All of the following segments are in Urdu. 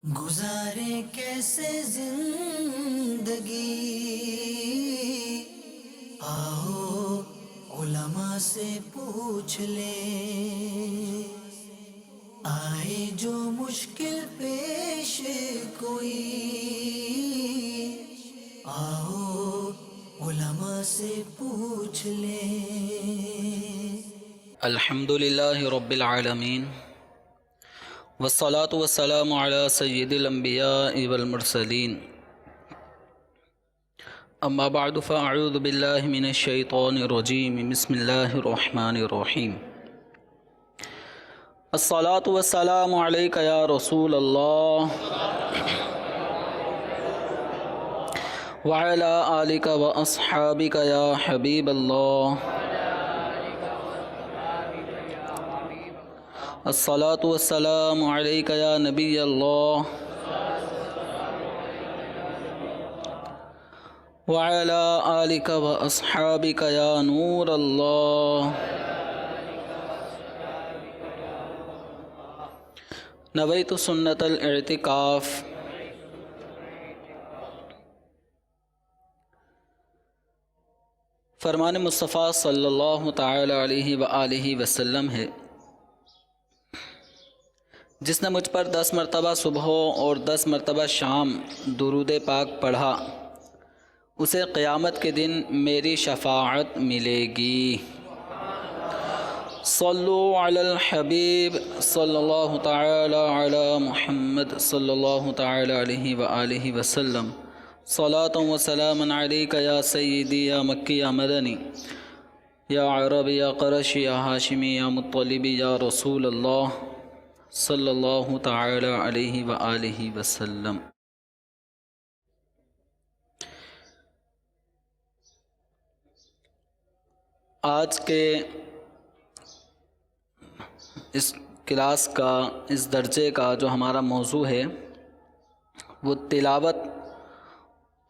گزارے کیسے زندگی، آؤ علماء سے پوچھ لیں، آئے جو مشکل پیش کوئی، آؤ علماء سے پوچھ لیں۔ الحمدللہ رب العالمین والصلاة والسلام علی سید الانبیاء والمرسلین، اما بعد فاعوذ باللہ من الشیطان الرجیم، بسم اللہ الرحمن الرحیم۔ الصلاة والسلام علیک یا رسول اللہ وعلی آلک واصحابک یا حبیب اللہ۔ الصلاة والسلام علیک یا نبی اللہ وعلی آلک واصحابک یا نور اللہ۔ نویت سنت الاعتکاف۔ فرمان مصطفیٰ صلی اللہ تعالی علیہ وآلہ وسلم ہے، جس نے مجھ پر 10 مرتبہ صبح اور 10 مرتبہ شام درود پاک پڑھا، اسے قیامت کے دن میری شفاعت ملے گی۔ صلو علی الحبیب صلی اللہ تعالی علی محمد صلی اللہ تعالی علیہ وآلہ وسلم۔ صلاۃ و سلام علیک یا سیدی یا مکی یا مدنی یا عربی یا قرشی یا ہاشمی یا مطلبی یا رسول اللہ صلی اللہ تعالی علیہ وآلہ وسلم۔ آج کے اس کلاس کا، اس درجے کا جو ہمارا موضوع ہے وہ تلاوت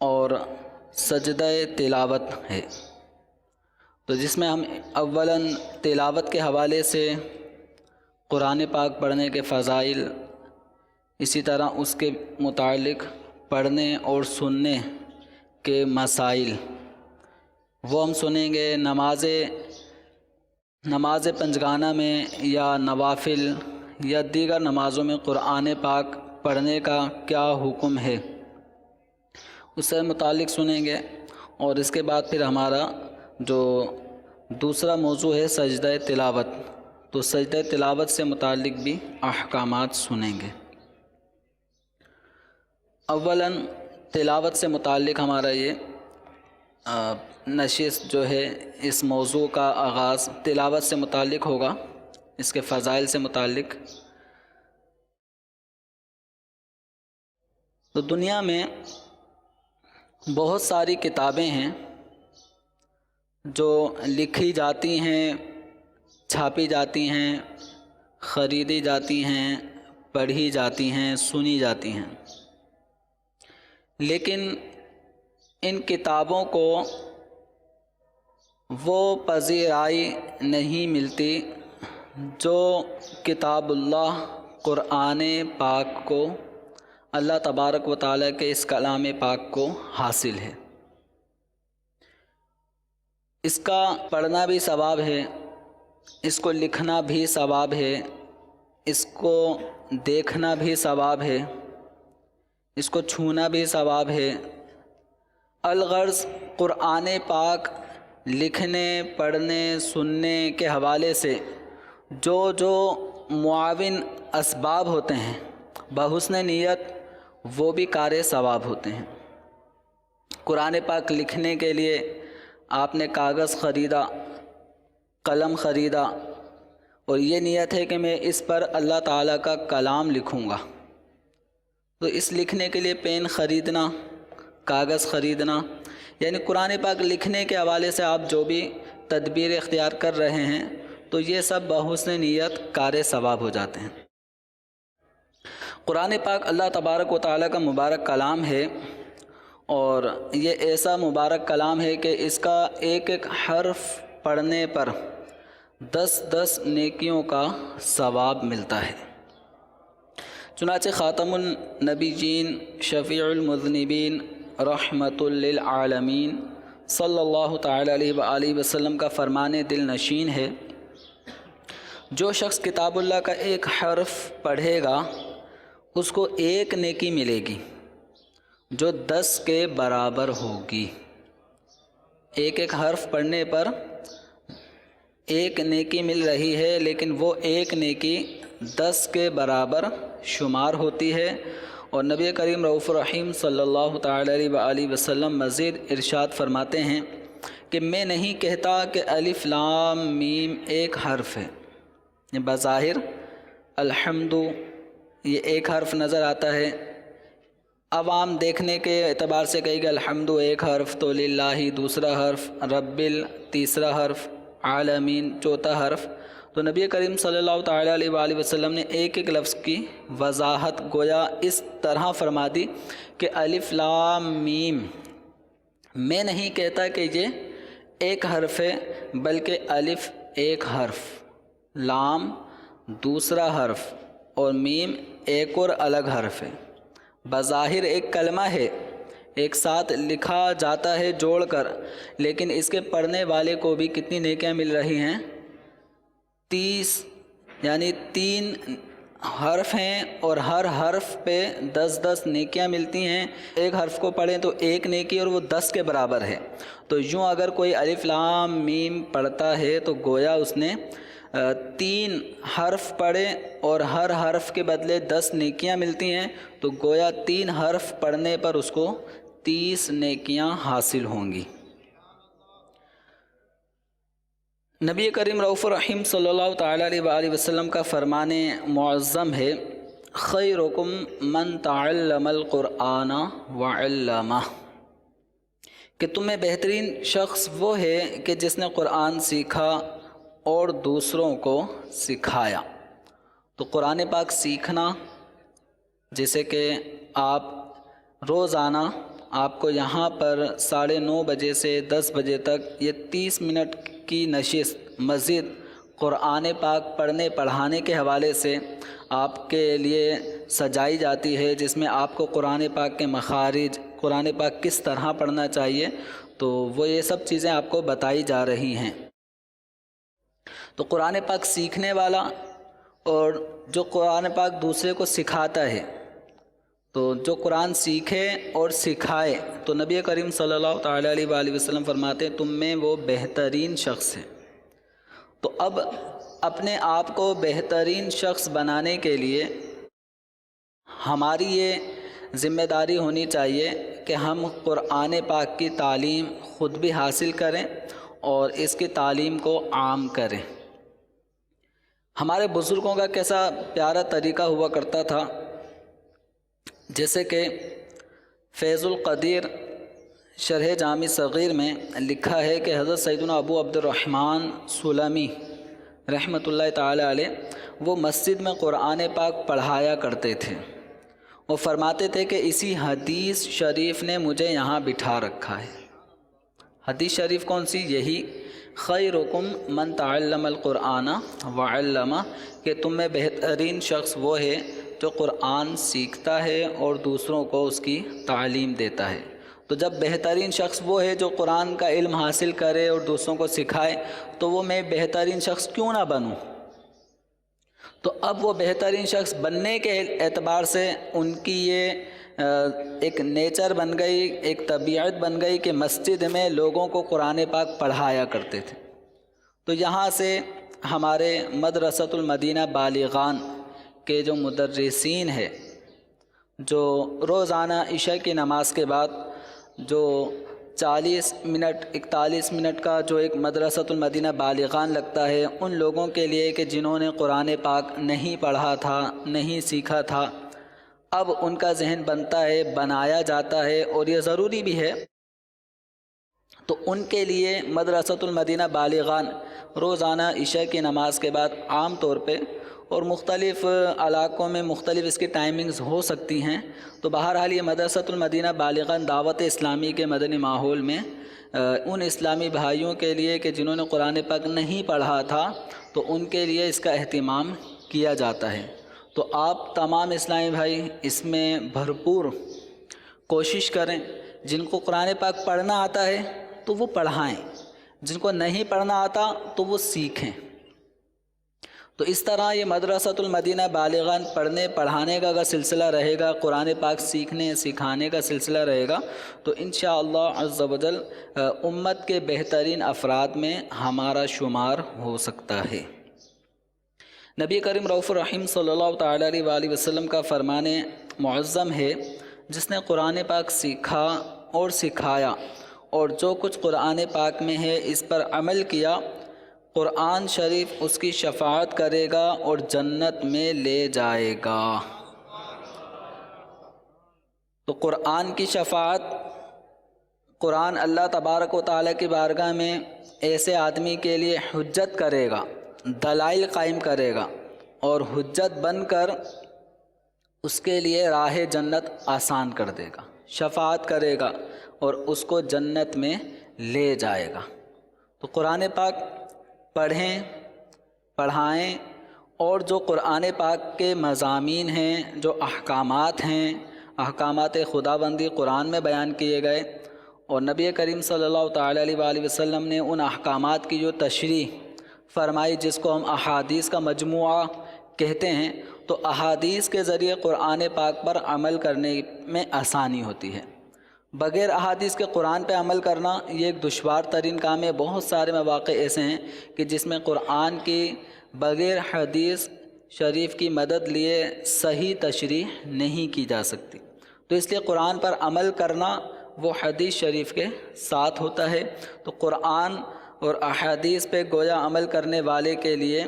اور سجدہ تلاوت ہے، تو جس میں ہم اولاً تلاوت کے حوالے سے قرآن پاک پڑھنے کے فضائل، اسی طرح اس کے متعلق پڑھنے اور سننے کے مسائل وہ ہم سنیں گے۔ نماز پنجگانہ میں یا نوافل یا دیگر نمازوں میں قرآن پاک پڑھنے کا کیا حکم ہے، اس سے متعلق سنیں گے، اور اس کے بعد پھر ہمارا جو دوسرا موضوع ہے سجدہ تلاوت، تو سجدہ تلاوت سے متعلق بھی احکامات سنیں گے۔ اولاً تلاوت سے متعلق ہمارا یہ نشست جو ہے، اس موضوع کا آغاز تلاوت سے متعلق ہوگا، اس کے فضائل سے متعلق۔ تو دنیا میں بہت ساری کتابیں ہیں جو لکھی جاتی ہیں، چھاپی جاتی ہیں، خریدی جاتی ہیں، پڑھی جاتی ہیں، سنی جاتی ہیں، لیکن ان کتابوں کو وہ پذیرائی نہیں ملتی جو کتاب اللہ قرآن پاک کو، اللہ تبارک و تعالیٰ کے اس کلام پاک کو حاصل ہے۔ اس کا پڑھنا بھی ثواب ہے، اس کو لکھنا بھی ثواب ہے، اس کو دیکھنا بھی ثواب ہے، اس کو چھونا بھی ثواب ہے۔ الغرض قرآن پاک لکھنے، پڑھنے، سننے کے حوالے سے جو معاون اسباب ہوتے ہیں بحسن نیت، وہ بھی کار ثواب ہوتے ہیں۔ قرآن پاک لکھنے کے لیے آپ نے کاغذ خریدا، قلم خریدا، اور یہ نیت ہے کہ میں اس پر اللہ تعالیٰ کا کلام لکھوں گا، تو اس لکھنے کے لیے پین خریدنا، کاغذ خریدنا، یعنی قرآن پاک لکھنے کے حوالے سے آپ جو بھی تدبیر اختیار کر رہے ہیں تو یہ سب بحسن نیت کار ثواب ہو جاتے ہیں۔ قرآن پاک اللہ تبارک و تعالیٰ کا مبارک کلام ہے، اور یہ ایسا مبارک کلام ہے کہ اس کا ایک ایک حرف پڑھنے پر 10 نیکیوں کا ثواب ملتا ہے۔ چنانچہ خاتم النبیین شفیع المذنبین رحمۃ للعالمین صلی اللہ تعالی علیہ وآلہ وسلم کا فرمان دل نشین ہے، جو شخص کتاب اللہ کا ایک حرف پڑھے گا اس کو ایک نیکی ملے گی جو 10 کے برابر ہوگی۔ ایک ایک حرف پڑھنے پر ایک نیکی مل رہی ہے، لیکن وہ ایک نیکی 10 کے برابر شمار ہوتی ہے۔ اور نبی کریم رؤوف الرحیم صلی اللہ تعالی علیہ وآلہ وسلم مزید ارشاد فرماتے ہیں کہ میں نہیں کہتا کہ الف لام میم ایک حرف ہے۔ بظاہر الحمد یہ ایک حرف نظر آتا ہے، عوام دیکھنے کے اعتبار سے کہے گا الحمد ایک حرف، تو للہ دوسرا حرف، رب تیسرا حرف، عالمین چوتھا حرف۔ تو نبی کریم صلی اللہ تعالیٰ علیہ وآلہ وسلم نے ایک ایک لفظ کی وضاحت گویا اس طرح فرما دی کہ الف لام میم میں نہیں کہتا کہ یہ ایک حرف ہے، بلکہ الف ایک حرف، لام دوسرا حرف اور میم ایک اور الگ حرف ہے۔ بظاہر ایک کلمہ ہے، ایک ساتھ لکھا جاتا ہے جوڑ کر، لیکن اس کے پڑھنے والے کو بھی کتنی نیکیاں مل رہی ہیں؟ 30، یعنی 3 حرف ہیں اور ہر حرف پہ 10 نیکیاں ملتی ہیں۔ ایک حرف کو پڑھیں تو ایک نیکی اور وہ 10 کے برابر ہے۔ تو یوں اگر کوئی الف لام میم پڑھتا ہے تو گویا اس نے 3 حرف پڑھے اور ہر حرف کے بدلے 10 نیکیاں ملتی ہیں، تو گویا 3 حرف پڑھنے پر اس کو 30 نیکیاں حاصل ہوں گی۔ نبی کریم رؤوف الرحیم صلی اللہ تعالیٰ علیہ وآلہ وسلم کا فرمان معظم ہے، خیرکم من تعلم القرآن وعلمہ، کہ تم میں بہترین شخص وہ ہے کہ جس نے قرآن سیکھا اور دوسروں کو سکھایا۔ تو قرآن پاک سیکھنا، جیسے کہ آپ روزانہ آپ کو یہاں پر 9:30 بجے سے 10 بجے تک یہ 30 منٹ کی نشست مزید قرآن پاک پڑھنے پڑھانے کے حوالے سے آپ کے لیے سجائی جاتی ہے، جس میں آپ کو قرآن پاک کے مخارج، قرآن پاک کس طرح پڑھنا چاہیے، تو وہ یہ سب چیزیں آپ کو بتائی جا رہی ہیں۔ تو قرآن پاک سیکھنے والا اور جو قرآن پاک دوسرے کو سکھاتا ہے، تو جو قرآن سیکھے اور سکھائے، تو نبی کریم صلی اللہ تعالیٰ علیہ وآلہ وسلم فرماتے ہیں تم میں وہ بہترین شخص ہے۔ تو اب اپنے آپ کو بہترین شخص بنانے کے لیے ہماری یہ ذمہ داری ہونی چاہیے کہ ہم قرآن پاک کی تعلیم خود بھی حاصل کریں اور اس کی تعلیم کو عام کریں۔ ہمارے بزرگوں کا کیسا پیارا طریقہ ہوا کرتا تھا، جیسے کہ فیض القدیر شرح جامع صغیر میں لکھا ہے کہ حضرت سیدنا ابو عبد الرحمن سلمی رحمۃ اللہ تعالی علیہ وہ مسجد میں قرآن پاک پڑھایا کرتے تھے۔ وہ فرماتے تھے کہ اسی حدیث شریف نے مجھے یہاں بٹھا رکھا ہے۔ حدیث شریف کون سی؟ یہی خیرکم من تعلم القرآن وعلمہ، کہ تم میں بہترین شخص وہ ہے جو قرآن سیکھتا ہے اور دوسروں کو اس کی تعلیم دیتا ہے۔ تو جب بہترین شخص وہ ہے جو قرآن کا علم حاصل کرے اور دوسروں کو سکھائے، تو وہ میں بہترین شخص کیوں نہ بنوں؟ تو اب وہ بہترین شخص بننے کے اعتبار سے ان کی یہ ایک نیچر بن گئی، ایک طبیعت بن گئی کہ مسجد میں لوگوں کو قرآن پاک پڑھایا کرتے تھے۔ تو یہاں سے ہمارے مدرسۃ المدینہ بالغان کے جو مدرسین ہیں، جو روزانہ عشاء کی نماز کے بعد جو 40 منٹ 41 منٹ کا جو ایک مدرسۃ المدینہ بالغان لگتا ہے، ان لوگوں کے لیے کہ جنہوں نے قرآن پاک نہیں پڑھا تھا، نہیں سیکھا تھا، اب ان کا ذہن بنتا ہے، بنایا جاتا ہے، اور یہ ضروری بھی ہے۔ تو ان کے لیے مدرسۃ المدینہ بالغان روزانہ عشاء کی نماز کے بعد عام طور پہ، اور مختلف علاقوں میں مختلف اس کی ٹائمنگز ہو سکتی ہیں، تو بہرحال یہ مدرسۃ المدینہ بالغان دعوت اسلامی کے مدنی ماحول میں ان اسلامی بھائیوں کے لیے کہ جنہوں نے قرآن پاک نہیں پڑھا تھا، تو ان کے لیے اس کا اہتمام کیا جاتا ہے۔ تو آپ تمام اسلامی بھائی اس میں بھرپور کوشش کریں. جن کو قرآن پاک پڑھنا آتا ہے تو وہ پڑھائیں، جن کو نہیں پڑھنا آتا تو وہ سیکھیں. تو اس طرح یہ مدرسۃ المدینہ بالغان پڑھنے پڑھانے کا اگر سلسلہ رہے گا، قرآن پاک سیکھنے سکھانے کا سلسلہ رہے گا، تو انشاءاللہ عز و جل امت کے بہترین افراد میں ہمارا شمار ہو سکتا ہے. نبی کریم رؤوف الرحیم صلی اللہ تعالیٰ علیہ وآلہ وسلم کا فرمان معظم ہے، جس نے قرآن پاک سیکھا اور سکھایا اور جو کچھ قرآن پاک میں ہے اس پر عمل کیا، قرآن شریف اس کی شفاعت کرے گا اور جنت میں لے جائے گا. تو قرآن کی شفاعت، قرآن اللہ تبارک و تعالیٰ کی بارگاہ میں ایسے آدمی کے لیے حجت کرے گا، دلائل قائم کرے گا اور حجت بن کر اس کے لیے راہ جنت آسان کر دے گا، شفاعت کرے گا اور اس کو جنت میں لے جائے گا. تو قرآن پاک پڑھیں، پڑھائیں، اور جو قرآن پاک کے مضامین ہیں، جو احکامات ہیں، احکامات خداوندی قرآن میں بیان کیے گئے، اور نبی کریم صلی اللہ تعالیٰ علیہ وآلہ وسلم نے ان احکامات کی جو تشریح فرمائی، جس کو ہم احادیث کا مجموعہ کہتے ہیں، تو احادیث کے ذریعے قرآن پاک پر عمل کرنے میں آسانی ہوتی ہے. بغیر احادیث کے قرآن پہ عمل کرنا یہ ایک دشوار ترین کام ہے. بہت سارے مواقع ایسے ہیں کہ جس میں قرآن کی بغیر حدیث شریف کی مدد لیے صحیح تشریح نہیں کی جا سکتی. تو اس لیے قرآن پر عمل کرنا وہ حدیث شریف کے ساتھ ہوتا ہے. تو قرآن اور احادیث پہ گویا عمل کرنے والے کے لیے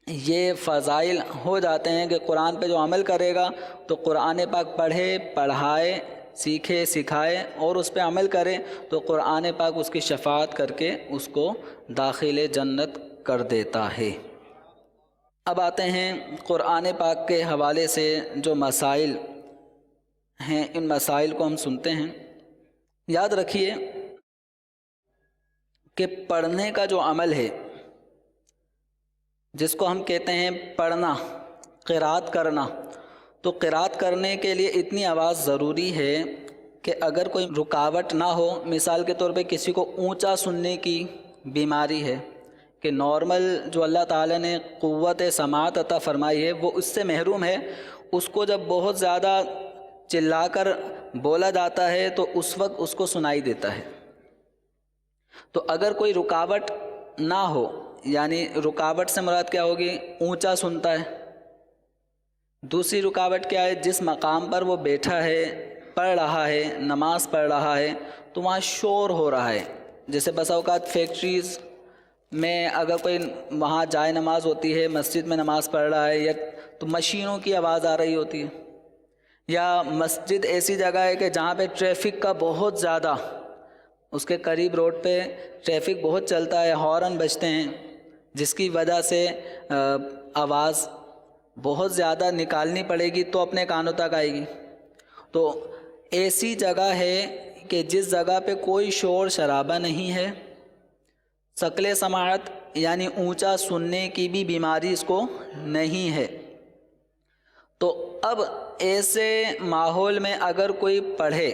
یہ فضائل ہو جاتے ہیں کہ قرآن پہ جو عمل کرے گا تو قرآن پاک پڑھے، پڑھائے، سیکھے، سکھائے اور اس پہ عمل کرے تو قرآن پاک اس کی شفاعت کر کے اس کو داخل جنت کر دیتا ہے. اب آتے ہیں قرآن پاک کے حوالے سے جو مسائل ہیں، ان مسائل کو ہم سنتے ہیں. یاد رکھیے کہ پڑھنے کا جو عمل ہے، جس کو ہم کہتے ہیں پڑھنا، قرات کرنا، تو قرات کرنے کے لیے اتنی آواز ضروری ہے کہ اگر کوئی رکاوٹ نہ ہو، مثال کے طور پہ کسی کو اونچا سننے کی بیماری ہے کہ نارمل جو اللہ تعالیٰ نے قوت سماعت عطا فرمائی ہے وہ اس سے محروم ہے، اس کو جب بہت زیادہ چلا کر بولا جاتا ہے تو اس وقت اس کو سنائی دیتا ہے. تو اگر کوئی رکاوٹ نہ ہو، یعنی رکاوٹ سے مراد کیا ہوگی؟ اونچا سنتا ہے. دوسری رکاوٹ کیا ہے؟ جس مقام پر وہ بیٹھا ہے، پڑھ رہا ہے، نماز پڑھ رہا ہے، تو وہاں شور ہو رہا ہے. جیسے بسا اوقات فیکٹریز میں اگر کوئی وہاں جائے نماز ہوتی ہے، مسجد میں نماز پڑھ رہا ہے، یا تو مشینوں کی آواز آ رہی ہوتی ہے، یا مسجد ایسی جگہ ہے کہ جہاں پہ ٹریفک کا بہت زیادہ، اس کے قریب روڈ پہ ٹریفک بہت چلتا ہے، ہارن بجتے ہیں، جس کی وجہ سے آواز بہت زیادہ نکالنی پڑے گی تو اپنے کانوں تک آئے گی. تو ایسی جگہ ہے کہ جس جگہ پہ کوئی شور شرابہ نہیں ہے، ثقل سماعت یعنی اونچا سننے کی بھی بیماری اس کو نہیں ہے. تو اب ایسے ماحول میں اگر کوئی پڑھے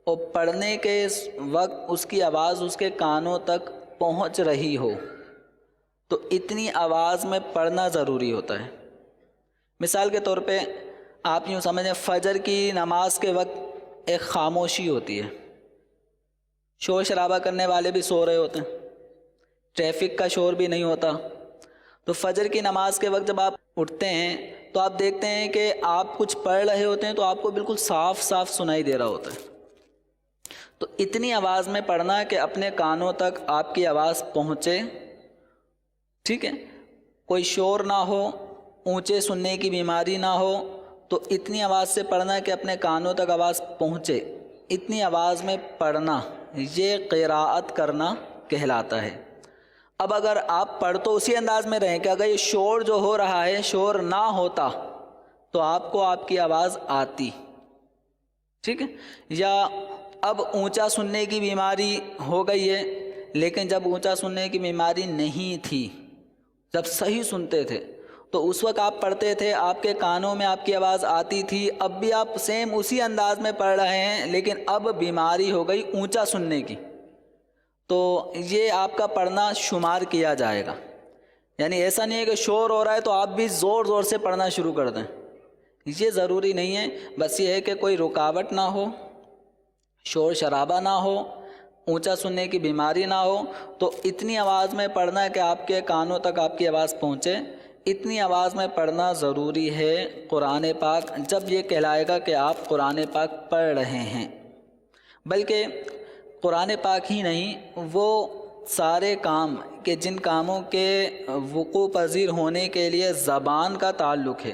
اور پڑھنے کے وقت اس کی آواز اس کے کانوں تک پہنچ رہی ہو تو اتنی آواز میں پڑھنا ضروری ہوتا ہے. مثال کے طور پہ آپ یوں سمجھیں، فجر کی نماز کے وقت ایک خاموشی ہوتی ہے، شور شرابہ کرنے والے بھی سو رہے ہوتے ہیں، ٹریفک کا شور بھی نہیں ہوتا. تو فجر کی نماز کے وقت جب آپ اٹھتے ہیں تو آپ دیکھتے ہیں کہ آپ کچھ پڑھ رہے ہوتے ہیں تو آپ کو بالکل صاف صاف سنائی دے رہا ہوتا ہے. تو اتنی آواز میں پڑھنا کہ اپنے کانوں تک آپ کی آواز پہنچے، ٹھیک ہے، کوئی شور نہ ہو، اونچے سننے کی بیماری نہ ہو، تو اتنی آواز سے پڑھنا کہ اپنے کانوں تک آواز پہنچے. اتنی آواز میں پڑھنا یہ قراءت کرنا کہلاتا ہے. اب اگر آپ پڑھ تو اسی انداز میں رہیں کہ اگر یہ شور جو ہو رہا ہے شور نہ ہوتا تو آپ کو آپ کی آواز آتی، ٹھیک ہے. یا اب اونچا سننے کی بیماری ہو گئی ہے، لیکن جب اونچا سننے کی بیماری نہیں تھی، جب صحیح سنتے تھے، تو اس وقت آپ پڑھتے تھے، آپ کے کانوں میں آپ کی آواز آتی تھی، اب بھی آپ سیم اسی انداز میں پڑھ رہے ہیں، لیکن اب بیماری ہو گئی اونچا سننے کی، تو یہ آپ کا پڑھنا شمار کیا جائے گا۔ یعنی ایسا نہیں ہے کہ شور ہو رہا ہے تو آپ بھی زور زور سے پڑھنا شروع کر دیں، یہ ضروری نہیں ہے۔ بس یہ ہے کہ کوئی رکاوٹ نہ ہو، شور شرابہ نہ ہو، اونچا سننے کی بیماری نہ ہو، تو اتنی آواز میں پڑھنا ہے کہ آپ کے کانوں تک آپ کی آواز پہنچے، اتنی آواز میں پڑھنا ضروری ہے قرآن پاک، جب یہ کہلائے گا کہ آپ قرآن پاک پڑھ رہے ہیں۔ بلکہ قرآن پاک ہی نہیں، وہ سارے کام کہ جن کاموں کے وقوع پذیر ہونے کے لیے زبان کا تعلق ہے،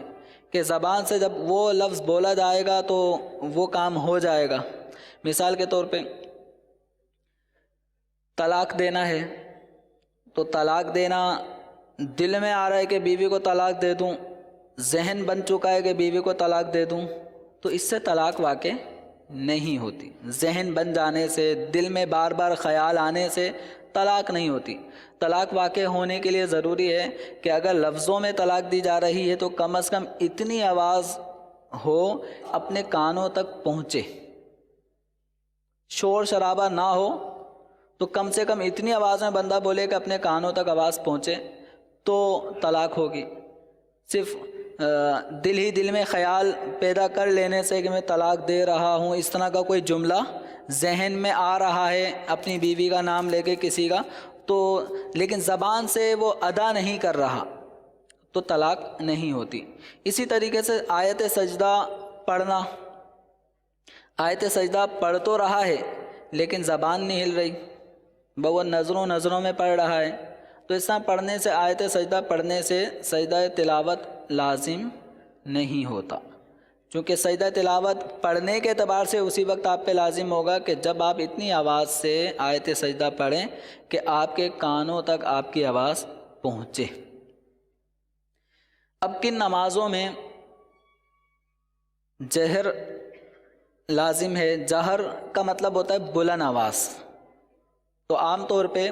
کہ زبان سے جب وہ لفظ بولا جائے گا تو وہ کام ہو جائے گا۔ مثال کے طور پہ طلاق دینا ہے، تو طلاق دینا دل میں آ رہا ہے کہ بیوی کو طلاق دے دوں، ذہن بن چکا ہے کہ بیوی کو طلاق دے دوں، تو اس سے طلاق واقع نہیں ہوتی۔ ذہن بن جانے سے، دل میں بار بار خیال آنے سے طلاق نہیں ہوتی۔ طلاق واقع ہونے کے لیے ضروری ہے کہ اگر لفظوں میں طلاق دی جا رہی ہے تو کم از کم اتنی آواز ہو اپنے کانوں تک پہنچے، شور شرابہ نہ ہو، تو کم سے کم اتنی آواز میں بندہ بولے کہ اپنے کانوں تک آواز پہنچے تو طلاق ہوگی۔ صرف دل ہی دل میں خیال پیدا کر لینے سے کہ میں طلاق دے رہا ہوں، اس طرح کا کوئی جملہ ذہن میں آ رہا ہے اپنی بیوی کا نام لے کے کسی کا، تو لیکن زبان سے وہ ادا نہیں کر رہا، تو طلاق نہیں ہوتی۔ اسی طریقے سے آیت سجدہ پڑھنا، آیت سجدہ پڑھ تو رہا ہے لیکن زبان نہیں ہل رہی، وہ نظروں میں پڑھ رہا ہے، تو اس طرح پڑھنے سے، آیت سجدہ پڑھنے سے سجدہ تلاوت لازم نہیں ہوتا، چونکہ سجدہ تلاوت پڑھنے کے اعتبار سے اسی وقت آپ پہ لازم ہوگا کہ جب آپ اتنی آواز سے آیت سجدہ پڑھیں کہ آپ کے کانوں تک آپ کی آواز پہنچے۔ اب کن نمازوں میں جہر لازم ہے؟ جہر کا مطلب ہوتا ہے بلند آواز۔ تو عام طور پہ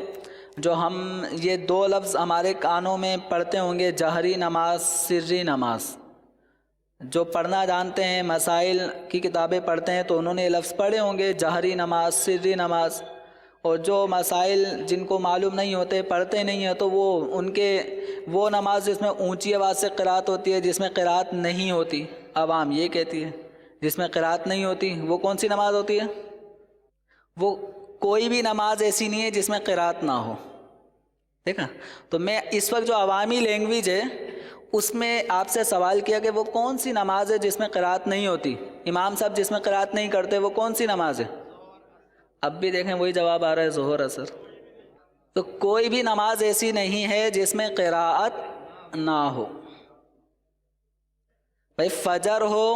جو ہم یہ دو لفظ ہمارے کانوں میں پڑھتے ہوں گے، جہری نماز، سری نماز، جو پڑھنا جانتے ہیں، مسائل کی کتابیں پڑھتے ہیں تو انہوں نے یہ لفظ پڑھے ہوں گے، جہری نماز، سری نماز۔ اور جو مسائل جن کو معلوم نہیں ہوتے، پڑھتے نہیں ہیں، تو وہ نماز جس میں اونچی آواز سے قرات ہوتی ہے، جس میں قرات نہیں ہوتی، عوام یہ کہتی ہے جس میں قرات نہیں ہوتی، وہ کون سی نماز ہوتی ہے؟ وہ کوئی بھی نماز ایسی نہیں ہے جس میں قرات نہ ہو، دیکھا؟ تو میں اس وقت جو عوامی لینگویج ہے اس میں آپ سے سوال کیا کہ وہ کون سی نماز ہے جس میں قرات نہیں ہوتی؟ امام صاحب جس میں قرات نہیں کرتے، وہ کون سی نماز ہے؟ اب بھی دیکھیں وہی جواب آ رہا ہے، ظہر اثر۔ تو کوئی بھی نماز ایسی نہیں ہے جس میں قراءت نہ ہو، بھائی فجر ہو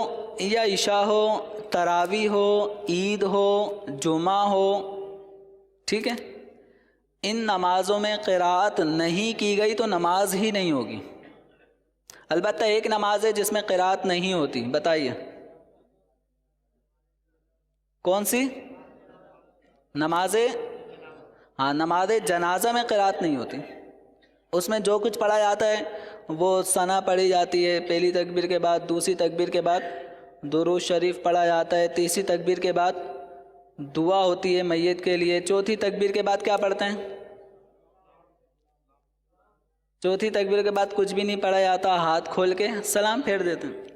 یا عشاء ہو، تراویح ہو، عید ہو، جمعہ ہو، ٹھیک ہے، ان نمازوں میں قراءت نہیں کی گئی تو نماز ہی نہیں ہوگی۔ البتہ ایک نماز ہے جس میں قراءت نہیں ہوتی، بتائیے کون سی؟ نماز جنازہ میں قراءت نہیں ہوتی، اس میں جو کچھ پڑھا جاتا ہے وہ ثنا پڑھی جاتی ہے، پہلی تکبیر کے بعد، دوسری تکبیر کے بعد درود شریف پڑھا جاتا ہے، تیسری تکبیر کے بعد دعا ہوتی ہے میت کے لیے، چوتھی تکبیر کے بعد کیا پڑھتے ہیں؟ چوتھی تکبیر کے بعد کچھ بھی نہیں پڑھا جاتا، ہاتھ کھول کے سلام پھیر دیتے ہیں۔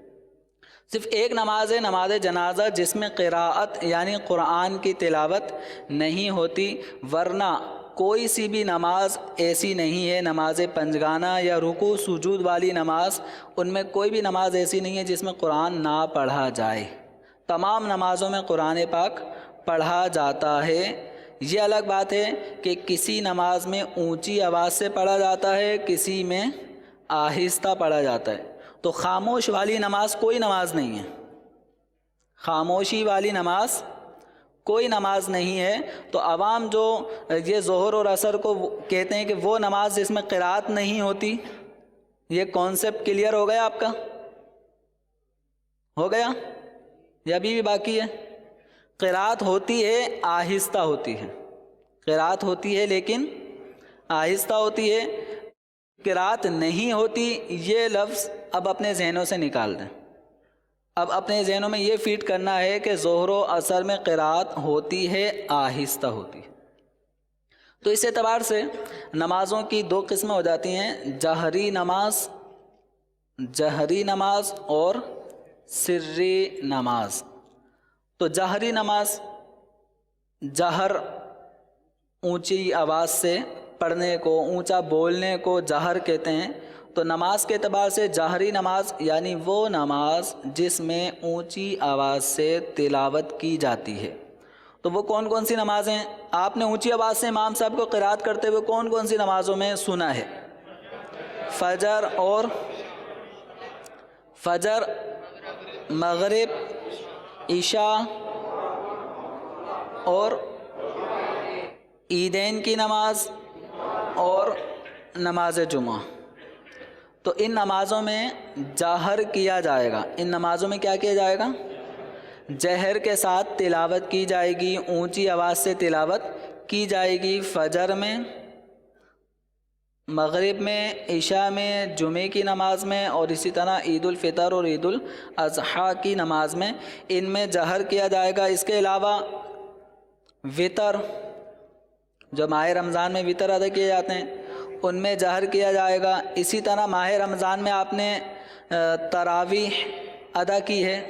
صرف ایک نماز ہے، نماز جنازہ، جس میں قراءت یعنی قرآن کی تلاوت نہیں ہوتی، ورنہ کوئی سی بھی نماز ایسی نہیں ہے، نماز پنجگانہ یا رکوع سجود والی نماز، ان میں کوئی بھی نماز ایسی نہیں ہے جس میں قرآن نہ پڑھا جائے۔ تمام نمازوں میں قرآن پاک پڑھا جاتا ہے۔ یہ الگ بات ہے کہ کسی نماز میں اونچی آواز سے پڑھا جاتا ہے، کسی میں آہستہ پڑھا جاتا ہے۔ تو خاموش والی نماز کوئی نماز نہیں ہے، خاموشی والی نماز کوئی نماز نہیں ہے۔ تو عوام جو یہ ظہر اور عصر کو کہتے ہیں کہ وہ نماز جس میں قرات نہیں ہوتی، یہ کانسیپٹ کلیئر ہو گیا آپ کا؟ ہو گیا یا ابھی بھی باقی ہے؟ قرات ہوتی ہے، آہستہ ہوتی ہے، قرات ہوتی ہے لیکن آہستہ ہوتی ہے۔ قرات نہیں ہوتی، یہ لفظ اب اپنے ذہنوں سے نکال دیں. اب اپنے ذہنوں میں یہ فیڈ کرنا ہے کہ ظہر و عصر میں قرات ہوتی ہے، آہستہ ہوتی ہے. تو اس اعتبار سے نمازوں کی دو قسمیں ہو جاتی ہیں، جہری نماز اور سری نماز. تو جہری نماز، جہر اونچی آواز سے پڑھنے کو، اونچا بولنے کو جہر کہتے ہیں. تو نماز کے اعتبار سے جہری نماز یعنی وہ نماز جس میں اونچی آواز سے تلاوت کی جاتی ہے. تو وہ کون کون سی نمازیں آپ نے اونچی آواز سے امام صاحب کو قرات کرتے ہوئے کون کون سی نمازوں میں سنا ہے؟ فجر، مغرب، عشاء اور عیدین کی نماز اور نماز جمعہ. تو ان نمازوں میں جہر کیا جائے گا. ان نمازوں میں کیا کیا جائے گا؟ جہر کے ساتھ تلاوت کی جائے گی، اونچی آواز سے تلاوت کی جائے گی. فجر میں، مغرب میں، عشاء میں، جمعے کی نماز میں اور اسی طرح عید الفطر اور عید الاضحیٰ کی نماز میں ان میں جہر کیا جائے گا. اس کے علاوہ وطر، جو ماہ رمضان میں وطر ادا کیے جاتے ہیں، ان میں جہر کیا جائے گا. اسی طرح ماہ رمضان میں آپ نے تراویح ادا کی ہے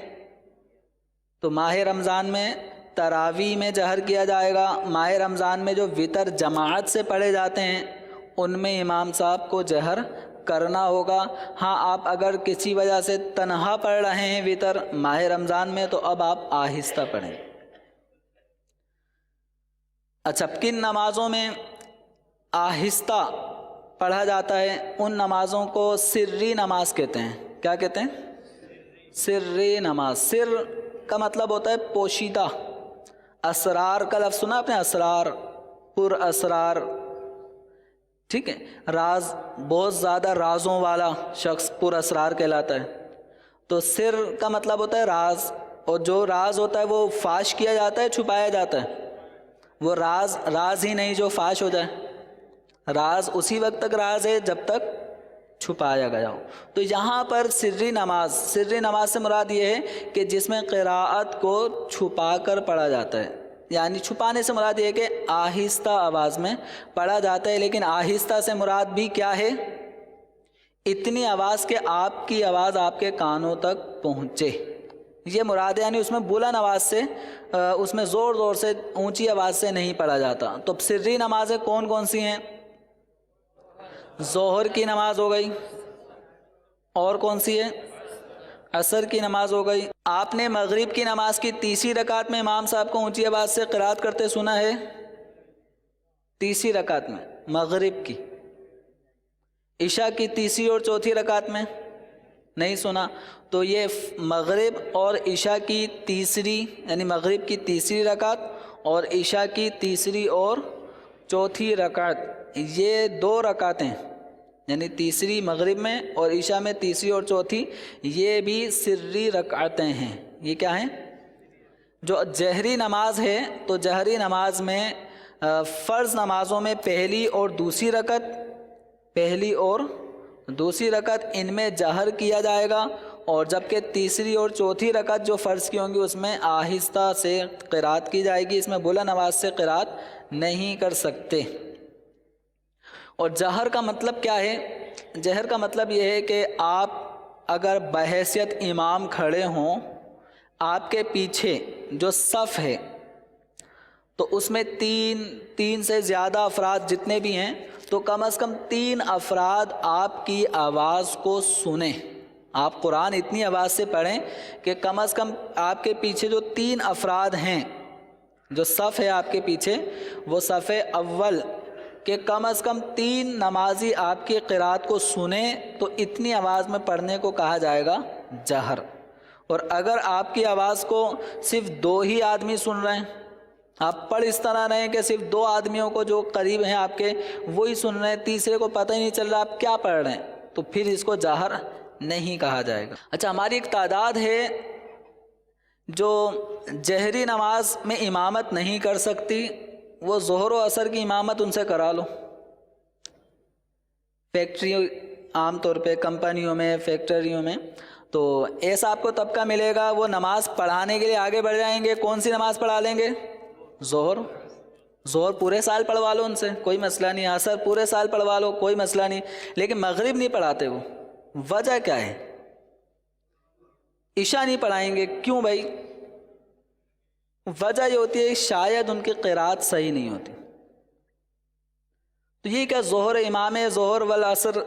تو ماہ رمضان میں تراویح میں جہر کیا جائے گا. ماہ رمضان میں جو وطر جماعت سے پڑھے جاتے ہیں ان میں امام صاحب کو جہر کرنا ہوگا. ہاں، آپ اگر کسی وجہ سے تنہا پڑھ رہے ہیں وطر ماہ رمضان میں تو اب آپ آہستہ پڑھیں. اچھا، کن نمازوں میں آہستہ پڑھا جاتا ہے؟ ان نمازوں کو سری نماز کہتے ہیں. کیا کہتے ہیں؟ سری نماز. سر کا مطلب ہوتا ہے پوشیدہ. اسرار کا لفظ سنا آپ نے؟ اسرار، پر اسرار، ٹھیک ہے. راز، بہت زیادہ رازوں والا شخص پر اسرار کہلاتا ہے. تو سر کا مطلب ہوتا ہے راز، اور جو راز ہوتا ہے وہ فاش کیا جاتا ہے، چھپایا جاتا ہے. وہ راز ہی نہیں جو فاش ہو جائے. راز اسی وقت تک راز ہے جب تک چھپایا گیا ہو. تو یہاں پر سری نماز سے مراد یہ ہے کہ جس میں قراءت کو چھپا کر پڑھا جاتا ہے. یعنی چھپانے سے مراد یہ ہے کہ آہستہ آواز میں پڑھا جاتا ہے. لیکن آہستہ سے مراد بھی کیا ہے؟ اتنی آواز کہ آپ کی آواز آپ کے کانوں تک پہنچے، یہ مراد ہے. یعنی اس میں بلند آواز سے، اس میں زور زور سے، اونچی آواز سے نہیں پڑھا جاتا. تو سری نمازیں کون کون سی ہیں؟ ظہر کی نماز ہو گئی، اور کون سی ہے؟ عصر کی نماز ہو گئی. آپ نے مغرب کی نماز کی تیسری رکعت میں امام صاحب کو اونچی آواز سے قرات کرتے سنا ہے؟ تیسری رکعت میں مغرب کی. عشاء کی تیسری اور چوتھی رکعت میں نہیں سنا. تو یہ مغرب اور عشاء کی تیسری، یعنی مغرب کی تیسری رکعت اور عشاء کی تیسری اور چوتھی رکعت، یہ دو رکعتیں، یعنی تیسری مغرب میں اور عشاء میں تیسری اور چوتھی، یہ بھی سری رکعتیں ہیں. یہ کیا ہیں؟ جو جہری نماز ہے تو جہری نماز میں فرض نمازوں میں پہلی اور دوسری رکعت ان میں جہر کیا جائے گا، اور جبکہ تیسری اور چوتھی رکعت جو فرض کی ہوں گی اس میں آہستہ سے قرات کی جائے گی. اس میں بلند آواز سے قرات نہیں کر سکتے. اور جہر کا مطلب کیا ہے؟ جہر کا مطلب یہ ہے کہ آپ اگر بحیثیت امام کھڑے ہوں، آپ کے پیچھے جو صف ہے تو اس میں تین سے زیادہ افراد جتنے بھی ہیں تو کم از کم 3 افراد آپ کی آواز کو سنیں. آپ قرآن اتنی آواز سے پڑھیں کہ کم از کم آپ کے پیچھے جو 3 افراد ہیں، جو صف ہے آپ کے پیچھے، وہ صف اول کہ کم از کم 3 نمازی آپ کی قرات کو سنیں تو اتنی آواز میں پڑھنے کو کہا جائے گا جہر. اور اگر آپ کی آواز کو صرف 2 ہی آدمی سن رہے ہیں، آپ پڑھ اس طرح رہے ہیں کہ صرف 2 آدمیوں کو جو قریب ہیں آپ کے وہی سن رہے ہیں، تیسرے کو پتہ ہی نہیں چل رہا آپ کیا پڑھ رہے ہیں، تو پھر اس کو جہر نہیں کہا جائے گا. اچھا، ہماری ایک تعداد ہے جو جہری نماز میں امامت نہیں کر سکتی، وہ ظہر و عصر کی امامت ان سے کرا لو. فیکٹری عام طور پہ کمپنیوں میں فیکٹریوں میں، تو ایسا آپ کو طبقہ ملے گا وہ نماز پڑھانے کے لیے آگے بڑھ جائیں گے. کون سی نماز پڑھا لیں گے؟ ظہر پورے سال پڑھوا لو ان سے، کوئی مسئلہ نہیں. عصر پورے سال پڑھوا لو، کوئی مسئلہ نہیں. لیکن مغرب نہیں پڑھاتے وہ. وجہ کیا ہے؟ عشاء نہیں پڑھائیں گے. کیوں بھائی؟ وجہ یہ ہوتی ہے شاید ان کی قرات صحیح نہیں ہوتی. تو یہ کیا ظہر امام ظہر والعصر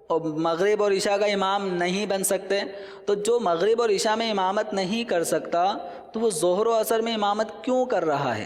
اور مغرب اور عشاء کا امام نہیں بن سکتے؟ تو جو مغرب اور عشاء میں امامت نہیں کر سکتا تو وہ ظہر و عصر میں امامت کیوں کر رہا ہے؟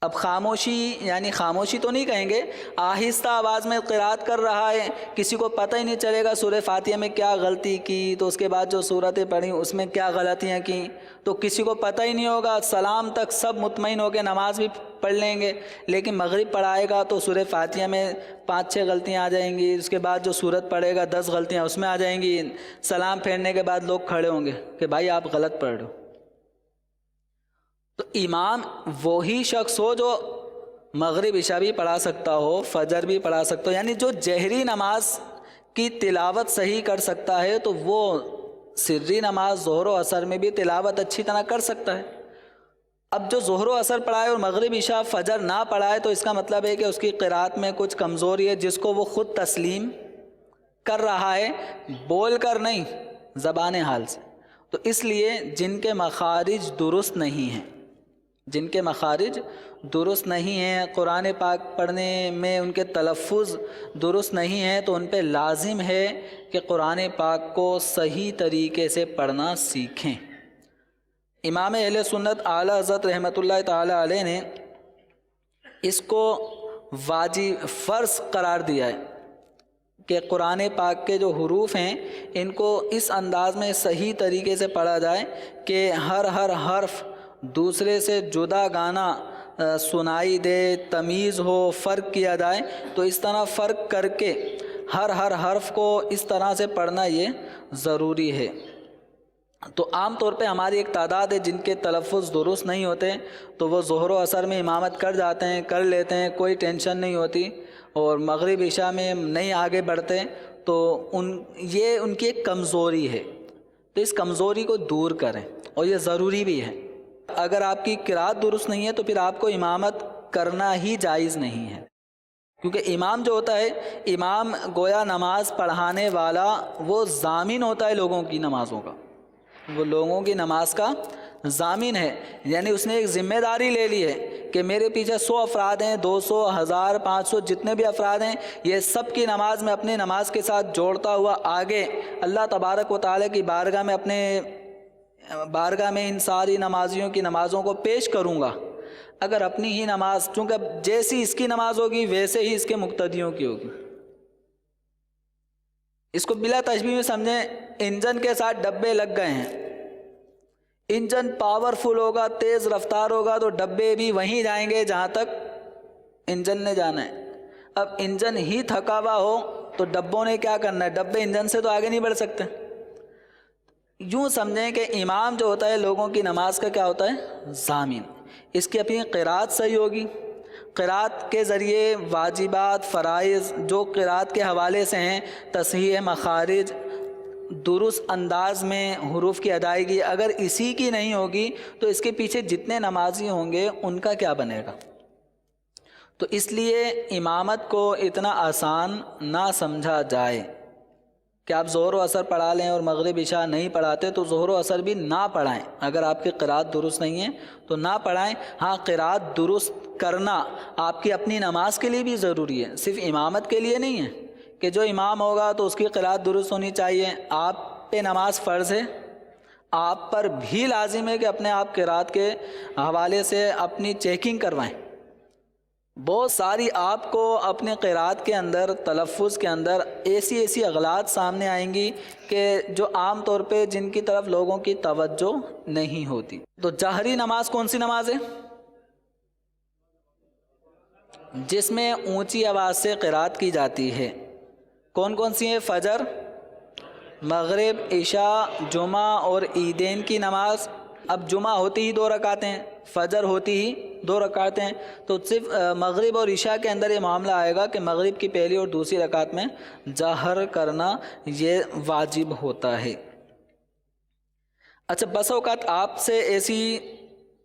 اب خاموشی، یعنی خاموشی تو نہیں کہیں گے، آہستہ آواز میں قرات کر رہا ہے، کسی کو پتہ ہی نہیں چلے گا سورہ فاتحہ میں کیا غلطی کی، تو اس کے بعد جو صورتیں پڑھیں اس میں کیا غلطیاں کی، تو کسی کو پتہ ہی نہیں ہوگا. سلام تک سب مطمئن ہو کے نماز بھی پڑھ لیں گے. لیکن مغرب پڑھائے گا تو سورہ فاتحہ میں 5-6 غلطیاں آ جائیں گی، اس کے بعد جو صورت پڑھے گا 10 غلطیاں اس میں آ جائیں گی. سلام پھیرنے کے بعد لوگ کھڑے ہوں گے کہ بھائی آپ غلط پڑھ رہے ہو. تو امام وہی شخص ہو جو مغرب عشاء بھی پڑھا سکتا ہو، فجر بھی پڑھا سکتا ہو، یعنی جو جہری نماز کی تلاوت صحیح کر سکتا ہے تو وہ سری نماز ظہر و عصر میں بھی تلاوت اچھی طرح کر سکتا ہے. اب جو ظہر و عصر پڑھائے اور مغرب عشاء فجر نہ پڑھائے تو اس کا مطلب ہے کہ اس کی قرات میں کچھ کمزوری ہے جس کو وہ خود تسلیم کر رہا ہے، بول کر نہیں، زبان حال سے. تو اس لیے جن کے مخارج درست نہیں ہیں، جن کے مخارج درست نہیں ہیں، قرآن پاک پڑھنے میں ان کے تلفظ درست نہیں ہیں، تو ان پہ لازم ہے کہ قرآن پاک کو صحیح طریقے سے پڑھنا سیکھیں. امام اہل سنت اعلیٰ حضرت رحمۃ اللہ تعالی علیہ نے اس کو واجب فرض قرار دیا ہے کہ قرآن پاک کے جو حروف ہیں ان کو اس انداز میں صحیح طریقے سے پڑھا جائے کہ ہر حرف دوسرے سے جدا گانا سنائی دے، تمیز ہو، فرق کیا جائے. تو اس طرح فرق کر کے ہر حرف کو اس طرح سے پڑھنا یہ ضروری ہے. تو عام طور پہ ہماری ایک تعداد ہے جن کے تلفظ درست نہیں ہوتے تو وہ ظہر و عصر میں امامت کر جاتے ہیں، کر لیتے ہیں، کوئی ٹینشن نہیں ہوتی، اور مغرب عشاء میں نہیں آگے بڑھتے. تو یہ ان کی ایک کمزوری ہے. تو اس کمزوری کو دور کریں، اور یہ ضروری بھی ہے. اگر آپ کی قرات درست نہیں ہے تو پھر آپ کو امامت کرنا ہی جائز نہیں ہے، کیونکہ امام جو ہوتا ہے، امام گویا نماز پڑھانے والا وہ ضامن ہوتا ہے لوگوں کی نمازوں کا، وہ لوگوں کی نماز کا ضامن ہے. یعنی اس نے ایک ذمہ داری لے لی ہے کہ میرے پیچھے 100 افراد ہیں، 200، 1000، 500 جتنے بھی افراد ہیں، یہ سب کی نماز میں اپنی نماز کے ساتھ جوڑتا ہوا آگے اللہ تبارک و تعالیٰ کی بارگاہ میں، اپنے بارگاہ میں ان ساری نمازیوں کی نمازوں کو پیش کروں گا. اگر اپنی ہی نماز، چونکہ جیسی اس کی نماز ہوگی ویسے ہی اس کے مقتدیوں کی ہوگی. اس کو بلا تشبیہ میں سمجھیں، انجن کے ساتھ ڈبے لگ گئے ہیں، انجن پاورفل ہوگا، تیز رفتار ہوگا تو ڈبے بھی وہیں جائیں گے جہاں تک انجن نے جانا ہے. اب انجن ہی تھکا ہوا ہو تو ڈبوں نے کیا کرنا ہے؟ ڈبے انجن سے تو آگے نہیں بڑھ سکتے. یوں سمجھیں کہ امام جو ہوتا ہے لوگوں کی نماز کا کیا ہوتا ہے؟ ضامن. اس کی اپنی قرات صحیح ہوگی، قرات کے ذریعے واجبات، فرائض جو قرات کے حوالے سے ہیں، تصحیح مخارج، درست انداز میں حروف کی ادائیگی، اگر اسی کی نہیں ہوگی تو اس کے پیچھے جتنے نمازی ہوں گے ان کا کیا بنے گا؟ تو اس لیے امامت کو اتنا آسان نہ سمجھا جائے کہ آپ ظہر و عصر پڑھا لیں اور مغرب عشاء نہیں پڑھاتے تو ظہر و عصر بھی نہ پڑھائیں. اگر آپ کی قرات درست نہیں ہے تو نہ پڑھائیں. ہاں، قرات درست کرنا آپ کی اپنی نماز کے لیے بھی ضروری ہے، صرف امامت کے لیے نہیں ہے کہ جو امام ہوگا تو اس کی قرات درست ہونی چاہیے. آپ پہ نماز فرض ہے، آپ پر بھی لازم ہے کہ اپنے آپ قرات کے حوالے سے اپنی چیکنگ کروائیں. بہت ساری آپ کو اپنے قرات کے اندر، تلفظ کے اندر ایسی اغلاط سامنے آئیں گی کہ جو عام طور پہ جن کی طرف لوگوں کی توجہ نہیں ہوتی. تو جہری نماز کون سی نماز ہے؟ جس میں اونچی آواز سے قرات کی جاتی ہے. کون کون سی ہیں؟ فجر، مغرب، عشاء، جمعہ اور عیدین کی نماز. اب جمعہ ہوتی ہی 2 رکعتیں، فجر ہوتی ہی 2 رکعتیں ہیں، تو صرف مغرب اور عشاء کے اندر یہ معاملہ آئے گا کہ مغرب کی پہلی اور دوسری رکعت میں جہر کرنا یہ واجب ہوتا ہے۔ اچھا، بس اوقات آپ سے ایسی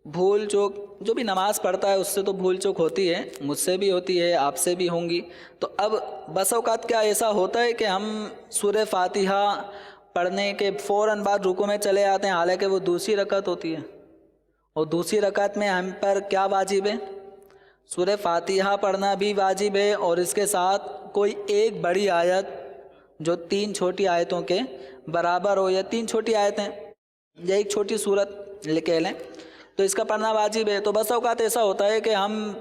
بھول چوک، جو بھی نماز پڑھتا ہے اس سے تو بھول چوک ہوتی ہے، مجھ سے بھی ہوتی ہے، آپ سے بھی ہوں گی، تو اب بس اوقات کیا ایسا ہوتا ہے کہ ہم سورہ فاتحہ پڑھنے کے فوراً بعد رکوع میں چلے آتے ہیں، حالانکہ وہ دوسری رکعت ہوتی ہے، اور دوسری رکعت میں ہم پر کیا واجب ہے؟ سورہ فاتحہ پڑھنا بھی واجب ہے، اور اس کے ساتھ کوئی ایک بڑی آیت جو 3 چھوٹی آیتوں کے برابر ہو، یا 3 چھوٹی آیتیں یا ایک چھوٹی سورت کہہ لیں، تو اس کا پڑھنا واجب ہے۔ تو بس اوقات ایسا ہوتا ہے کہ ہم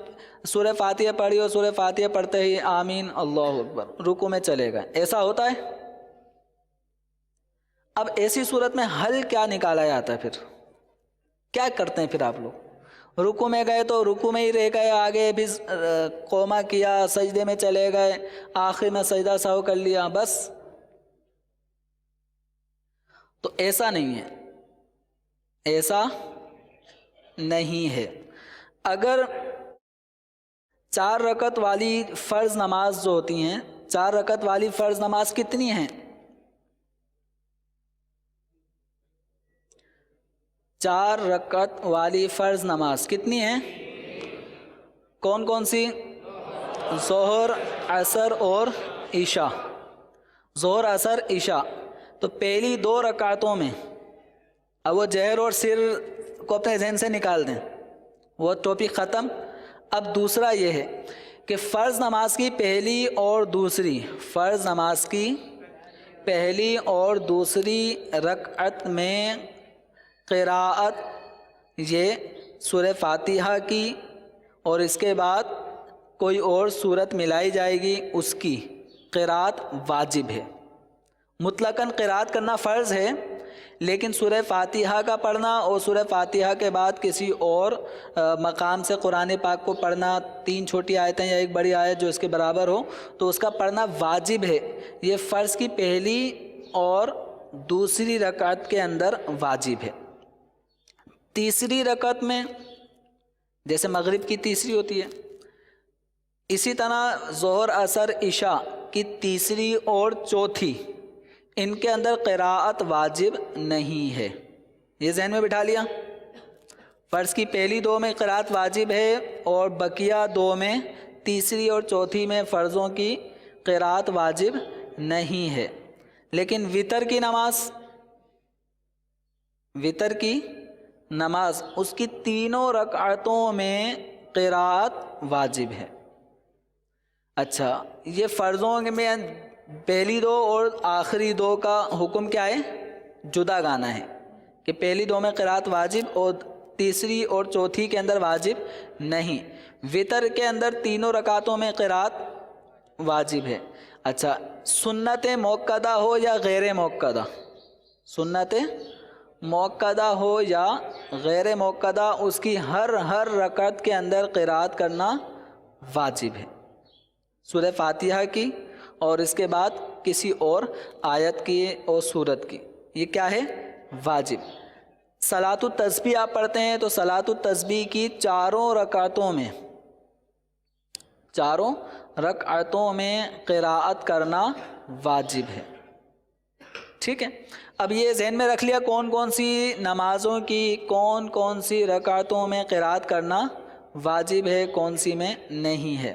سورہ فاتحہ پڑھی اور سورہ فاتحہ پڑھتے ہی آمین اللہ اکبر رکوع میں چلے گئے، ایسا ہوتا ہے۔ اب ایسی صورت میں حل کیا نکالا جاتا ہے؟ پھر کیا کرتے ہیں؟ پھر آپ لوگ رکوع میں گئے تو رکوع میں ہی رہ گئے، آگے بھی قوما کیا، سجدے میں چلے گئے، آخر میں سجدہ سہو کر لیا، بس؟ تو ایسا نہیں ہے، ایسا نہیں ہے۔ اگر 4 رکعت والی فرض نماز جو ہوتی ہیں، 4 رکعت والی فرض نماز کتنی ہیں؟ 4 رکعت والی فرض نماز کتنی ہیں؟ کون کون سی؟ ظہر، عصر اور عشاء۔ ظہر، عصر، عشاء۔ تو پہلی 2 رکعتوں میں، اب وہ جہر اور سر کو اپنے ذہن سے نکال دیں، وہ ٹاپک ختم۔ اب دوسرا یہ ہے کہ فرض نماز کی پہلی اور دوسری، فرض نماز کی پہلی اور دوسری رکعت میں قراءت، یہ سورہ فاتحہ کی اور اس کے بعد کوئی اور سورت ملائی جائے گی، اس کی قراءت واجب ہے۔ مطلقاً قراءت کرنا فرض ہے، لیکن سورہ فاتحہ کا پڑھنا اور سورہ فاتحہ کے بعد کسی اور مقام سے قرآن پاک کو پڑھنا، 3 چھوٹی آیتیں یا ایک بڑی آیت جو اس کے برابر ہو، تو اس کا پڑھنا واجب ہے۔ یہ فرض کی پہلی اور دوسری رکعت کے اندر واجب ہے۔ تیسری رکعت میں، جیسے مغرب کی تیسری ہوتی ہے، اسی طرح ظہر، عصر، عشاء کی تیسری اور چوتھی، ان کے اندر قراءت واجب نہیں ہے۔ یہ ذہن میں بٹھا لیا؟ فرض کی پہلی 2 میں قراءت واجب ہے، اور بقیہ 2 میں، تیسری اور چوتھی میں فرضوں کی قراءت واجب نہیں ہے۔ لیکن وتر کی نماز، وتر کی نماز، اس کی تینوں رکعتوں میں قراءت واجب ہے۔ اچھا، یہ فرضوں میں پہلی 2 اور آخری 2 کا حکم کیا ہے؟ جدا گانا ہے، کہ پہلی 2 میں قراءت واجب اور تیسری اور چوتھی کے اندر واجب نہیں۔ وتر کے اندر تینوں رکعتوں میں قراءت واجب ہے۔ اچھا، سنت موقدہ ہو یا غیر موقدہ، سنت موقدہ ہو یا غیر موقدہ، اس کی ہر رکعت کے اندر قراءت کرنا واجب ہے، سورہ فاتحہ کی اور اس کے بعد کسی اور آیت کی اور سورت کی، یہ کیا ہے؟ واجب۔ صلاۃ التسبیح آپ پڑھتے ہیں تو صلاۃ التسبیح کی 4 رکعتوں میں، 4 رکعتوں میں قراءت کرنا واجب ہے۔ ٹھیک ہے، اب یہ ذہن میں رکھ لیا کون کون سی نمازوں کی کون کون سی رکعتوں میں قراءت کرنا واجب ہے، کون سی میں نہیں ہے۔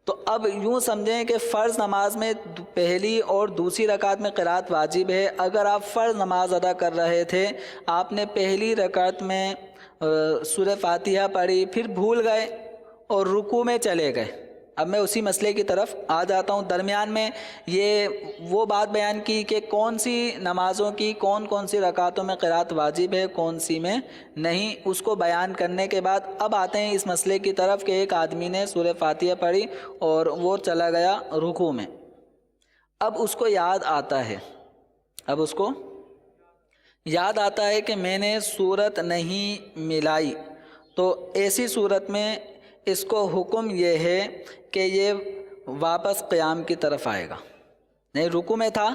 تو اب یوں سمجھیں کہ فرض نماز میں پہلی اور دوسری رکعت میں قراءت واجب ہے۔ اگر آپ فرض نماز ادا کر رہے تھے، آپ نے پہلی رکعت میں سورہ فاتحہ پڑھی، پھر بھول گئے اور رکوع میں چلے گئے۔ اب میں اسی مسئلے کی طرف آ جاتا ہوں۔ درمیان میں یہ وہ بات بیان کی کہ کون سی نمازوں کی کون کون سی رکعتوں میں قراءت واجب ہے، کون سی میں نہیں، اس کو بیان کرنے کے بعد اب آتے ہیں اس مسئلے کی طرف کہ ایک آدمی نے سورہ فاتحہ پڑھی اور وہ چلا گیا رکوع میں۔ اب اس کو یاد آتا ہے، اب اس کو یاد آتا ہے کہ میں نے سورت نہیں ملائی، تو ایسی صورت میں اس کو حکم یہ ہے کہ یہ واپس قیام کی طرف آئے گا۔ نہیں، رکوع میں تھا،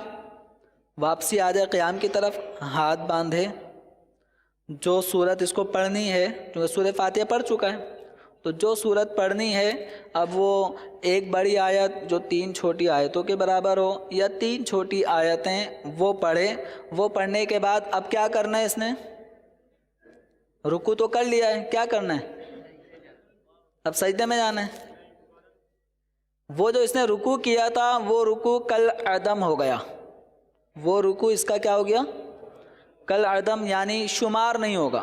واپسی آ جائے قیام کی طرف، ہاتھ باندھے، جو سورت اس کو پڑھنی ہے کیونکہ سورہ فاتحہ پڑھ چکا ہے، تو جو صورت پڑھنی ہے اب وہ ایک بڑی آیت جو 3 چھوٹی آیتوں کے برابر ہو یا 3 چھوٹی آیتیں وہ پڑھے. وہ پڑھنے کے بعد اب کیا کرنا ہے اس نے؟ رکوع تو کر لیا ہے, کیا کرنا ہے؟ اب سجدے میں جانا ہے. وہ جو اس نے رکوع کیا تھا وہ رکوع کل عدم ہو گیا. وہ رکوع اس کا کیا ہو گیا؟ کل عدم, یعنی شمار نہیں ہوگا.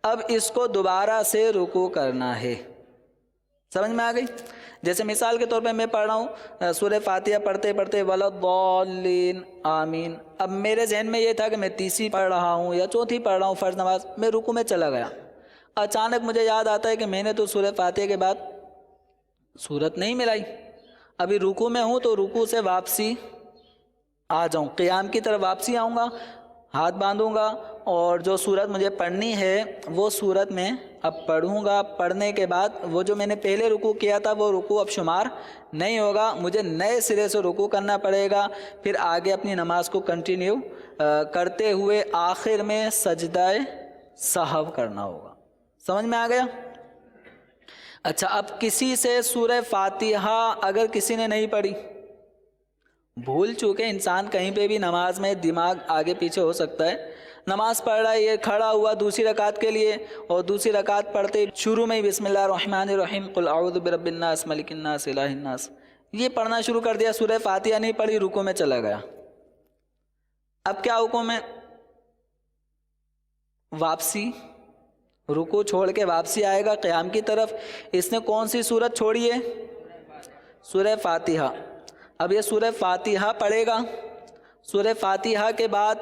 اب اس کو دوبارہ سے رکوع کرنا ہے. سمجھ میں آ گئی؟ جیسے مثال کے طور پہ میں پڑھ رہا ہوں سورہ فاتحہ پڑھتے پڑھتے وَلَضَّالِّينَ آمین. اب میرے ذہن میں یہ تھا کہ میں تیسری پڑھ رہا ہوں یا چوتھی پڑھ رہا ہوں فرض نماز, میں رکوع میں چلا گیا. اچانک مجھے یاد آتا ہے کہ میں نے تو سورہ فاتحہ کے بعد سورت نہیں ملائی. ابھی رکوع میں ہوں تو رکوع سے واپسی آ جاؤں, قیام کی طرف واپسی آؤں گا, ہاتھ باندھوں گا اور جو سورت مجھے پڑھنی ہے وہ سورت میں اب پڑھوں گا. پڑھنے کے بعد وہ جو میں نے پہلے رکوع کیا تھا وہ رکوع اب شمار نہیں ہوگا, مجھے نئے سرے سے رکوع کرنا پڑے گا. پھر آگے اپنی نماز کو کنٹینیو کرتے ہوئے آخر میں سجدہ سہو کرنا ہوگا. سمجھ میں آ گیا؟ اچھا, اب کسی سے سورہ فاتحہ اگر کسی نے نہیں پڑھی, بھول چکے انسان کہیں پہ بھی نماز میں دماغ آگے پیچھے ہو سکتا ہے, نماز پڑھ رہا ہے, یہ کھڑا ہوا دوسری رکعت کے لیے اور دوسری رکعت پڑھتے شروع میں ہی بسم اللہ الرحمن الرحیم قل اعوذ برب الناس ملک الناس الہ الناس یہ پڑھنا شروع کر دیا, سورہ فاتحہ نہیں پڑھی, رکوع میں چلا گیا. اب کیا حکم ہے؟ واپسی, رکوع چھوڑ کے واپسی آئے گا قیام کی طرف. اس نے کون سی سورت چھوڑی ہے؟ سورہ فاتحہ. اب یہ سورہ فاتحہ پڑھے گا, سورہ فاتحہ کے بعد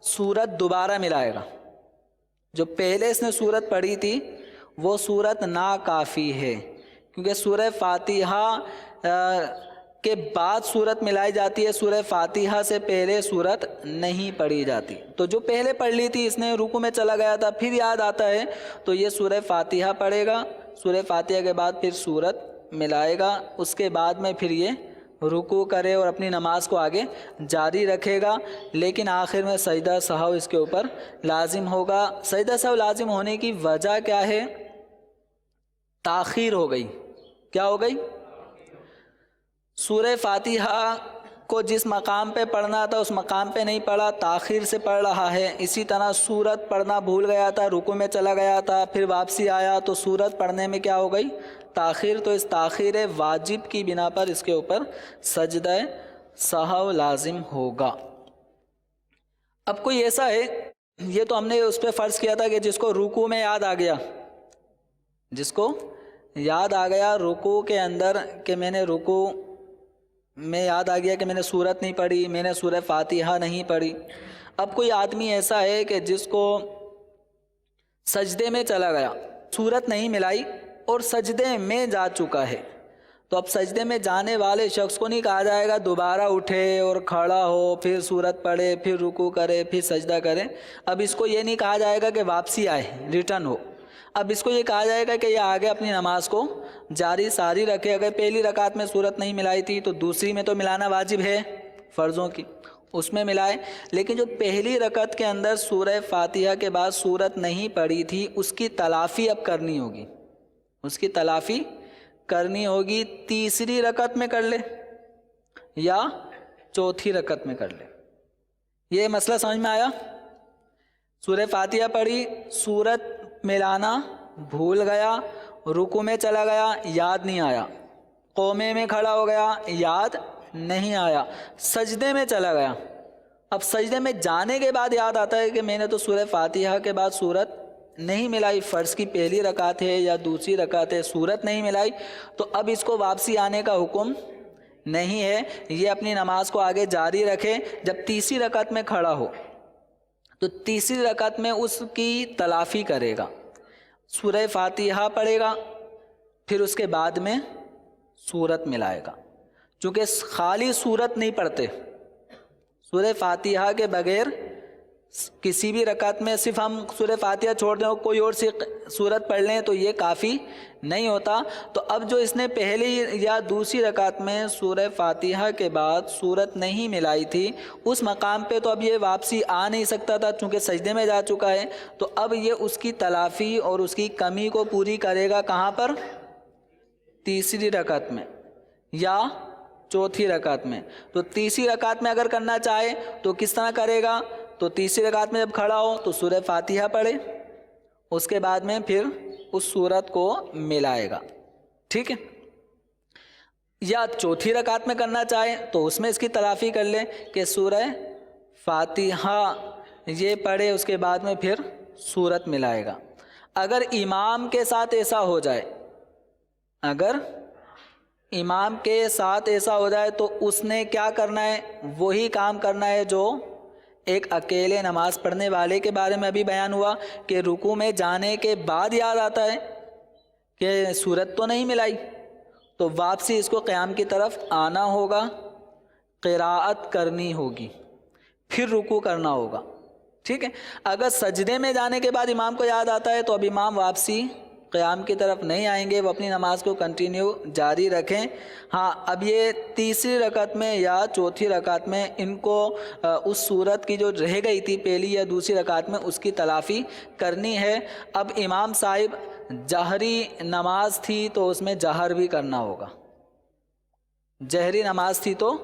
سورت دوبارہ ملائے گا. جو پہلے اس نے سورت پڑھی تھی وہ سورت ناکافی ہے, کیونکہ سورہ فاتحہ کے بعد سورت ملائی جاتی ہے, سورہ فاتحہ سے پہلے سورت نہیں پڑھی جاتی. تو جو پہلے پڑھ لی تھی اس نے رکوع میں چلا گیا تھا, پھر یاد آتا ہے تو یہ سورہ فاتحہ پڑھے گا, سورہ فاتحہ کے بعد پھر سورت ملائے گا, اس کے بعد میں پھر یہ رکوع کرے اور اپنی نماز کو آگے جاری رکھے گا. لیکن آخر میں سجدہ سہو اس کے اوپر لازم ہوگا. سجدہ سہو لازم ہونے کی وجہ کیا ہے؟ تاخیر ہو گئی. کیا ہو گئی؟ سورہ فاتحہ کو جس مقام پہ پڑھنا تھا اس مقام پہ نہیں پڑھا, تاخیر سے پڑھ رہا ہے. اسی طرح سورت پڑھنا بھول گیا تھا, رکوع میں چلا گیا تھا, پھر واپسی آیا تو سورت پڑھنے میں کیا ہو گئی؟ تاخیر. تو اس تاخیر واجب کی بنا پر اس کے اوپر سجدہ سہو لازم ہوگا. اب کوئی ایسا ہے, یہ تو ہم نے اس پہ فرض کیا تھا کہ جس کو رکوع میں یاد آ گیا, جس کو یاد آ گیا رکوع کے اندر کہ میں نے رکوع میں یاد آ گیا کہ میں نے سورت نہیں پڑھی, میں نے سورہ فاتحہ نہیں پڑھی. اب کوئی آدمی ایسا ہے کہ جس کو سجدے میں چلا گیا, سورت نہیں ملائی اور سجدے میں جا چکا ہے, تو اب سجدے میں جانے والے شخص کو نہیں کہا جائے گا دوبارہ اٹھے اور کھڑا ہو, پھر سورت پڑھے, پھر رکوع کرے, پھر سجدہ کرے. اب اس کو یہ نہیں کہا جائے گا کہ واپسی آئے, ریٹرن ہو. اب اس کو یہ کہا جائے گا کہ یہ آگے اپنی نماز کو جاری ساری رکھے. اگر پہلی رکعت میں سورت نہیں ملائی تھی تو دوسری میں تو ملانا واجب ہے فرضوں کی, اس میں ملائے. لیکن جو پہلی رکعت کے اندر سورہ فاتحہ کے بعد سورت نہیں پڑھی تھی اس کی تلافی اب کرنی ہوگی, اس کی تلافی کرنی ہوگی. تیسری رکعت میں کر لے یا چوتھی رکعت میں کر لے. یہ مسئلہ سمجھ میں آیا؟ سورہ فاتحہ پڑھی, سورت ملانا بھول گیا, رکوع میں چلا گیا, یاد نہیں آیا, قومے میں کھڑا ہو گیا, یاد نہیں آیا, سجدے میں چلا گیا. اب سجدے میں جانے کے بعد یاد آتا ہے کہ میں نے تو سورہ فاتحہ کے بعد سورت نہیں ملائی, فرض کی پہلی رکعت ہے یا دوسری رکعت ہے, سورت نہیں ملائی, تو اب اس کو واپسی آنے کا حکم نہیں ہے. یہ اپنی نماز کو آگے جاری رکھے. جب تیسری رکعت میں کھڑا ہو تو تیسری رکعت میں اس کی تلافی کرے گا, سورہ فاتحہ پڑھے گا, پھر اس کے بعد میں سورت ملائے گا. چونکہ خالی سورت نہیں پڑھتے, سورہ فاتحہ کے بغیر کسی بھی رکعت میں صرف ہم سورہ فاتحہ چھوڑ دیں اور کوئی اور سی سورت پڑھ لیں تو یہ کافی نہیں ہوتا. تو اب جو اس نے پہلی یا دوسری رکعت میں سورہ فاتحہ کے بعد سورت نہیں ملائی تھی، اس مقام پہ تو اب یہ واپسی آ نہیں سکتا تھا چونکہ سجدے میں جا چکا ہے. تو اب یہ اس کی تلافی اور اس کی کمی کو پوری کرے گا کہاں پر؟ تیسری رکعت میں یا چوتھی رکعت میں. تو تیسری رکعت میں اگر کرنا چاہے تو کس طرح کرے گا؟ تو تیسری رکعت میں جب کھڑا ہو تو سورہ فاتحہ پڑھے، اس کے بعد میں پھر اس سورت کو ملائے گا. ٹھیک ہے. یا چوتھی رکعت میں کرنا چاہے تو اس میں اس کی تلافی کر لے کہ سورہ فاتحہ یہ پڑھے، اس کے بعد میں پھر سورت ملائے گا. اگر امام کے ساتھ ایسا ہو جائے، اگر امام کے ساتھ ایسا ہو جائے تو اس نے کیا کرنا ہے؟ وہی کام کرنا ہے جو ایک اکیلے نماز پڑھنے والے کے بارے میں ابھی بیان ہوا کہ رکوع میں جانے کے بعد یاد آتا ہے کہ سورت تو نہیں ملائی، تو واپسی اس کو قیام کی طرف آنا ہوگا، قراءت کرنی ہوگی، پھر رکوع کرنا ہوگا. ٹھیک ہے. اگر سجدے میں جانے کے بعد امام کو یاد آتا ہے تو اب امام واپسی قیام کی طرف نہیں آئیں گے، وہ اپنی نماز کو کنٹینیو جاری رکھیں. ہاں اب یہ تیسری رکعت میں یا چوتھی رکعت میں ان کو اس صورت کی جو رہ گئی تھی پہلی یا دوسری رکعت میں اس کی تلافی کرنی ہے. اب امام صاحب جہری نماز تھی تو اس میں جہر بھی کرنا ہوگا، جہری نماز تھی تو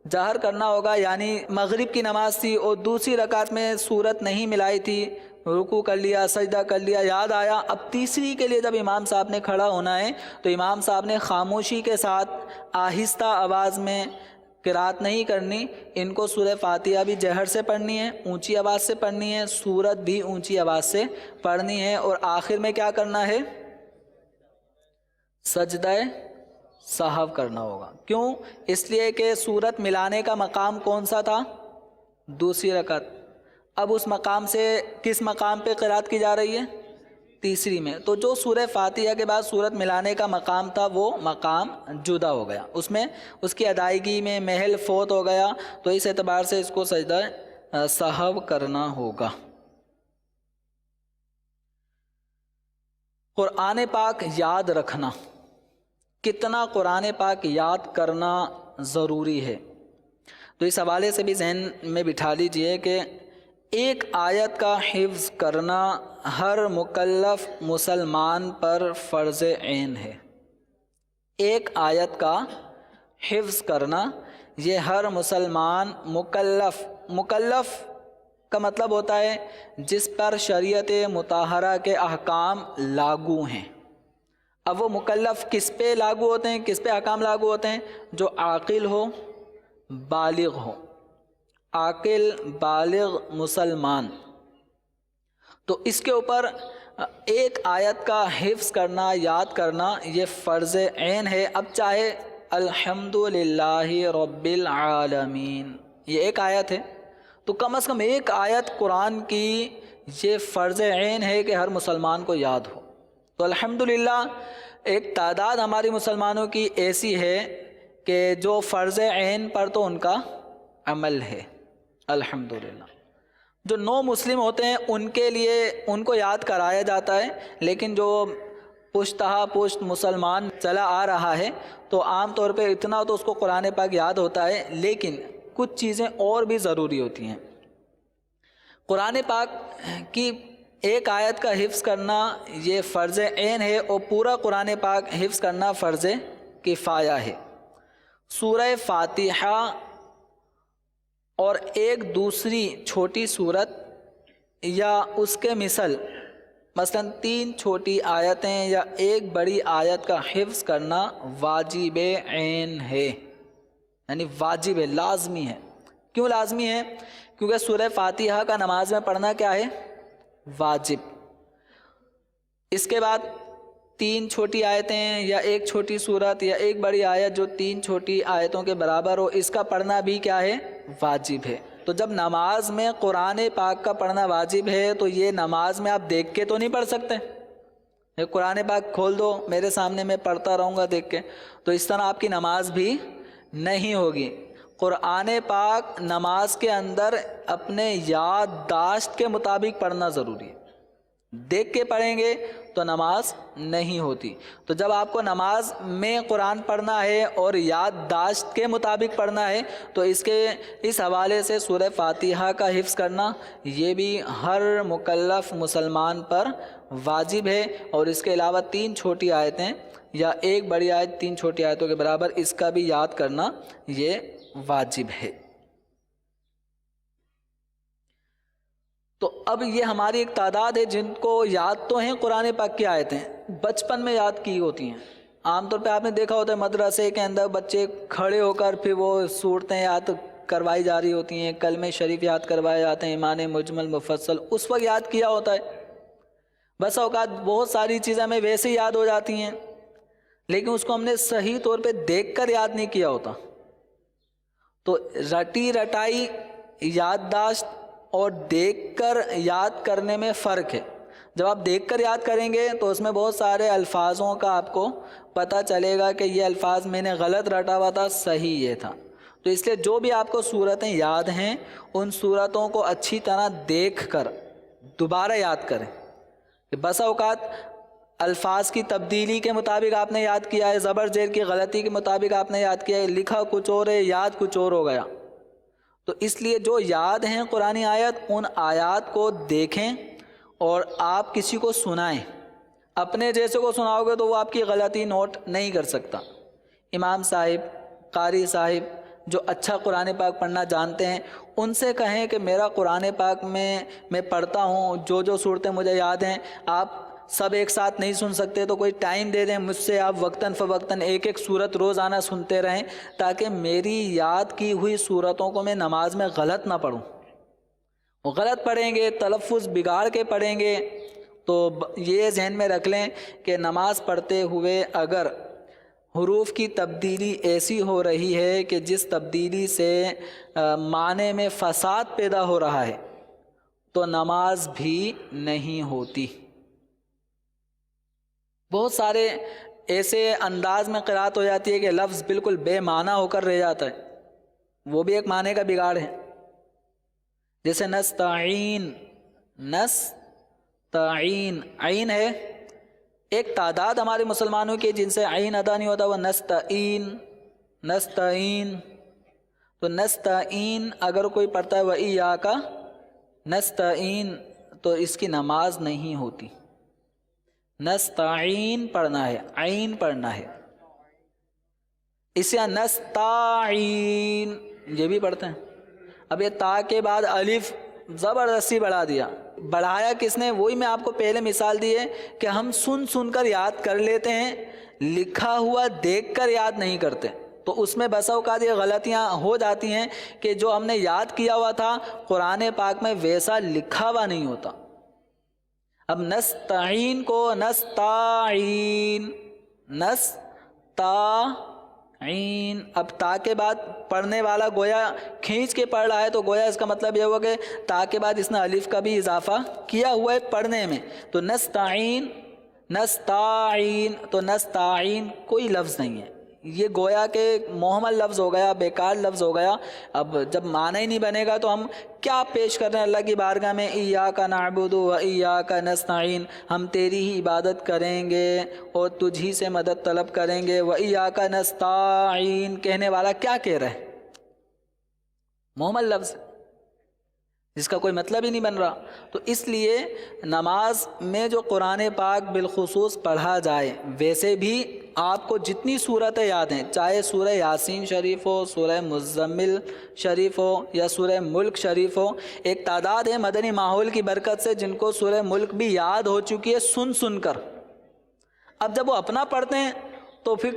جہر کرنا ہوگا. یعنی مغرب کی نماز تھی اور دوسری رکعت میں سورت نہیں ملائی تھی، رکوع کر لیا، سجدہ کر لیا، یاد آیا، اب تیسری کے لیے جب امام صاحب نے کھڑا ہونا ہے تو امام صاحب نے خاموشی کے ساتھ آہستہ آواز میں قرات نہیں کرنی. ان کو سورہ فاتحہ بھی جہر سے پڑھنی ہے، اونچی آواز سے پڑھنی ہے، سورت بھی اونچی آواز سے پڑھنی ہے. اور آخر میں کیا کرنا ہے؟ سجدہ سہو کرنا ہوگا. کیوں؟ اس لیے کہ سورت ملانے کا مقام کون سا تھا؟ دوسری رکعت. اب اس مقام سے کس مقام پہ قرات کی جا رہی ہے؟ تیسری میں. تو جو سورہ فاتحہ کے بعد سورت ملانے کا مقام تھا وہ مقام جدا ہو گیا، اس میں اس کی ادائیگی میں محل فوت ہو گیا. تو اس اعتبار سے اس کو سجدہ سہو کرنا ہوگا. قرآن پاک یاد رکھنا، کتنا قرآن پاک یاد کرنا ضروری ہے؟ تو اس حوالے سے بھی ذہن میں بٹھا لیجئے کہ ایک آیت کا حفظ کرنا ہر مکلف مسلمان پر فرض عین ہے. ایک آیت کا حفظ کرنا یہ ہر مسلمان مکلف کا مطلب ہوتا ہے جس پر شریعت مطہرہ کے احکام لاگو ہیں. اب وہ مکلف کس پہ لاگو ہوتے ہیں، کس پہ احکام لاگو ہوتے ہیں؟ جو عاقل ہو، بالغ ہو، عاقل بالغ مسلمان. تو اس کے اوپر ایک آیت کا حفظ کرنا، یاد کرنا یہ فرض عین ہے. اب چاہے الحمدللہ رب العالمین یہ ایک آیت ہے تو کم از کم ایک آیت قرآن کی یہ فرض عین ہے کہ ہر مسلمان کو یاد ہو. تو الحمدللہ ایک تعداد ہماری مسلمانوں کی ایسی ہے کہ جو فرض عین پر تو ان کا عمل ہے الحمدللہ. جو نو مسلم ہوتے ہیں ان کے لیے ان کو یاد کرایا جاتا ہے، لیکن جو پشتہ پشت مسلمان چلا آ رہا ہے تو عام طور پہ اتنا تو اس کو قرآن پاک یاد ہوتا ہے، لیکن کچھ چیزیں اور بھی ضروری ہوتی ہیں. قرآن پاک کی ایک آیت کا حفظ کرنا یہ فرض عین ہے اور پورا قرآن پاک حفظ کرنا فرض کفایہ ہے. سورہ فاتحہ اور ایک دوسری چھوٹی سورت یا اس کے مثلا 3 چھوٹی آیتیں یا ایک بڑی آیت کا حفظ کرنا واجب عین ہے، یعنی واجب ہے، لازمی ہے. کیوں لازمی ہے؟ کیونکہ سورہ فاتحہ کا نماز میں پڑھنا کیا ہے؟ واجب. اس کے بعد 3 چھوٹی آیتیں یا ایک چھوٹی سورت یا ایک بڑی آیت جو 3 چھوٹی آیتوں کے برابر ہو، اس کا پڑھنا بھی کیا ہے؟ واجب ہے. تو جب نماز میں قرآن پاک کا پڑھنا واجب ہے تو یہ نماز میں آپ دیکھ کے تو نہیں پڑھ سکتے. یہ قرآن پاک کھول دو میرے سامنے میں پڑھتا رہوں گا دیکھ کے، تو اس طرح آپ کی نماز بھی نہیں ہوگی. قرآن پاک نماز کے اندر اپنے یادداشت کے مطابق پڑھنا ضروری ہے. دیکھ کے پڑھیں گے تو نماز نہیں ہوتی. تو جب آپ کو نماز میں قرآن پڑھنا ہے اور یادداشت کے مطابق پڑھنا ہے تو اس حوالے سے سورہ فاتحہ کا حفظ کرنا یہ بھی ہر مکلف مسلمان پر واجب ہے. اور اس کے علاوہ 3 چھوٹی آیتیں یا ایک بڑی آیت 3 چھوٹی آیتوں کے برابر اس کا بھی یاد کرنا یہ واجب ہے. تو اب یہ ہماری ایک تعداد ہے جن کو یاد تو ہیں قرآن پاک کی آیتیں، بچپن میں یاد کی ہوتی ہیں. عام طور پہ آپ نے دیکھا ہوتا ہے مدرسے کے اندر بچے کھڑے ہو کر پھر وہ صورتیں یاد کروائی جا رہی ہوتی ہیں، کلمہ شریف یاد کروائے جاتے ہیں، ایمان مجمل مفصل اس وقت یاد کیا ہوتا ہے. بس اوقات بہت ساری چیزیں ہمیں ویسے ہی یاد ہو جاتی ہیں لیکن اس کو ہم نے صحیح طور پہ دیکھ کر یاد نہیں کیا ہوتا. تو رٹی رٹائی یادداشت اور دیکھ کر یاد کرنے میں فرق ہے. جب آپ دیکھ کر یاد کریں گے تو اس میں بہت سارے الفاظوں کا آپ کو پتہ چلے گا کہ یہ الفاظ میں نے غلط رٹا ہوا تھا، صحیح یہ تھا. تو اس لیے جو بھی آپ کو صورتیں یاد ہیں ان صورتوں کو اچھی طرح دیکھ کر دوبارہ یاد کریں. بس اوقات الفاظ کی تبدیلی کے مطابق آپ نے یاد کیا ہے، زبر زیر کی غلطی کے مطابق آپ نے یاد کیا ہے، لکھا کچھ اور ہے یاد کچھ اور ہو گیا. تو اس لیے جو یاد ہیں قرآن آیت ان آیات کو دیکھیں اور آپ کسی کو سنائیں. اپنے جیسے کو سناؤ گے تو وہ آپ کی غلطی نوٹ نہیں کر سکتا. امام صاحب، قاری صاحب جو اچھا قرآن پاک پڑھنا جانتے ہیں ان سے کہیں کہ میرا قرآن پاک میں پڑھتا ہوں، جو صورتیں مجھے یاد ہیں آپ سب ایک ساتھ نہیں سن سکتے تو کوئی ٹائم دے دیں مجھ سے، آپ وقتاً فوقتاً ایک صورت روزانہ سنتے رہیں تاکہ میری یاد کی ہوئی صورتوں کو میں نماز میں غلط نہ پڑھوں. غلط پڑھیں گے، تلفظ بگاڑ کے پڑھیں گے تو یہ ذہن میں رکھ لیں کہ نماز پڑھتے ہوئے اگر حروف کی تبدیلی ایسی ہو رہی ہے کہ جس تبدیلی سے معنی میں فساد پیدا ہو رہا ہے تو نماز بھی نہیں ہوتی. بہت سارے ایسے انداز میں قرات ہو جاتی ہے کہ لفظ بالکل بے معنی ہو کر رہ جاتا ہے، وہ بھی ایک معنی کا بگاڑ ہے. جیسے نستعین، نستعین عین ہے، ایک تعداد ہمارے مسلمانوں کی جن سے عین ادا نہیں ہوتا، وہ نستعین نستعین. تو نستعین اگر کوئی پڑھتا ہے وَإِيَّاكَ نستعین تو اس کی نماز نہیں ہوتی. نستعین پڑھنا ہے، عین پڑھنا ہے. اسے نستعین یہ بھی پڑھتے ہیں. اب یہ تا کے بعد الف زبردستی بڑھا دیا. بڑھایا کس نے؟ وہی میں آپ کو پہلے مثال دی ہے کہ ہم سن کر یاد کر لیتے ہیں، لکھا ہوا دیکھ کر یاد نہیں کرتے. تو اس میں بسا اوقات یہ غلطیاں ہو جاتی ہیں کہ جو ہم نے یاد کیا ہوا تھا قرآن پاک میں ویسا لکھا ہوا نہیں ہوتا. اب نستعین کو نستعین نستعین، اب تا کے بعد پڑھنے والا گویا کھینچ کے پڑھ رہا ہے تو گویا اس کا مطلب یہ ہوا کہ تا کے بعد اس نے الف کا بھی اضافہ کیا ہوا ہے پڑھنے میں. تو نستعین نستعین، تو نستعین کوئی لفظ نہیں ہے، یہ گویا کہ محمل لفظ ہو گیا، بیکار لفظ ہو گیا. اب جب معنی ہی نہیں بنے گا تو ہم کیا پیش کر رہے ہیں اللہ کی بارگاہ میں؟ ایاک نعبد و ایاک نستعین، ہم تیری ہی عبادت کریں گے اور تجھ ہی سے مدد طلب کریں گے. و ایاک نستعین کہنے والا کیا کہہ رہا ہے؟ محمل لفظ جس کا کوئی مطلب ہی نہیں بن رہا. تو اس لیے نماز میں جو قرآن پاک بالخصوص پڑھا جائے، ویسے بھی آپ کو جتنی صورتیں یاد ہیں، چاہے سورہ یاسین شریف ہو، سورہ مزمل شریف ہو یا سورہ ملک شریف ہو، ایک تعداد ہے مدنی ماحول کی برکت سے جن کو سورہ ملک بھی یاد ہو چکی ہے سن کر. اب جب وہ اپنا پڑھتے ہیں تو پھر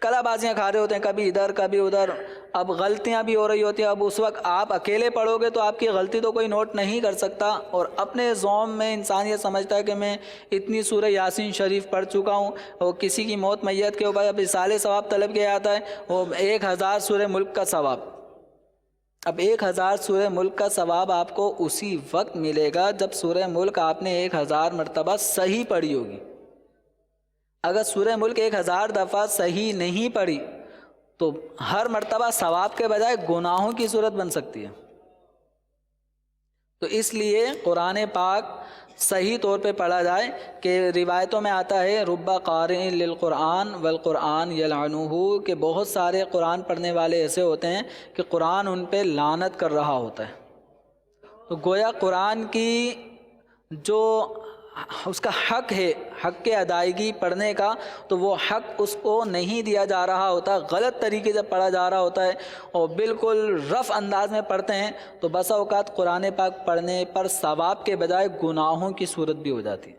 کلا بازیاں کھا رہے ہوتے ہیں، کبھی ادھر کبھی ادھر، اب غلطیاں بھی ہو رہی ہوتی ہیں. اب اس وقت آپ اکیلے پڑھو گے تو آپ کی غلطی تو کوئی نوٹ نہیں کر سکتا، اور اپنے ذوم میں انسان یہ سمجھتا ہے کہ میں اتنی سورہ یاسین شریف پڑھ چکا ہوں، اور کسی کی موت میت کے اوپر اب اصالِ ثواب طلب کیا جاتا ہے، وہ 1000 سورہ ملک کا ثواب. اب 1000 سورہ ملک کا ثواب آپ کو اسی وقت ملے گا جب سورہ ملک آپ نے 1000 مرتبہ صحیح پڑھی ہوگی. اگر سورہ ملک 1000 دفعہ صحیح نہیں پڑھی تو ہر مرتبہ ثواب کے بجائے گناہوں کی صورت بن سکتی ہے. تو اس لیے قرآن پاک صحیح طور پہ پڑھا جائے کہ روایتوں میں آتا ہے رب قارئ للقرآن والقرآن یلعنہ، کہ بہت سارے قرآن پڑھنے والے ایسے ہوتے ہیں کہ قرآن ان پہ لعنت کر رہا ہوتا ہے. تو گویا قرآن کی جو اس کا حق ہے، حق کے ادائیگی پڑھنے کا، تو وہ حق اس کو نہیں دیا جا رہا ہوتا، غلط طریقے سے پڑھا جا رہا ہوتا ہے اور بالکل رف انداز میں پڑھتے ہیں. تو بسا اوقات قرآن پاک پڑھنے پر ثواب کے بجائے گناہوں کی صورت بھی ہو جاتی ہے.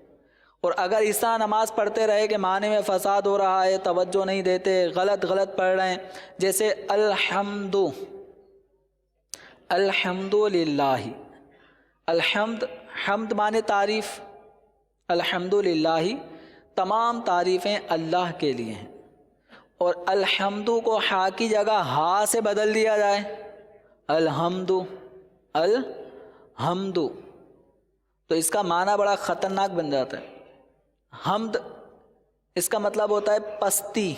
اور اگر اس طرح نماز پڑھتے رہے کہ معنی میں فساد ہو رہا ہے، توجہ نہیں دیتے، غلط پڑھ رہے ہیں، جیسے الحمد للہ، حمد معنی تعریف، الحمد للہ تمام تعریفیں اللہ کے لیے ہیں، اور الحمد کو ہا کی جگہ ہا سے بدل دیا جائے، الحمد، تو اس کا معنی بڑا خطرناک بن جاتا ہے. حمد اس کا مطلب ہوتا ہے پستی،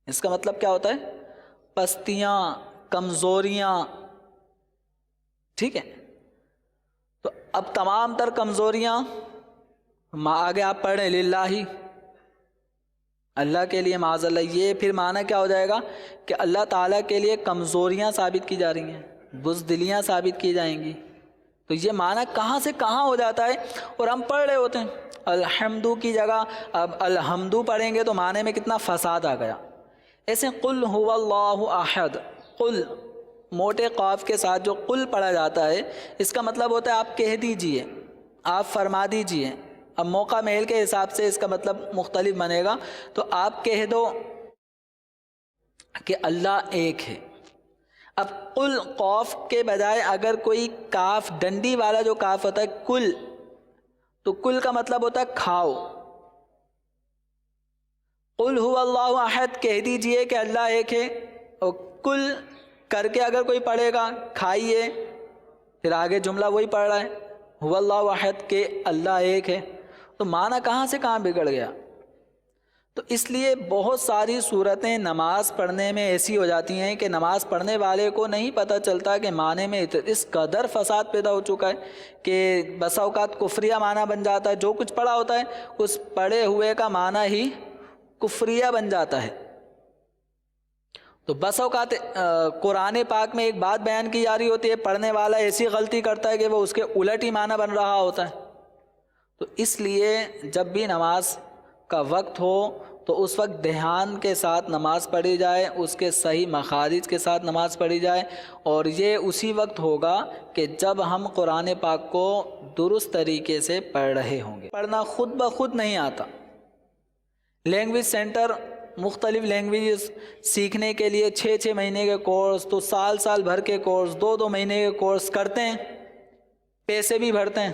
اس کا مطلب کیا ہوتا ہے؟ پستیاں، کمزوریاں. ٹھیک ہے، تو اب تمام تر کمزوریاں آگے آپ پڑھ رہے ہیں للہ، اللہ کے لیے، معاذ اللہ، یہ پھر معنی کیا ہو جائے گا کہ اللہ تعالیٰ کے لیے کمزوریاں ثابت کی جا رہی ہیں، بزدلیاں ثابت کی جائیں گی. تو یہ معنی کہاں سے کہاں ہو جاتا ہے، اور ہم پڑھ رہے ہوتے ہیں الحمدو کی جگہ اب الحمدو پڑھیں گے تو معنی میں کتنا فساد آ گیا. ایسے قل هو اللہ احد، قل موٹے قاف کے ساتھ جو قل پڑھا جاتا ہے، اس کا مطلب ہوتا ہے آپ کہہ دیجئے، آپ فرما دیجئے. اب موقع محل کے حساب سے اس کا مطلب مختلف بنے گا. تو آپ کہہ دو کہ اللہ ایک ہے. اب قل قاف کے بجائے اگر کوئی کاف، ڈنڈی والا جو کاف ہوتا ہے کل، تو کل کا مطلب ہوتا ہے کھاؤ. قل هو اللہ احد کہہ دیجئے کہ اللہ ایک ہے، اور کل کر کے اگر کوئی پڑھے گا کھائیے، پھر آگے جملہ وہی پڑھ رہا ہے هو اللہ احد کہ اللہ ایک ہے. تو معنی کہاں سے کہاں بگڑ گیا. تو اس لیے بہت ساری صورتیں نماز پڑھنے میں ایسی ہو جاتی ہیں کہ نماز پڑھنے والے کو نہیں پتہ چلتا کہ معنی میں اس قدر فساد پیدا ہو چکا ہے کہ بسا اوقات کفریہ معنی بن جاتا ہے. جو کچھ پڑھا ہوتا ہے اس پڑھے ہوئے کا معنی ہی کفریہ بن جاتا ہے. تو بس اوقات قرآن پاک میں ایک بات بیان کی جا رہی ہوتی ہے، پڑھنے والا ایسی غلطی کرتا ہے کہ وہ اس کے الٹ ہی معنی بن رہا ہوتا ہے. تو اس لیے جب بھی نماز کا وقت ہو تو اس وقت دھیان کے ساتھ نماز پڑھی جائے، اس کے صحیح مخارج کے ساتھ نماز پڑھی جائے، اور یہ اسی وقت ہوگا کہ جب ہم قرآن پاک کو درست طریقے سے پڑھ رہے ہوں گے. پڑھنا خود بخود نہیں آتا. لینگویج سینٹر مختلف لینگویجز سیکھنے کے لیے 6 مہینے کے کورس، تو سال بھر کے کورس، 2 مہینے کے کورس کرتے ہیں، پیسے بھی بھرتے ہیں.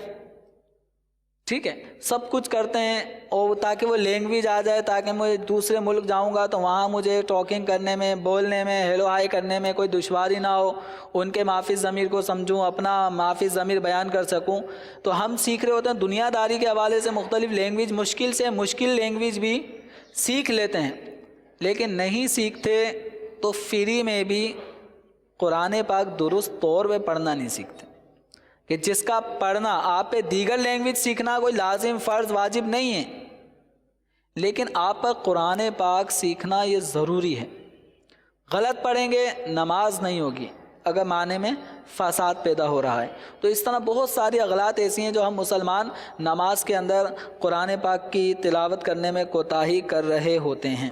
ٹھیک ہے، سب کچھ کرتے ہیں، اور تاکہ وہ لینگویج آ جائے، تاکہ میں دوسرے ملک جاؤں گا تو وہاں مجھے ٹاکنگ کرنے میں، بولنے میں، ہیلو ہائی کرنے میں کوئی دشواری نہ ہو، ان کے معافی ضمیر کو سمجھوں، اپنا معافی ضمیر بیان کر سکوں. تو ہم سیکھ رہے ہوتے ہیں دنیا داری کے حوالے سے مختلف لینگویج، مشکل سے مشکل لینگویج بھی سیکھ لیتے ہیں، لیکن نہیں سیکھتے تو فری میں بھی قرآن پاک درست طور پہ پڑھنا نہیں سیکھتے. کہ جس کا پڑھنا آپ پہ دیگر لینگویج سیکھنا کوئی لازم، فرض، واجب نہیں ہے، لیکن آپ پر قرآن پاک سیکھنا یہ ضروری ہے. غلط پڑھیں گے نماز نہیں ہوگی اگر معنی میں فساد پیدا ہو رہا ہے. تو اس طرح بہت ساری اغلاط ایسی ہیں جو ہم مسلمان نماز کے اندر قرآن پاک کی تلاوت کرنے میں کوتاہی کر رہے ہوتے ہیں.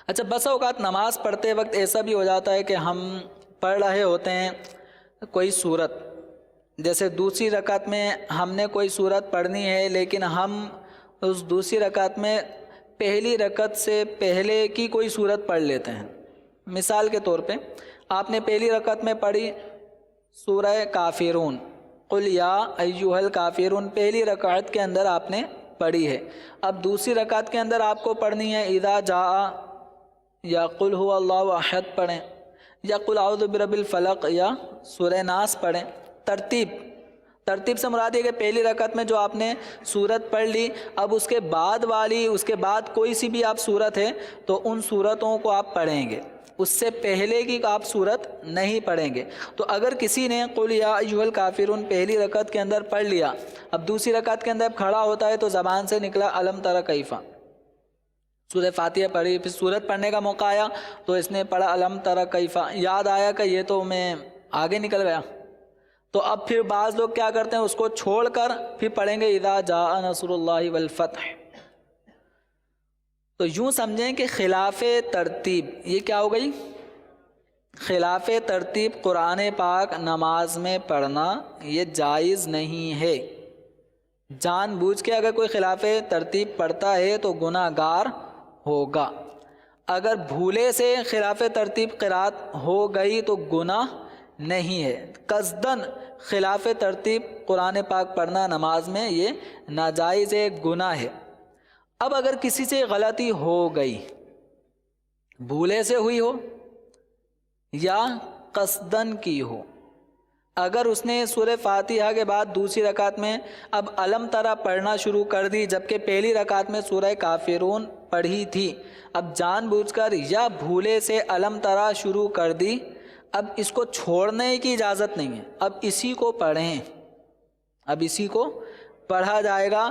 اچھا، بسا اوقات نماز پڑھتے وقت ایسا بھی ہو جاتا ہے کہ ہم پڑھ رہے ہوتے ہیں کوئی صورت، جیسے دوسری رکعت میں ہم نے کوئی صورت پڑھنی ہے، لیکن ہم اس دوسری رکعت میں پہلی رکعت سے پہلے کی کوئی صورت پڑھ لیتے ہیں. مثال کے طور پہ آپ نے پہلی رکعت میں پڑھی سورہ کافرون، قل یا ایھا الکافرون، پہلی رکعت کے اندر آپ نے پڑھی ہے. اب دوسری رکعت کے اندر آپ کو پڑھنی ہے اذا جاء، یا قل هو اللہ احد پڑھیں، یا قل اعوذ برب الفلق، یا سورہ ناس پڑھیں، ترتیب. ترتیب سے مراد یہ کہ پہلی رکعت میں جو آپ نے سورت پڑھ لی، اب اس کے بعد کوئی سی بھی آپ سورت ہے تو ان سورتوں کو آپ پڑھیں گے، اس سے پہلے کی آپ سورت نہیں پڑھیں گے۔ تو اگر کسی نے قل یا ایھا الکافرون پہلی رکعت کے اندر پڑھ لیا، اب دوسری رکعت کے اندر کھڑا ہوتا ہے تو زبان سے نکلا الم تر کیف، سورہ فاتحہ پڑھی، پھر سورت پڑھنے کا موقع آیا تو اس نے پڑھا الم تر کیف، یاد آیا کہ یہ تو میں آگے نکل گیا، تو اب پھر بعض لوگ کیا کرتے ہیں، اس کو چھوڑ کر پھر پڑھیں گے اذا جاء نصر اللہ والفتح۔ تو یوں سمجھیں کہ خلاف ترتیب، یہ کیا ہو گئی؟ خلاف ترتیب قرآن پاک نماز میں پڑھنا یہ جائز نہیں ہے۔ جان بوجھ کے اگر کوئی خلاف ترتیب پڑھتا ہے تو گناہ گار ہوگا، اگر بھولے سے خلاف ترتیب قرات ہو گئی تو گناہ نہیں ہے۔ قصدن خلاف ترتیب قرآن پاک پڑھنا نماز میں یہ ناجائز ہے، گناہ ہے۔ اب اگر کسی سے غلطی ہو گئی، بھولے سے ہوئی ہو یا قصدن کی ہو، اگر اس نے سورہ فاتحہ کے بعد دوسری رکعت میں اب الم ترا پڑھنا شروع کر دی جبکہ پہلی رکعت میں سورہ کافرون پڑھی تھی، اب جان بوجھ کر یا بھولے سے الم ترا شروع کر دی، اب اس کو چھوڑنے کی اجازت نہیں ہے، اب اسی کو پڑھیں، اب اسی کو پڑھا جائے گا۔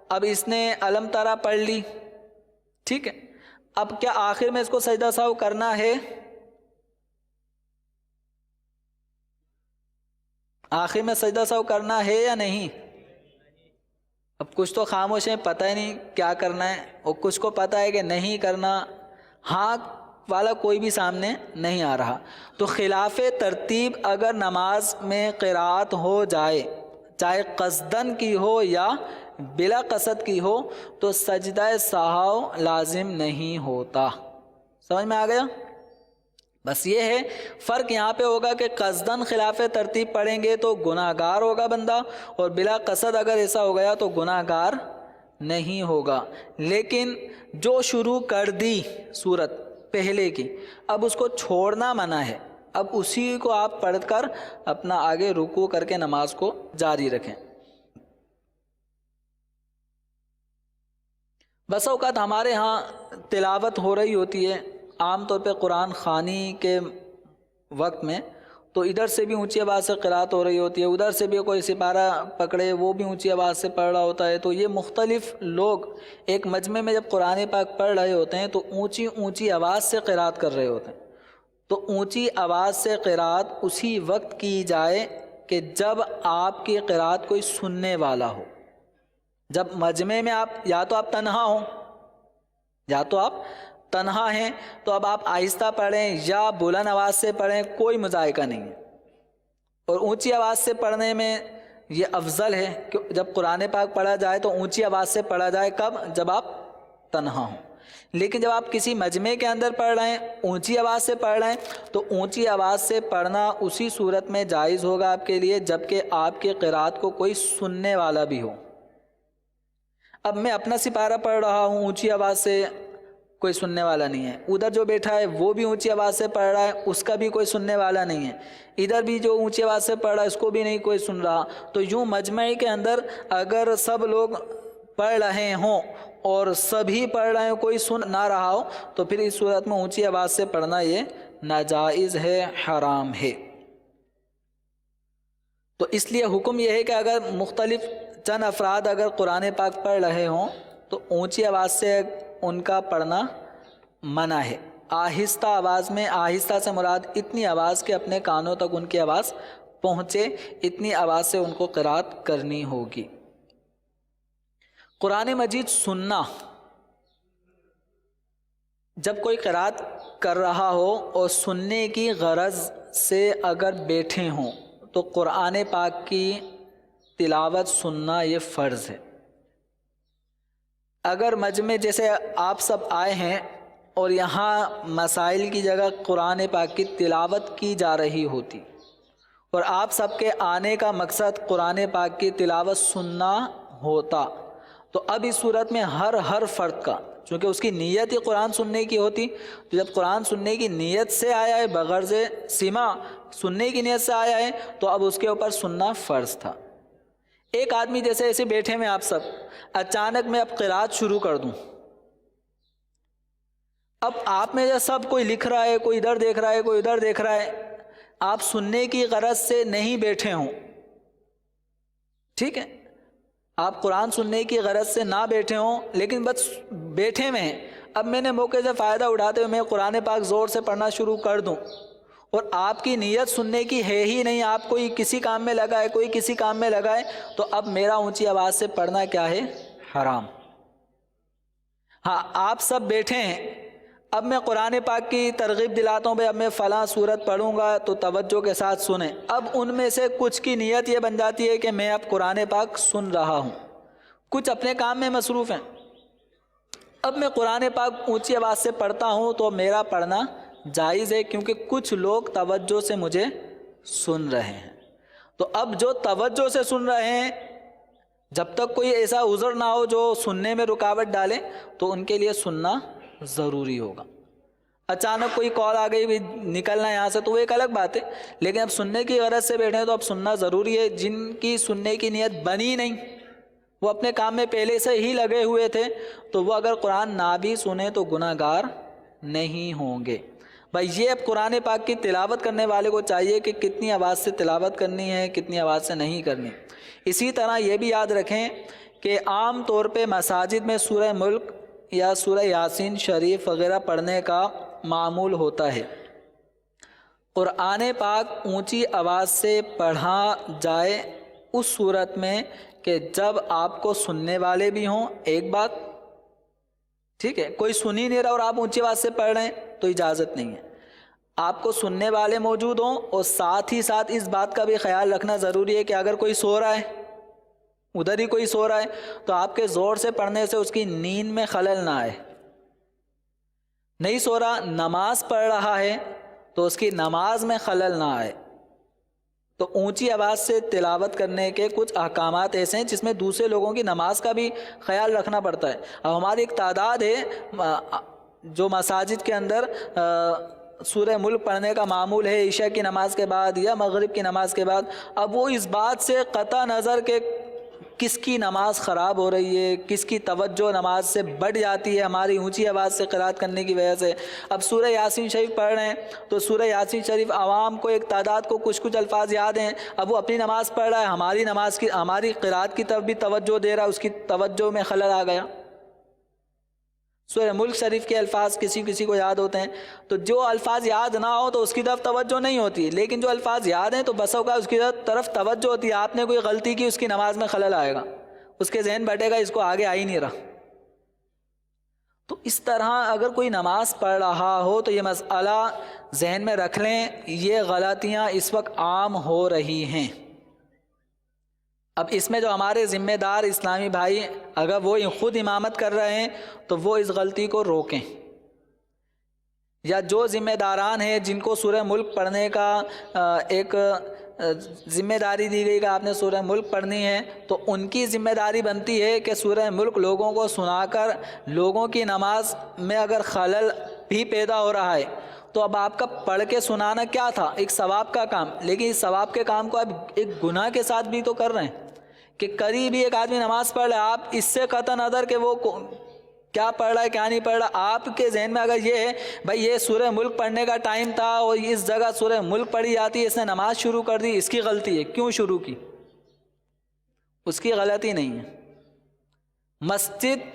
اب اس نے الم ترا پڑھ لی، ٹھیک ہے، اب کیا آخر میں اس کو سجدہ سہو کرنا ہے؟ آخر میں سجدہ سہو کرنا ہے یا نہیں؟ اب کچھ تو خاموش ہیں، پتہ ہی نہیں کیا کرنا ہے، اور کچھ کو پتہ ہے کہ نہیں کرنا، ہاں والا کوئی بھی سامنے نہیں آ رہا۔ تو خلاف ترتیب اگر نماز میں قرات ہو جائے، چاہے قصدن کی ہو یا بلا قصد کی ہو، تو سجدہ سہو لازم نہیں ہوتا۔ سمجھ میں آ گیا؟ بس یہ ہے فرق یہاں پہ ہوگا کہ قصدن خلاف ترتیب پڑھیں گے تو گناہ گار ہوگا بندہ، اور بلا قصد اگر ایسا ہو گیا تو گناہ گار نہیں ہوگا۔ لیکن جو شروع کر دی سورت پہلے کی، اب اس کو چھوڑنا منع ہے، اب اسی کو آپ پڑھ کر اپنا آگے رکوع کر کے نماز کو جاری رکھیں۔ بس اوقات ہمارے ہاں تلاوت ہو رہی ہوتی ہے عام طور پہ قرآن خوانی کے وقت میں، تو ادھر سے بھی اونچی آواز سے قرات ہو رہی ہوتی ہے، ادھر سے بھی کوئی سپارہ پکڑے وہ بھی اونچی آواز سے پڑھ رہا ہوتا ہے، تو یہ مختلف لوگ ایک مجمع میں جب قرآن پاک پڑھ رہے ہوتے ہیں تو اونچی اونچی آواز سے قرات کر رہے ہوتے ہیں۔ تو اونچی آواز سے قرات اسی وقت کی جائے کہ جب آپ کی قرات کوئی سننے والا ہو۔ جب مجمع میں یا تو آپ تنہا ہوں، یا تو آپ تنہا ہیں، تو اب آپ آہستہ پڑھیں یا بلند آواز سے پڑھیں، کوئی مذائقہ نہیں ہے۔ اور اونچی آواز سے پڑھنے میں یہ افضل ہے کہ جب قرآن پاک پڑھا جائے تو اونچی آواز سے پڑھا جائے، کب؟ جب آپ تنہا ہوں۔ لیکن جب آپ کسی مجمع کے اندر پڑھ رہے ہیں، اونچی آواز سے پڑھ رہے ہیں، تو اونچی آواز سے پڑھنا اسی صورت میں جائز ہوگا آپ کے لیے جبکہ آپ کی قرات کو کوئی سننے والا بھی ہو۔ اب میں اپنا سپارہ پڑھ رہا ہوں اونچی آواز سے، کوئی سننے والا نہیں ہے، ادھر جو بیٹھا ہے وہ بھی اونچی آواز سے پڑھ رہا ہے، اس کا بھی کوئی سننے والا نہیں ہے، ادھر بھی جو اونچی آواز سے پڑھ رہا ہے اس کو بھی نہیں کوئی سن رہا، تو یوں مجمع کے اندر اگر سب لوگ پڑھ رہے ہوں اور سبھی پڑھ رہے ہوں، کوئی سن نہ رہا ہو، تو پھر اس صورت میں اونچی آواز سے پڑھنا یہ ناجائز ہے، حرام ہے۔ تو اس لیے حکم یہ ہے کہ اگر مختلف چند افراد اگر قرآن پاک پڑھ رہے ہوں تو اونچی آواز سے ان کا پڑھنا منع ہے۔ آہستہ آواز میں، آہستہ سے مراد اتنی آواز کہ اپنے کانوں تک ان کی آواز پہنچے، اتنی آواز سے ان کو قرات کرنی ہوگی۔ قرآن مجید سننا، جب کوئی قرات کر رہا ہو اور سننے کی غرض سے اگر بیٹھے ہوں تو قرآن پاک کی تلاوت سننا یہ فرض ہے۔ اگر مجمع جیسے آپ سب آئے ہیں اور یہاں مسائل کی جگہ قرآن پاک کی تلاوت کی جا رہی ہوتی اور آپ سب کے آنے کا مقصد قرآن پاک کی تلاوت سننا ہوتا، تو اب اس صورت میں ہر فرد کا، چونکہ اس کی نیت ہی قرآن سننے کی ہوتی، تو جب قرآن سننے کی نیت سے آیا ہے، بغرض سماع سننے کی نیت سے آیا ہے، تو اب اس کے اوپر سننا فرض تھا۔ ایک آدمی جیسے ایسے بیٹھے میں آپ سب، اچانک میں اب قرات شروع کر دوں، اب آپ میں سب کوئی لکھ رہا ہے، کوئی ادھر دیکھ رہا ہے، کوئی ادھر دیکھ رہا ہے، آپ سننے کی غرض سے نہیں بیٹھے ہوں، ٹھیک ہے، آپ قرآن سننے کی غرض سے نہ بیٹھے ہوں، لیکن بس بیٹھے میں ہیں، اب میں نے موقع سے فائدہ اٹھاتے ہوئے میں قرآن پاک زور سے پڑھنا شروع کر دوں، اور آپ کی نیت سننے کی ہے ہی نہیں، آپ کوئی کسی کام میں لگا ہے، کوئی کسی کام میں لگا ہے، تو اب میرا اونچی آواز سے پڑھنا کیا ہے؟ حرام۔ ہاں آپ سب بیٹھے ہیں، اب میں قرآن پاک کی ترغیب دلاتا ہوں، بھائی اب میں فلاں صورت پڑھوں گا تو توجہ کے ساتھ سنیں، اب ان میں سے کچھ کی نیت یہ بن جاتی ہے کہ میں اب قرآن پاک سن رہا ہوں، کچھ اپنے کام میں مصروف ہیں، اب میں قرآن پاک اونچی آواز سے پڑھتا ہوں تو میرا پڑھنا جائز ہے، کیونکہ کچھ لوگ توجہ سے مجھے سن رہے ہیں۔ تو اب جو توجہ سے سن رہے ہیں، جب تک کوئی ایسا عذر نہ ہو جو سننے میں رکاوٹ ڈالے، تو ان کے لیے سننا ضروری ہوگا۔ اچانک کوئی کال آ گئی بھی نکلنا ہے یہاں سے، تو وہ ایک الگ بات ہے، لیکن اب سننے کی غرض سے بیٹھے ہیں تو اب سننا ضروری ہے۔ جن کی سننے کی نیت بنی نہیں، وہ اپنے کام میں پہلے سے ہی لگے ہوئے تھے، تو وہ اگر قرآن نہ بھی سنیں تو گناہ گار نہیں ہوں گے۔ بھائی یہ اب قرآن پاک کی تلاوت کرنے والے کو چاہیے کہ کتنی آواز سے تلاوت کرنی ہے، کتنی آواز سے نہیں کرنی۔ اسی طرح یہ بھی یاد رکھیں کہ عام طور پہ مساجد میں سورہ ملک یا سورہ یاسین شریف وغیرہ پڑھنے کا معمول ہوتا ہے۔ قرآن پاک اونچی آواز سے پڑھا جائے اس صورت میں کہ جب آپ کو سننے والے بھی ہوں، ایک بات، ٹھیک ہے، کوئی سن ہی نہیں رہا اور آپ اونچی آواز سے پڑھ رہے ہیں تو اجازت نہیں ہے۔ آپ کو سننے والے موجود ہوں، اور ساتھ ہی ساتھ اس بات کا بھی خیال رکھنا ضروری ہے کہ اگر کوئی سو رہا ہے، ادھر ہی کوئی سو رہا ہے، تو آپ کے زور سے پڑھنے سے اس کی نیند میں خلل نہ آئے۔ نہیں سو رہا، نماز پڑھ رہا ہے تو اس کی نماز میں خلل نہ آئے۔ تو اونچی آواز سے تلاوت کرنے کے کچھ احکامات ایسے ہیں جس میں دوسرے لوگوں کی نماز کا بھی خیال رکھنا پڑتا ہے۔ اب ہماری ایک تعداد ہے جو مساجد کے اندر سورہ ملک پڑھنے کا معمول ہے عشاء کی نماز کے بعد یا مغرب کی نماز کے بعد، اب وہ اس بات سے قطع نظر کہ کس کی نماز خراب ہو رہی ہے، کس کی توجہ نماز سے بڑھ جاتی ہے ہماری اونچی آواز سے قرات کرنے کی وجہ سے۔ اب سورہ یاسین شریف پڑھ رہے ہیں تو سورہ یاسین شریف عوام کو ایک تعداد کو کچھ الفاظ یاد ہیں، اب وہ اپنی نماز پڑھ رہا ہے، ہماری قرات کی طرف بھی توجہ دے رہا ہے، اس کی توجہ میں خلل آ گیا۔ سورہ ملک شریف کے الفاظ کسی کو یاد ہوتے ہیں، تو جو الفاظ یاد نہ ہو تو اس کی طرف توجہ نہیں ہوتی، لیکن جو الفاظ یاد ہیں تو بس اوقات اس کی طرف توجہ ہوتی ہے۔ آپ نے کوئی غلطی کی، اس کی نماز میں خلل آئے گا، اس کے ذہن بٹے گا، اس کو آگے آ ہی نہیں رہا۔ تو اس طرح اگر کوئی نماز پڑھ رہا ہو تو یہ مسئلہ ذہن میں رکھ لیں، یہ غلطیاں اس وقت عام ہو رہی ہیں۔ اب اس میں جو ہمارے ذمہ دار اسلامی بھائی اگر وہ خود امامت کر رہے ہیں تو وہ اس غلطی کو روکیں، یا جو ذمہ داران ہیں جن کو سورہ ملک پڑھنے کا ایک ذمہ داری دی گئی کہ آپ نے سورہ ملک پڑھنی ہے، تو ان کی ذمہ داری بنتی ہے کہ سورہ ملک لوگوں کو سنا کر لوگوں کی نماز میں اگر خلل بھی پیدا ہو رہا ہے تو اب آپ کا پڑھ کے سنانا کیا تھا، ایک ثواب کا کام، لیکن اس ثواب کے کام کو اب ایک گناہ کے ساتھ بھی تو کر رہے ہیں کہ قریب ہی ایک آدمی نماز پڑھ رہا ہے، آپ اس سے قطع نظر کہ وہ کیا پڑھ رہا ہے کیا نہیں پڑھ رہا، آپ کے ذہن میں اگر یہ ہے بھائی یہ سورہ ملک پڑھنے کا ٹائم تھا اور اس جگہ سورہ ملک پڑھی جاتی ہے، اس نے نماز شروع کر دی، اس کی غلطی ہے، کیوں شروع کی؟ اس کی غلطی نہیں ہے۔ مسجد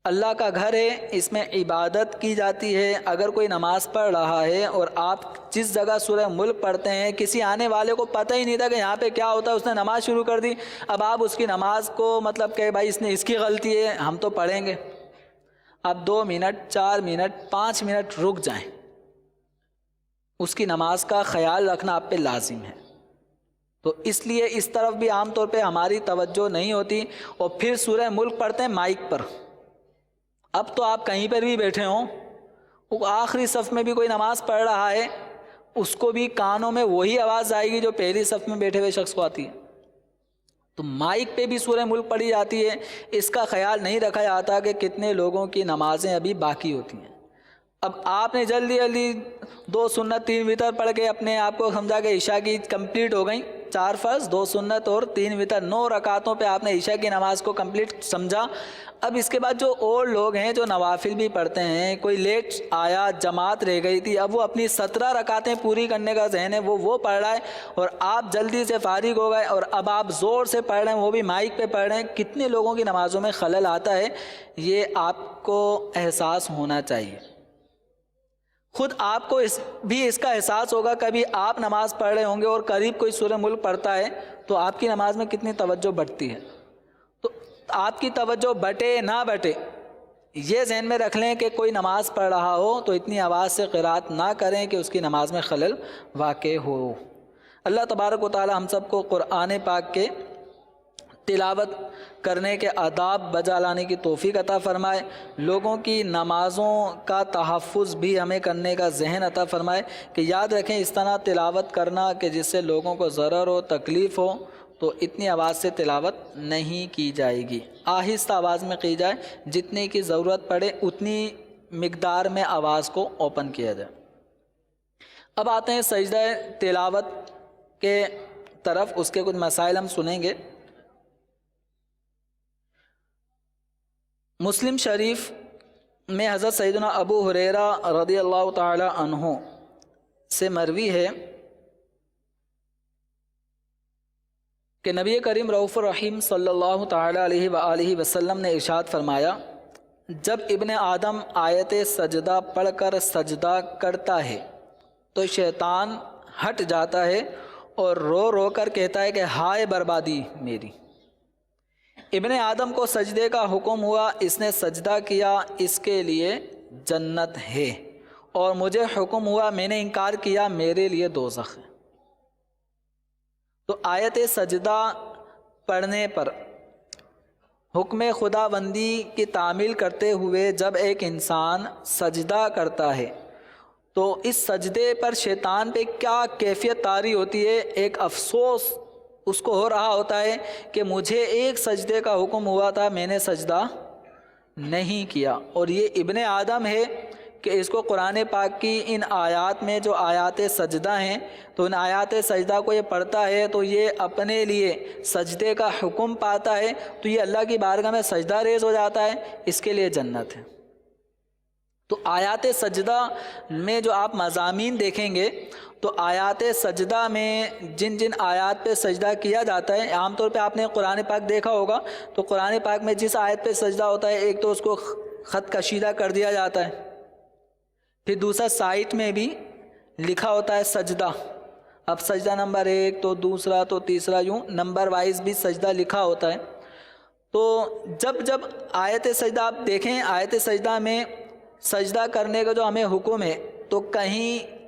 اللہ کا گھر ہے، اس میں عبادت کی جاتی ہے، اگر کوئی نماز پڑھ رہا ہے اور آپ جس جگہ سورہ ملک پڑھتے ہیں کسی آنے والے کو پتہ ہی نہیں تھا کہ یہاں پہ کیا ہوتا ہے، اس نے نماز شروع کر دی، اب آپ اس کی نماز کو مطلب کہ بھائی اس کی غلطی ہے ہم تو پڑھیں گے، اب 2 منٹ 4 منٹ 5 منٹ رک جائیں، اس کی نماز کا خیال رکھنا آپ پہ لازم ہے۔ تو اس لیے اس طرف بھی عام طور پہ ہماری توجہ نہیں ہوتی، اور پھر سورہ ملک پڑھتے ہیں مائک پر۔ اب تو آپ کہیں پر بھی بیٹھے ہوں، وہ آخری صف میں بھی کوئی نماز پڑھ رہا ہے، اس کو بھی کانوں میں وہی آواز آئے گی جو پہلی صف میں بیٹھے ہوئے شخص کو آتی ہے۔ تو مائک پہ بھی سورہ ملک پڑھی جاتی ہے، اس کا خیال نہیں رکھا جاتا کہ کتنے لوگوں کی نمازیں ابھی باقی ہوتی ہیں۔ اب آپ نے جلدی 2 سنت 3 وتر پڑھ کے اپنے آپ کو سمجھا کہ عشاء کی کمپلیٹ ہو گئیں، 4 فرض 2 سنت اور 3 وتر، 9 رکعتوں پہ آپ نے عشاء کی نماز کو کمپلیٹ سمجھا۔ اب اس کے بعد جو اور لوگ ہیں جو نوافل بھی پڑھتے ہیں، کوئی لیٹ آیا، جماعت رہ گئی تھی، اب وہ اپنی 17 رکعتیں پوری کرنے کا ذہن ہے، وہ پڑھ رہا ہے، اور آپ جلدی سے فارغ ہو گئے اور اب آپ زور سے پڑھ رہے ہیں، وہ بھی مائک پہ پڑھ رہے ہیں۔ کتنے لوگوں کی نمازوں میں خلل آتا ہے، یہ آپ کو احساس ہونا چاہیے۔ خود آپ کو اس کا احساس ہوگا، کبھی آپ نماز پڑھ رہے ہوں گے اور قریب کوئی سورہ ملک پڑھتا ہے تو آپ کی نماز میں کتنی توجہ بٹتی ہے۔ تو آپ کی توجہ بٹے نہ بٹے، یہ ذہن میں رکھ لیں کہ کوئی نماز پڑھ رہا ہو تو اتنی آواز سے قرات نہ کریں کہ اس کی نماز میں خلل واقع ہو۔ اللہ تبارک و تعالی ہم سب کو قرآن پاک کے تلاوت کرنے کے آداب بجا لانے کی توفیق عطا فرمائے، لوگوں کی نمازوں کا تحفظ بھی ہمیں کرنے کا ذہن عطا فرمائے کہ یاد رکھیں اس طرح تلاوت کرنا کہ جس سے لوگوں کو ضرر ہو، تکلیف ہو، تو اتنی آواز سے تلاوت نہیں کی جائے گی، آہستہ آواز میں کی جائے، جتنے کی ضرورت پڑے اتنی مقدار میں آواز کو اوپن کیا جائے۔ اب آتے ہیں سجدہ تلاوت کے طرف، اس کے کچھ مسائل ہم سنیں گے۔ مسلم شریف میں حضرت سیدنا ابو ہریرہ رضی اللہ تعالی عنہ سے مروی ہے کہ نبی کریم رؤوف الرحیم صلی اللہ تعالی علیہ وآلہ وسلم نے ارشاد فرمایا، جب ابن آدم آیت سجدہ پڑھ کر سجدہ کرتا ہے تو شیطان ہٹ جاتا ہے اور رو رو کر کہتا ہے کہ ہائے بربادی میری۔ ابن آدم کو سجدے کا حکم ہوا، اس نے سجدہ کیا، اس کے لیے جنت ہے، اور مجھے حکم ہوا، میں نے انکار کیا، میرے لیے دوزخ ہے۔ تو آیت سجدہ پڑھنے پر حکم خداوندی کی تعمیل کرتے ہوئے جب ایک انسان سجدہ کرتا ہے تو اس سجدے پر شیطان پہ کیا کیفیت طاری ہوتی ہے، ایک افسوس اس کو ہو رہا ہوتا ہے کہ مجھے ایک سجدے کا حکم ہوا تھا، میں نے سجدہ نہیں کیا۔ اور یہ ابن آدم ہے کہ اس کو قرآن پاک کی ان آیات میں جو آیات سجدہ ہیں، تو ان آیات سجدہ کو یہ پڑھتا ہے تو یہ اپنے لیے سجدے کا حکم پاتا ہے، تو یہ اللہ کی بارگاہ میں سجدہ ریز ہو جاتا ہے، اس کے لیے جنت ہے۔ تو آیات سجدہ میں جو آپ مضامین دیکھیں گے تو آیات سجدہ میں جن جن آیات پہ سجدہ کیا جاتا ہے، عام طور پہ آپ نے قرآن پاک دیکھا ہوگا تو قرآن پاک میں جس آیت پہ سجدہ ہوتا ہے، ایک تو اس کو خط کشیدہ کر دیا جاتا ہے، پھر دوسرا سائٹ میں بھی لکھا ہوتا ہے سجدہ، اب سجدہ نمبر 1 تو دوسرا تو تیسرا، یوں نمبر وائز بھی سجدہ لکھا ہوتا ہے۔ تو جب آیت سجدہ آپ دیکھیں، آیت سجدہ میں سجدہ کرنے کا جو ہمیں حکم ہے، تو کہیں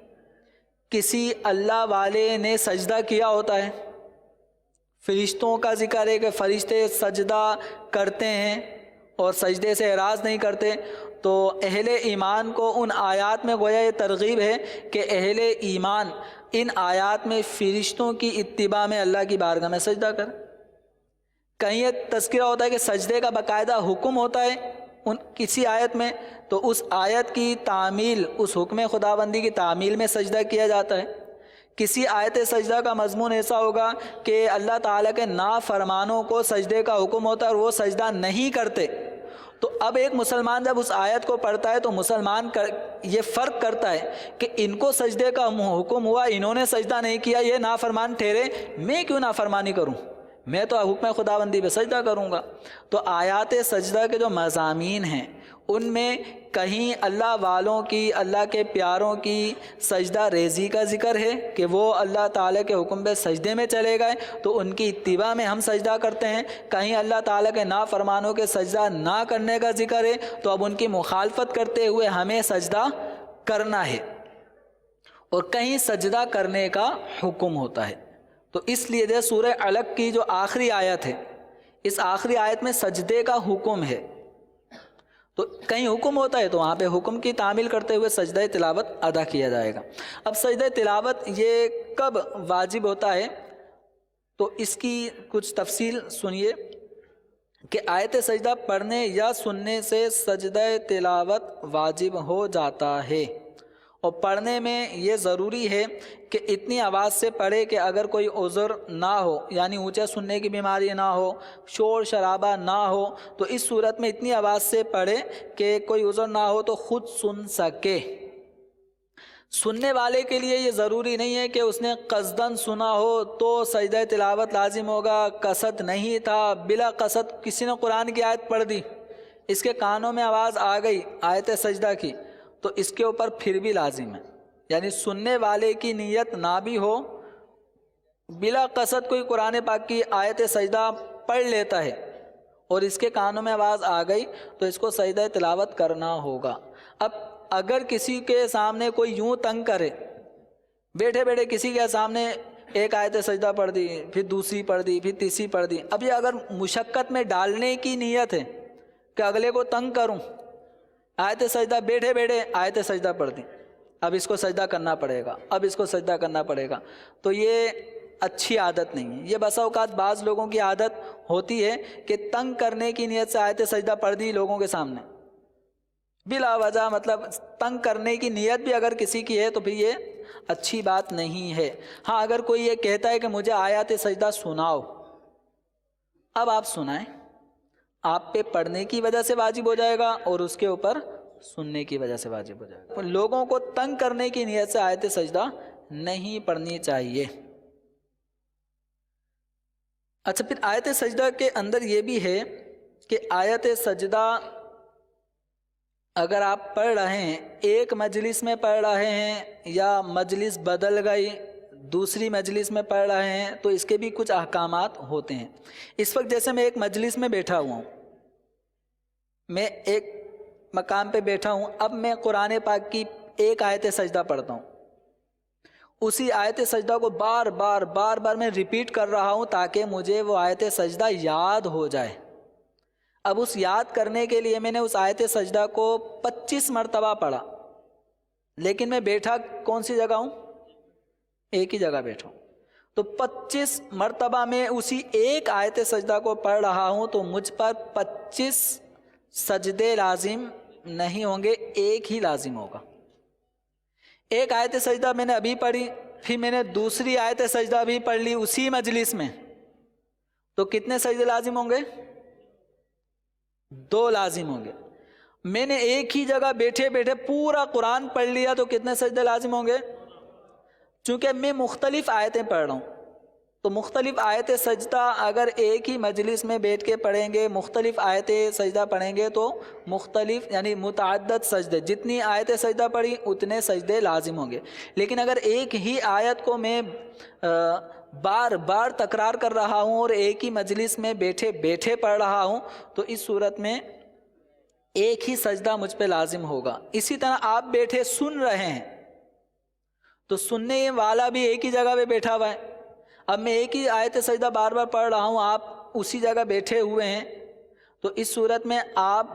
کسی اللہ والے نے سجدہ کیا ہوتا ہے، فرشتوں کا ذکر ہے کہ فرشتے سجدہ کرتے ہیں اور سجدے سے اعراض نہیں کرتے، تو اہل ایمان کو ان آیات میں گویا یہ ترغیب ہے کہ اہل ایمان ان آیات میں فرشتوں کی اتباع میں اللہ کی بارگاہ میں سجدہ کریں۔ کہیں یہ تذکرہ ہوتا ہے کہ سجدے کا باقاعدہ حکم ہوتا ہے کسی آیت میں، تو اس آیت کی تعمیل، اس حکم خداوندی کی تعمیل میں سجدہ کیا جاتا ہے۔ کسی آیت سجدہ کا مضمون ایسا ہوگا کہ اللہ تعالیٰ کے نافرمانوں کو سجدے کا حکم ہوتا ہے اور وہ سجدہ نہیں کرتے، تو اب ایک مسلمان جب اس آیت کو پڑھتا ہے تو مسلمان یہ فرق کرتا ہے کہ ان کو سجدے کا حکم ہوا، انہوں نے سجدہ نہیں کیا، یہ نافرمان ٹھہرے، میں کیوں نافرمانی کروں، میں تو حکم خداوندی پہ سجدہ کروں گا۔ تو آیات سجدہ کے جو مضامین ہیں ان میں کہیں اللہ والوں کی، اللہ کے پیاروں کی سجدہ ریزی کا ذکر ہے کہ وہ اللہ تعالیٰ کے حکم پہ سجدے میں چلے گئے تو ان کی اتباع میں ہم سجدہ کرتے ہیں، کہیں اللہ تعالیٰ کے نافرمانوں کے سجدہ نہ کرنے کا ذکر ہے تو اب ان کی مخالفت کرتے ہوئے ہمیں سجدہ کرنا ہے، اور کہیں سجدہ کرنے کا حکم ہوتا ہے۔ تو اس لیے جو سورہ علق کی جو آخری آیت ہے، اس آخری آیت میں سجدے کا حکم ہے، تو کہیں حکم ہوتا ہے تو وہاں پہ حکم کی تعمیل کرتے ہوئے سجدہ تلاوت ادا کیا جائے گا۔ اب سجدہ تلاوت یہ کب واجب ہوتا ہے تو اس کی کچھ تفصیل سنیے کہ آیت سجدہ پڑھنے یا سننے سے سجدہ تلاوت واجب ہو جاتا ہے، اور پڑھنے میں یہ ضروری ہے کہ اتنی آواز سے پڑھے کہ اگر کوئی عذر نہ ہو، یعنی اونچا سننے کی بیماری نہ ہو، شور شرابہ نہ ہو، تو اس صورت میں اتنی آواز سے پڑھے کہ کوئی عذر نہ ہو تو خود سن سکے۔ سننے والے کے لیے یہ ضروری نہیں ہے کہ اس نے قصداً سنا ہو تو سجدہ تلاوت لازم ہوگا، قصد نہیں تھا، بلا قصد کسی نے قرآن کی آیت پڑھ دی، اس کے کانوں میں آواز آ گئی آیت سجدہ کی، تو اس کے اوپر پھر بھی لازم ہے۔ یعنی سننے والے کی نیت نہ بھی ہو، بلا قصد کوئی قرآن پاک کی آیت سجدہ پڑھ لیتا ہے اور اس کے کانوں میں آواز آ گئی تو اس کو سجدہ تلاوت کرنا ہوگا۔ اب اگر کسی کے سامنے کوئی یوں تنگ کرے، بیٹھے بیٹھے کسی کے سامنے ایک آیت سجدہ پڑھ دی، پھر دوسری پڑھ دی، پھر تیسری پڑھ دی، اب یہ اگر مشقت میں ڈالنے کی نیت ہے کہ اگلے کو تنگ کروں، آیت سجدہ بیٹھے بیٹھے آیت سجدہ پڑھ دی، اب اس کو سجدہ کرنا پڑے گا، اب اس کو سجدہ کرنا پڑے گا، تو یہ اچھی عادت نہیں ہے۔ یہ بسا اوقات بعض لوگوں کی عادت ہوتی ہے کہ تنگ کرنے کی نیت سے آیت سجدہ پڑھ دی لوگوں کے سامنے بلا وجہ، مطلب تنگ کرنے کی نیت بھی اگر کسی کی ہے تو پھر یہ اچھی بات نہیں ہے۔ ہاں اگر کوئی یہ کہتا ہے کہ مجھے آیات سجدہ سناؤ، اب آپ سنائیں، آپ پہ پڑھنے کی وجہ سے واجب ہو جائے گا اور اس کے اوپر سننے کی وجہ سے واجب ہو جائے گا۔ لوگوں کو تنگ کرنے کی نیت سے آیت سجدہ نہیں پڑھنی چاہیے۔ اچھا، پھر آیت سجدہ کے اندر یہ بھی ہے کہ آیت سجدہ اگر آپ پڑھ رہے ہیں، ایک مجلس میں پڑھ رہے ہیں یا مجلس بدل گئی دوسری مجلس میں پڑھ رہے ہیں، تو اس کے بھی کچھ احکامات ہوتے ہیں۔ اس وقت جیسے میں ایک مجلس میں بیٹھا ہوا ہوں، میں ایک مقام پہ بیٹھا ہوں، اب میں قرآن پاک کی ایک آیت سجدہ پڑھتا ہوں، اسی آیت سجدہ کو بار بار میں ریپیٹ کر رہا ہوں تاکہ مجھے وہ آیت سجدہ یاد ہو جائے۔ اب اس یاد کرنے کے لیے میں نے اس آیت سجدہ کو 25 مرتبہ پڑھا، لیکن میں بیٹھا کون سی جگہ ہوں؟ ایک ہی جگہ بیٹھا ہوں، تو 25 مرتبہ میں اسی ایک آیت سجدہ کو پڑھ رہا ہوں، تو مجھ پر 25 سجدے لازم نہیں ہوں گے، ایک ہی لازم ہوگا۔ ایک آیت سجدہ میں نے ابھی پڑھی، پھر میں نے دوسری آیت سجدہ بھی پڑھ لی اسی مجلس میں، تو کتنے سجدے لازم ہوں گے؟ 2 لازم ہوں گے۔ میں نے ایک ہی جگہ بیٹھے بیٹھے پورا قرآن پڑھ لیا تو کتنے سجدے لازم ہوں گے؟ چونکہ میں مختلف آیتیں پڑھ رہا ہوں، تو مختلف آیت سجدہ اگر ایک ہی مجلس میں بیٹھ کے پڑھیں گے، مختلف آیت سجدہ پڑھیں گے تو مختلف یعنی متعدد سجدے، جتنی آیت سجدہ پڑھی اتنے سجدے لازم ہوں گے۔ لیکن اگر ایک ہی آیت کو میں بار بار تکرار کر رہا ہوں اور ایک ہی مجلس میں بیٹھے بیٹھے پڑھ رہا ہوں تو اس صورت میں ایک ہی سجدہ مجھ پہ لازم ہوگا۔ اسی طرح آپ بیٹھے سن رہے ہیں تو سننے والا بھی ایک ہی جگہ پہ بیٹھا ہوا ہے، اب میں ایک ہی آیت سجدہ بار بار پڑھ رہا ہوں، آپ اسی جگہ بیٹھے ہوئے ہیں، تو اس صورت میں آپ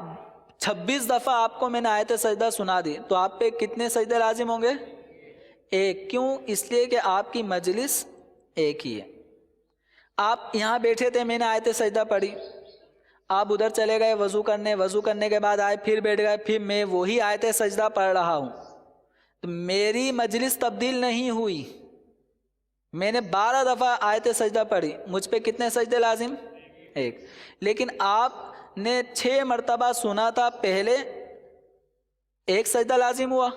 26 دفعہ آپ کو میں نے آیت سجدہ سنا دی تو آپ پہ کتنے سجدے لازم ہوں گے؟ ایک۔ کیوں؟ اس لیے کہ آپ کی مجلس ایک ہی ہے۔ آپ یہاں بیٹھے تھے، میں نے آیت سجدہ پڑھی، آپ ادھر چلے گئے وضو کرنے کے بعد آئے، پھر بیٹھ گئے، پھر میں وہی آیت سجدہ پڑھ رہا ہوں، تو میری مجلس تبدیل نہیں ہوئی، میں نے 12 دفعہ آیت سجدہ پڑھی، مجھ پہ کتنے سجدے لازم؟ ایک۔ لیکن آپ نے 6 مرتبہ سنا تھا، پہلے ایک سجدہ لازم ہوا،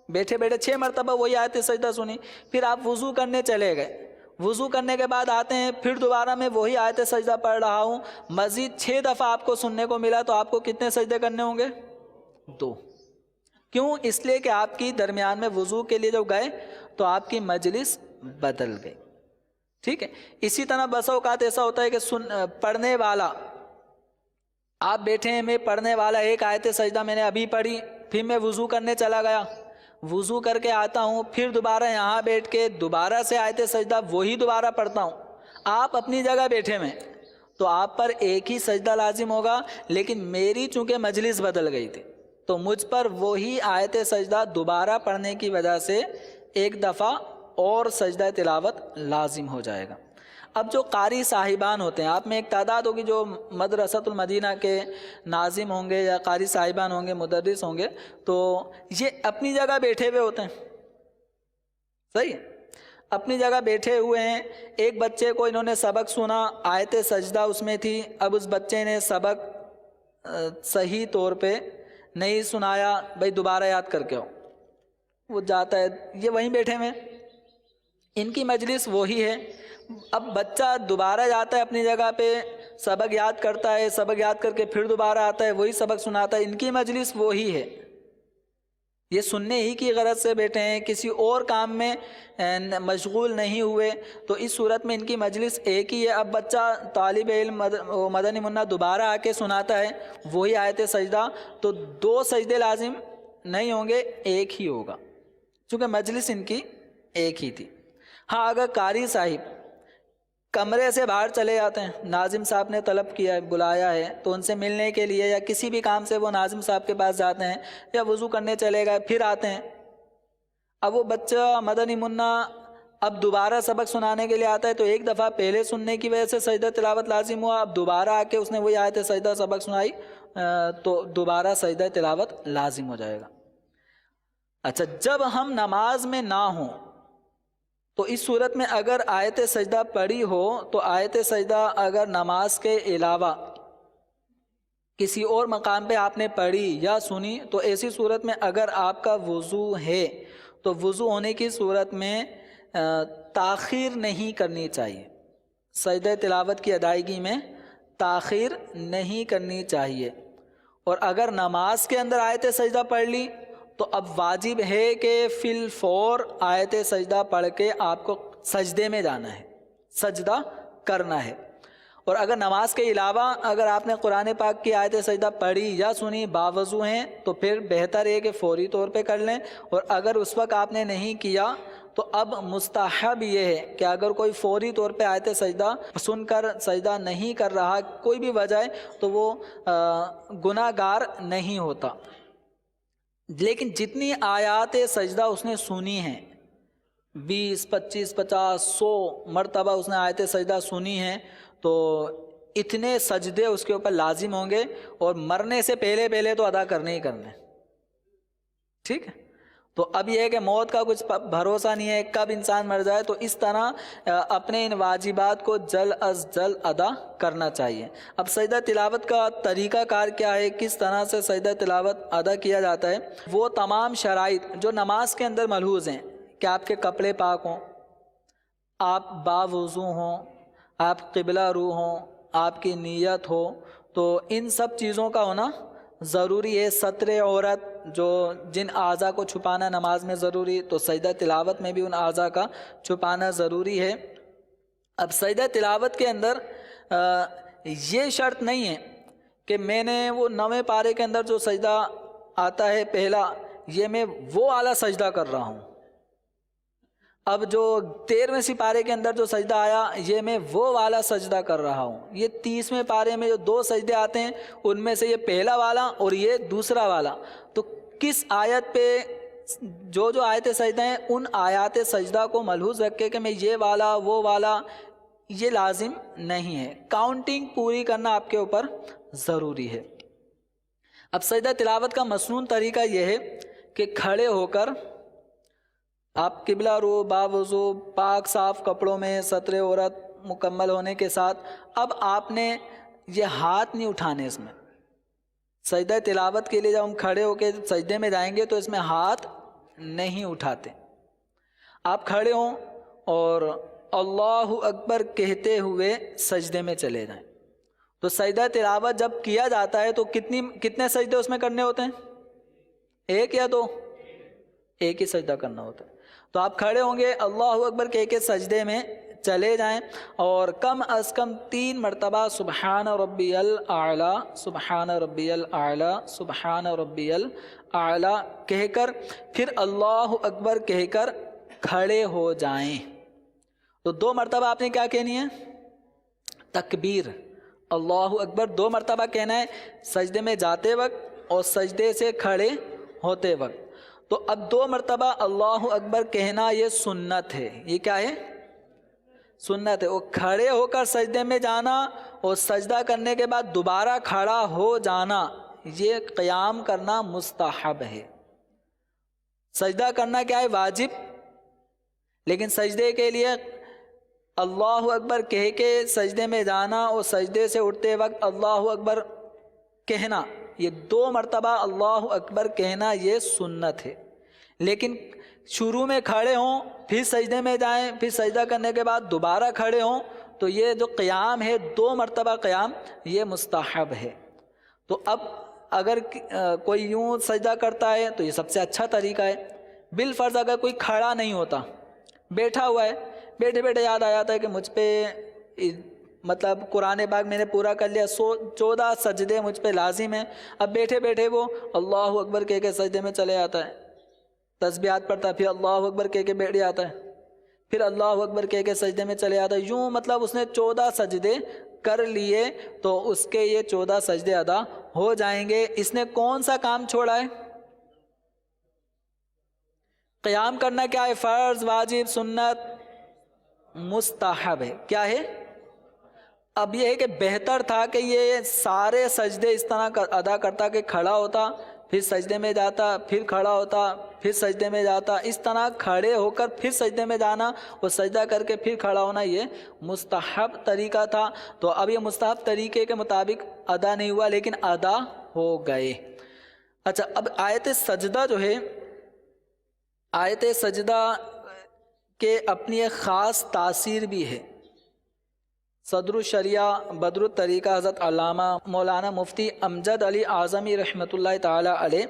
بیٹھے بیٹھے 6 مرتبہ وہی آیت سجدہ سنی، پھر آپ وضو کرنے چلے گئے، وضو کرنے کے بعد آتے ہیں، پھر دوبارہ میں وہی آیت سجدہ پڑھ رہا ہوں، مزید 6 دفعہ آپ کو سننے کو ملا، تو آپ کو کتنے سجدے کرنے ہوں گے؟ 2۔ کیوں؟ اس لیے کہ آپ کی درمیان میں وضو کے لیے جب گئے تو آپ کی مجلس بدل گئی۔ ٹھیک ہے، اسی طرح بسا اوقات ایسا ہوتا ہے کہ پڑھنے والا، آپ بیٹھے ہیں، میں پڑھنے والا ایک آیت سجدہ میں نے ابھی پڑھی، پھر میں وضو کرنے چلا گیا، وضو کر کے آتا ہوں، پھر دوبارہ یہاں بیٹھ کے دوبارہ سے آیت سجدہ وہی دوبارہ پڑھتا ہوں، آپ اپنی جگہ بیٹھے میں تو آپ پر ایک ہی سجدہ لازم ہوگا، لیکن میری چونکہ مجلس بدل گئی تھی تو مجھ پر وہی آیت سجدہ دوبارہ پڑھنے کی وجہ سے ایک دفعہ اور سجدہ تلاوت لازم ہو جائے گا۔ اب جو قاری صاحبان ہوتے ہیں، آپ میں ایک تعداد ہوگی جو مدرسۃ المدینہ کے ناظم ہوں گے یا قاری صاحبان ہوں گے، مدرس ہوں گے، تو یہ اپنی جگہ بیٹھے ہوئے ہوتے ہیں، صحیح ہے، اپنی جگہ بیٹھے ہوئے ہیں. ایک بچے کو انہوں نے سبق سنا، آیت سجدہ اس میں تھی، اب اس بچے نے سبق صحیح طور پہ نہیں سنایا، بھائی دوبارہ یاد کر کے آؤ، وہ جاتا ہے، یہ وہیں بیٹھے ہوئے ہیں، ان کی مجلس وہی ہے. اب بچہ دوبارہ جاتا ہے اپنی جگہ پہ، سبق یاد کرتا ہے، سبق یاد کر کے پھر دوبارہ آتا ہے، وہی سبق سناتا ہے، ان کی مجلس وہی ہے، یہ سننے ہی کی غرض سے بیٹھے ہیں، کسی اور کام میں مشغول نہیں ہوئے. تو اس صورت میں ان کی مجلس ایک ہی ہے. اب بچہ طالب علم مدنی منا دوبارہ آ کے سناتا ہے وہی آیت سجدہ، تو 2 سجدے لازم نہیں ہوں گے، ایک ہی ہوگا، چونکہ مجلس ان کی ایک ہی تھی. ہاں اگر قاری صاحب کمرے سے باہر چلے جاتے ہیں، ناظم صاحب نے طلب کیا ہے، بلایا ہے، تو ان سے ملنے کے لیے یا کسی بھی کام سے وہ ناظم صاحب کے پاس جاتے ہیں، یا وضو کرنے چلے گئے پھر آتے ہیں، اب وہ بچہ مدنی منا اب دوبارہ سبق سنانے کے لیے آتا ہے، تو ایک دفعہ پہلے سننے کی وجہ سے سجدہ تلاوت لازم ہوا، اب دوبارہ آ کے اس نے وہی آیت سجدہ سبق سنائی تو دوبارہ سجدہ تلاوت لازم ہو جائے گا. اچھا، جب ہم نماز میں نہ ہوں تو اس صورت میں اگر آیت سجدہ پڑھی ہو تو آیت سجدہ اگر نماز کے علاوہ کسی اور مقام پہ آپ نے پڑھی یا سنی، تو ایسی صورت میں اگر آپ کا وضو ہے تو وضو ہونے کی صورت میں تاخیر نہیں کرنی چاہیے، سجدہ تلاوت کی ادائیگی میں تاخیر نہیں کرنی چاہیے. اور اگر نماز کے اندر آیت سجدہ پڑھ لی تو اب واجب ہے کہ فی الفور آیت سجدہ پڑھ کے آپ کو سجدے میں جانا ہے، سجدہ کرنا ہے. اور اگر نماز کے علاوہ اگر آپ نے قرآن پاک کی آیت سجدہ پڑھی یا سنی باوضو ہیں تو پھر بہتر ہے کہ فوری طور پہ کر لیں. اور اگر اس وقت آپ نے نہیں کیا تو اب مستحب یہ ہے کہ اگر کوئی فوری طور پہ آیت سجدہ سن کر سجدہ نہیں کر رہا، کوئی بھی وجہ ہے، تو وہ گناہ گار نہیں ہوتا. لیکن جتنی آیات سجدہ اس نے سنی ہیں، 20 25 50 100 مرتبہ اس نے آیت سجدہ سنی ہیں، تو اتنے سجدے اس کے اوپر لازم ہوں گے، اور مرنے سے پہلے تو ادا کرنے ہی کرنے. ٹھیک ہے، تو اب یہ ہے کہ موت کا کچھ بھروسہ نہیں ہے، کب انسان مر جائے، تو اس طرح اپنے ان واجبات کو جلد از جلد ادا کرنا چاہیے. اب سجدہ تلاوت کا طریقہ کار کیا ہے، کس طرح سے سجدہ تلاوت ادا کیا جاتا ہے؟ وہ تمام شرائط جو نماز کے اندر ملحوظ ہیں کہ آپ کے کپڑے پاک ہوں، آپ باوضو ہوں، آپ قبلہ رو ہوں، آپ کی نیت ہو، تو ان سب چیزوں کا ہونا ضروری ہے. ستر عورت، جو جن اعضاء کو چھپانا نماز میں ضروری، تو سجدہ تلاوت میں بھی ان اعضاء کا چھپانا ضروری ہے. اب سجدہ تلاوت کے اندر یہ شرط نہیں ہے کہ میں نے وہ 9ویں پارے کے اندر جو سجدہ آتا ہے پہلا، یہ میں وہ اعلیٰ سجدہ کر رہا ہوں. اب جو 13ویں سپارے کے اندر جو سجدہ آیا، یہ میں وہ والا سجدہ کر رہا ہوں. یہ 30ویں پارے میں جو 2 سجدے آتے ہیں، ان میں سے یہ پہلا والا اور یہ دوسرا والا. تو کس آیت پہ جو آیت سجدہ ہیں، ان آیات سجدہ کو ملحوظ رکھ کے کہ میں یہ والا وہ والا، یہ لازم نہیں ہے. کاؤنٹنگ پوری کرنا آپ کے اوپر ضروری ہے. اب سجدہ تلاوت کا مسنون طریقہ یہ ہے کہ کھڑے ہو کر آپ قبلہ رو، باوضو، پاک صاف کپڑوں میں، ستر عورت مکمل ہونے کے ساتھ، اب آپ نے یہ ہاتھ نہیں اٹھانے. اس میں سجدہ تلاوت کے لیے جب ہم کھڑے ہو کے سجدے میں جائیں گے تو اس میں ہاتھ نہیں اٹھاتے. آپ کھڑے ہوں اور اللہ اکبر کہتے ہوئے سجدے میں چلے جائیں. تو سجدہ تلاوت جب کیا جاتا ہے تو کتنے سجدے اس میں کرنے ہوتے ہیں؟ 1 یا 2؟ ایک ہی سجدہ کرنا ہوتا ہے. تو آپ کھڑے ہوں گے، اللہ اکبر کہہ کے سجدے میں چلے جائیں، اور کم از کم 3 مرتبہ سبحان ربی الاعلی، سبحان ربی الاعلی، سبحان ربی الاعلی کہہ کر پھر اللہ اکبر کہہ کر کھڑے ہو جائیں. تو 2 مرتبہ آپ نے کیا کہنی ہے؟ تکبیر، اللہ اکبر 2 مرتبہ کہنا ہے، سجدے میں جاتے وقت اور سجدے سے کھڑے ہوتے وقت. تو اب 2 مرتبہ اللہ اکبر کہنا یہ سنت ہے. یہ کیا ہے؟ سنت ہے. وہ کھڑے ہو کر سجدے میں جانا اور سجدہ کرنے کے بعد دوبارہ کھڑا ہو جانا، یہ قیام کرنا مستحب ہے. سجدہ کرنا کیا ہے؟ واجب. لیکن سجدے کے لیے اللہ اکبر کہہ کے سجدے میں جانا اور سجدے سے اٹھتے وقت اللہ اکبر کہنا، یہ 2 مرتبہ اللہ اکبر کہنا یہ سنت ہے. لیکن شروع میں کھڑے ہوں پھر سجدے میں جائیں، پھر سجدہ کرنے کے بعد دوبارہ کھڑے ہوں، تو یہ جو قیام ہے 2 مرتبہ قیام یہ مستحب ہے. تو اب اگر کوئی یوں سجدہ کرتا ہے تو یہ سب سے اچھا طریقہ ہے. بالفرض اگر کوئی کھڑا نہیں ہوتا، بیٹھا ہوا ہے، بیٹھے بیٹھے یاد آ جاتا ہے کہ مجھ پہ مطلب قرآن پاک میں نے پورا کر لیا، 14 سجدے مجھ پہ لازم ہیں، اب بیٹھے بیٹھے وہ اللہ اکبر کہہ کے سجدے میں چلے آتا ہے، تسبیحات پڑھتا ہے، پھر اللہ اکبر کہہ کے بیٹھ جاتا ہے، پھر اللہ اکبر کہہ کے سجدے میں چلے آتا ہے. یوں مطلب اس نے 14 سجدے کر لیے تو اس کے یہ 14 سجدے ادا ہو جائیں گے. اس نے کون سا کام چھوڑا ہے؟ قیام کرنا کیا ہے؟ فرض، واجب، سنت، مستحب ہے. کیا ہے؟ اب یہ ہے کہ بہتر تھا کہ یہ سارے سجدے اس طرح ادا کرتا کہ کھڑا ہوتا پھر سجدے میں جاتا، پھر کھڑا ہوتا پھر سجدے میں جاتا. اس طرح کھڑے ہو کر پھر سجدے میں جانا اور سجدہ کر کے پھر کھڑا ہونا یہ مستحب طریقہ تھا. تو اب یہ مستحب طریقے کے مطابق ادا نہیں ہوا لیکن ادا ہو گئے. اچھا، اب آیت سجدہ جو ہے، آیت سجدہ کے اپنی ایک خاص تاثیر بھی ہے. صدر الشریعہ بدر الطریقہ حضرت علامہ مولانا مفتی امجد علی اعظمی رحمۃ اللہ تعالی علیہ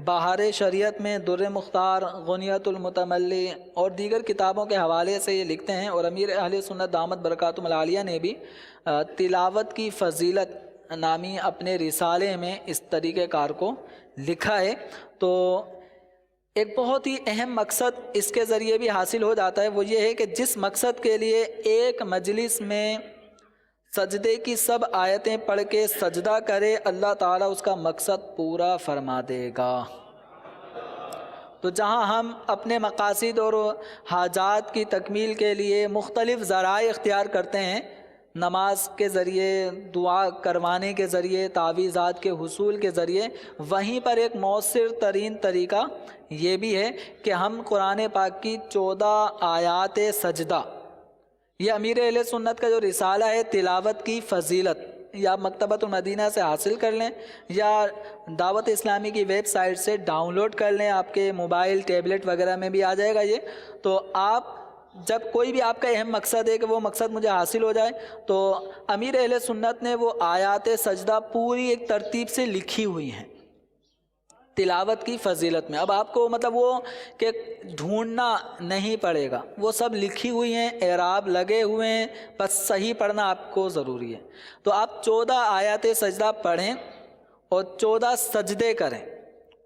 بہار شریعت میں در مختار، غنیت المتملی اور دیگر کتابوں کے حوالے سے یہ لکھتے ہیں، اور امیر اہل سنت دامت برکاتہم العالیہ نے بھی تلاوت کی فضیلت نامی اپنے رسالے میں اس طریقہ کار کو لکھا ہے. تو ایک بہت ہی اہم مقصد اس کے ذریعے بھی حاصل ہو جاتا ہے، وہ یہ ہے کہ جس مقصد کے لیے ایک مجلس میں سجدے کی سب آیتیں پڑھ کے سجدہ کرے، اللہ تعالیٰ اس کا مقصد پورا فرما دے گا. تو جہاں ہم اپنے مقاصد اور حاجات کی تکمیل کے لیے مختلف ذرائع اختیار کرتے ہیں، نماز کے ذریعے، دعا کروانے کے ذریعے، تعویذات کے حصول کے ذریعے، وہیں پر ایک مؤثر ترین طریقہ یہ بھی ہے کہ ہم قرآن پاک کی 14 آیات سجدہ، یہ امیر اہل سنت کا جو رسالہ ہے تلاوت کی فضیلت، یا مکتبۃ المدینہ سے حاصل کر لیں یا دعوت اسلامی کی ویب سائٹ سے ڈاؤن لوڈ کر لیں، آپ کے موبائل، ٹیبلٹ وغیرہ میں بھی آ جائے گا یہ. تو آپ جب کوئی بھی آپ کا اہم مقصد ہے کہ وہ مقصد مجھے حاصل ہو جائے، تو امیر اہل سنت نے وہ آیات سجدہ پوری ایک ترتیب سے لکھی ہوئی ہیں تلاوت کی فضیلت میں. اب آپ کو مطلب وہ کہ ڈھونڈنا نہیں پڑے گا، وہ سب لکھی ہوئی ہیں، اعراب لگے ہوئے ہیں، بس صحیح پڑھنا آپ کو ضروری ہے. تو آپ 14 آیات سجدہ پڑھیں اور 14 سجدے کریں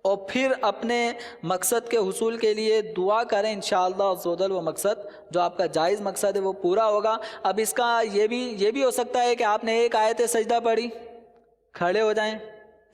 اور پھر اپنے مقصد کے حصول کے لیے دعا کریں. انشاءاللہ عز و جل وہ مقصد جو آپ کا جائز مقصد ہے وہ پورا ہوگا. اب اس کا یہ بھی ہو سکتا ہے کہ آپ نے ایک آیت سجدہ پڑھی، کھڑے ہو جائیں،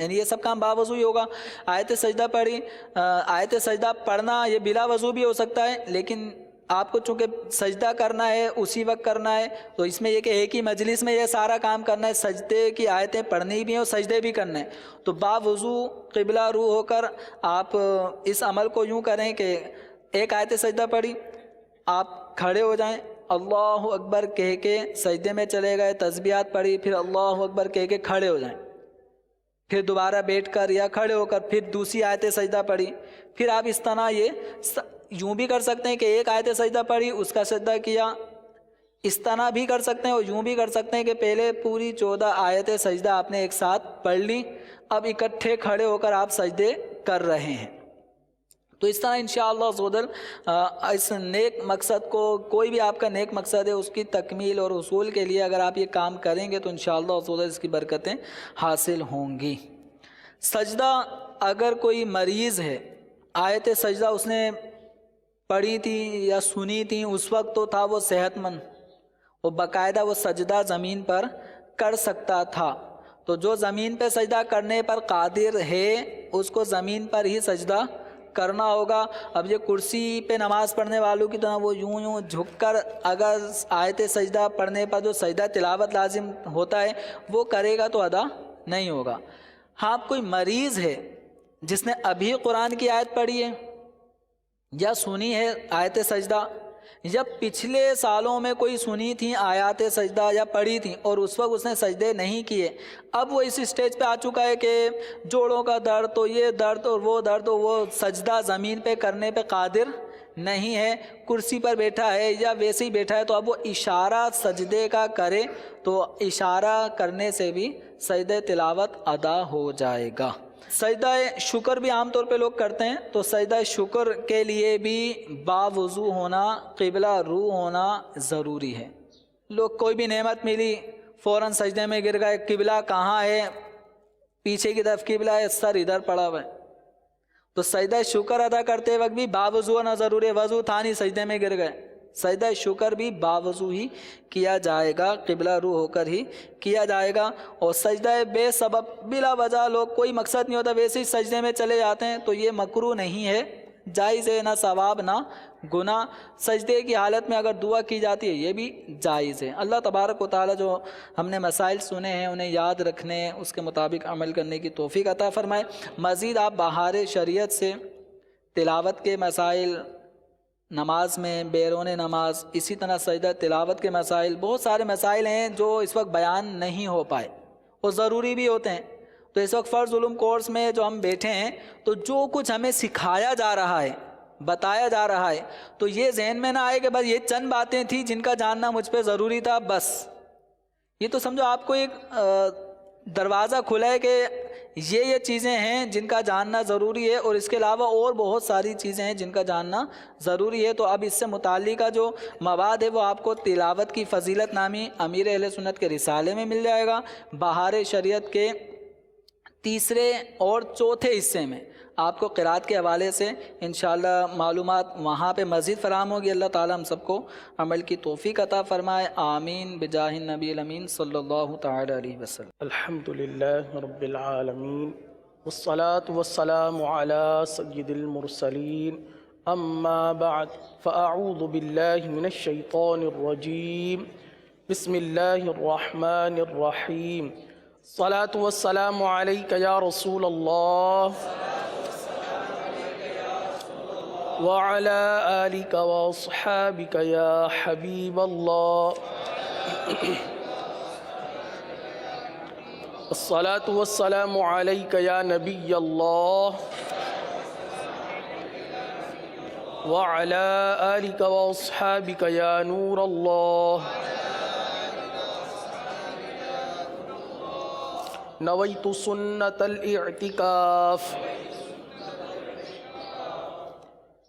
یعنی یہ سب کام باوضو ہی ہوگا. آیت سجدہ پڑھی، آیت سجدہ پڑھنا یہ بلا وضو بھی ہو سکتا ہے، لیکن آپ کو چونکہ سجدہ کرنا ہے اسی وقت کرنا ہے، تو اس میں یہ کہ ایک ہی مجلس میں یہ سارا کام کرنا ہے، سجدے کی آیتیں پڑھنی بھی ہیں اور سجدے بھی کرنے ہیں. تو باوضو قبلہ رو ہو کر آپ اس عمل کو یوں کریں کہ ایک آیت سجدہ پڑھی، آپ کھڑے ہو جائیں، اللہ اکبر کہہ کے سجدے میں چلے گئے، تسبیحات پڑھی، پھر اللہ اکبر کہہ کے کھڑے ہو جائیں، پھر دوبارہ بیٹھ کر یا کھڑے ہو کر پھر دوسری آیت سجدہ پڑھی. پھر آپ اس طرح یہ یوں بھی کر سکتے ہیں کہ ایک آیت سجدہ پڑھی اس کا سجدہ کیا، اس طرح بھی کر سکتے ہیں، اور یوں بھی کر سکتے ہیں کہ پہلے پوری 14 آیت سجدہ آپ نے ایک ساتھ پڑھ لی، اب اکٹھے کھڑے ہو کر آپ سجدے کر رہے ہیں. تو اس طرح انشاءاللہ عز و جل اس نیک مقصد کو، کوئی بھی آپ کا نیک مقصد ہے اس کی تکمیل اور حصول کے لیے اگر آپ یہ کام کریں گے تو انشاءاللہ عز و جل اس کی برکتیں حاصل ہوں گی. سجدہ اگر کوئی مریض ہے، آیت سجدہ اس نے پڑھی تھی یا سنی تھی، اس وقت تو تھا وہ صحت مند، وہ باقاعدہ وہ سجدہ زمین پر کر سکتا تھا، تو جو زمین پہ سجدہ کرنے پر قادر ہے اس کو زمین پر ہی سجدہ کرنا ہوگا۔ اب یہ کرسی پہ نماز پڑھنے والوں کی طرح وہ یوں جھک کر اگر آیت سجدہ پڑھنے پر جو سجدہ تلاوت لازم ہوتا ہے وہ کرے گا تو ادا نہیں ہوگا۔ ہاں کوئی مریض ہے جس نے ابھی قرآن کی آیت پڑھی ہے یا سنی ہے آیت سجدہ، یا پچھلے سالوں میں کوئی سنی تھیں آیات سجدہ یا پڑھی تھیں اور اس وقت اس نے سجدے نہیں کیے، اب وہ اس اسٹیج پہ آ چکا ہے کہ جوڑوں کا درد تو یہ درد اور وہ درد، تو وہ سجدہ زمین پہ کرنے پہ قادر نہیں ہے، کرسی پر بیٹھا ہے یا ویسے ہی بیٹھا ہے، تو اب وہ اشارہ سجدے کا کرے تو اشارہ کرنے سے بھی سجدہ تلاوت ادا ہو جائے گا۔ سجدہ شکر بھی عام طور پہ لوگ کرتے ہیں، تو سجدہ شکر کے لیے بھی باوضو ہونا، قبلہ رو ہونا ضروری ہے۔ لوگ کوئی بھی نعمت ملی فوراً سجدے میں گر گئے، قبلہ کہاں ہے، پیچھے کی طرف قبلہ ہے، سر ادھر پڑا ہوا ہے، تو سجدہ شکر ادا کرتے وقت بھی باوضو ہونا ضروری ہے۔ وضو تھا نہیں سجدے میں گر گئے، سجدہ شکر بھی باوضو ہی کیا جائے گا، قبلہ رو ہو کر ہی کیا جائے گا۔ اور سجدہ بے سبب بلا وجہ لوگ کوئی مقصد نہیں ہوتا ویسے ہی سجدے میں چلے جاتے ہیں، تو یہ مکروہ نہیں ہے، جائز ہے، نہ ثواب نہ گناہ۔ سجدے کی حالت میں اگر دعا کی جاتی ہے یہ بھی جائز ہے۔ اللہ تبارک و تعالی جو ہم نے مسائل سنے ہیں انہیں یاد رکھنے، اس کے مطابق عمل کرنے کی توفیق عطا فرمائے۔ مزید آپ بہار شریعت سے تلاوت کے مسائل، نماز میں بیرون نماز، اسی طرح سجدہ تلاوت کے مسائل، بہت سارے مسائل ہیں جو اس وقت بیان نہیں ہو پائے اور ضروری بھی ہوتے ہیں۔ تو اس وقت فرض علوم کورس میں جو ہم بیٹھے ہیں تو جو کچھ ہمیں سکھایا جا رہا ہے، بتایا جا رہا ہے، تو یہ ذہن میں نہ آئے کہ بس یہ چند باتیں تھیں جن کا جاننا مجھ پہ ضروری تھا بس۔ یہ تو سمجھو آپ کو ایک دروازہ کھلا ہے کہ یہ چیزیں ہیں جن کا جاننا ضروری ہے، اور اس کے علاوہ اور بہت ساری چیزیں ہیں جن کا جاننا ضروری ہے۔ تو اب اس سے متعلقہ جو مواد ہے وہ آپ کو تلاوت کی فضیلت نامی امیر اہل سنت کے رسالے میں مل جائے گا۔ بہار شریعت کے تیسرے اور چوتھے حصے میں آپ کو قرات کے حوالے سے انشاءاللہ معلومات وہاں پہ مزید فراہم ہوگی۔ اللہ تعالی ہم سب کو عمل کی توفیق عطا فرمائے، آمین بجاہ النبی الامین صلی اللہ تعالی علیہ وسلم۔ الحمدللہ رب العالمین والصلاة والسلام علی سید المرسلین، اما بعد فاعوذ باللہ من الشیطان الرجیم، بسم اللہ الرحمن الرحیم، الصلاة والسلام علیک یا رسول اللہ وعلى آلك وأصحابك يا حبيب الله، الصلاة والسلام عليك يا نبي الله وعلى آلك وأصحابك يا نور الله، نويت سنة الاعتكاف۔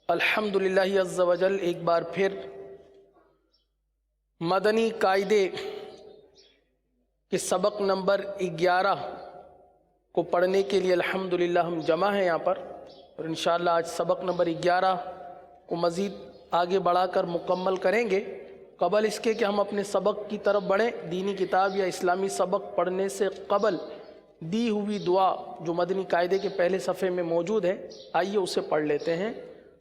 الحمدللہ عز و جل ایک بار پھر مدنی قاعدے کے سبق نمبر 11 کو پڑھنے کے لیے الحمدللہ ہم جمع ہیں یہاں پر، اور انشاءاللہ آج سبق نمبر 11 کو مزید آگے بڑھا کر مکمل کریں گے۔ قبل اس کے کہ ہم اپنے سبق کی طرف بڑھیں، دینی کتاب یا اسلامی سبق پڑھنے سے قبل دی ہوئی دعا جو مدنی قاعدے کے پہلے صفحے میں موجود ہے، آئیے اسے پڑھ لیتے ہیں۔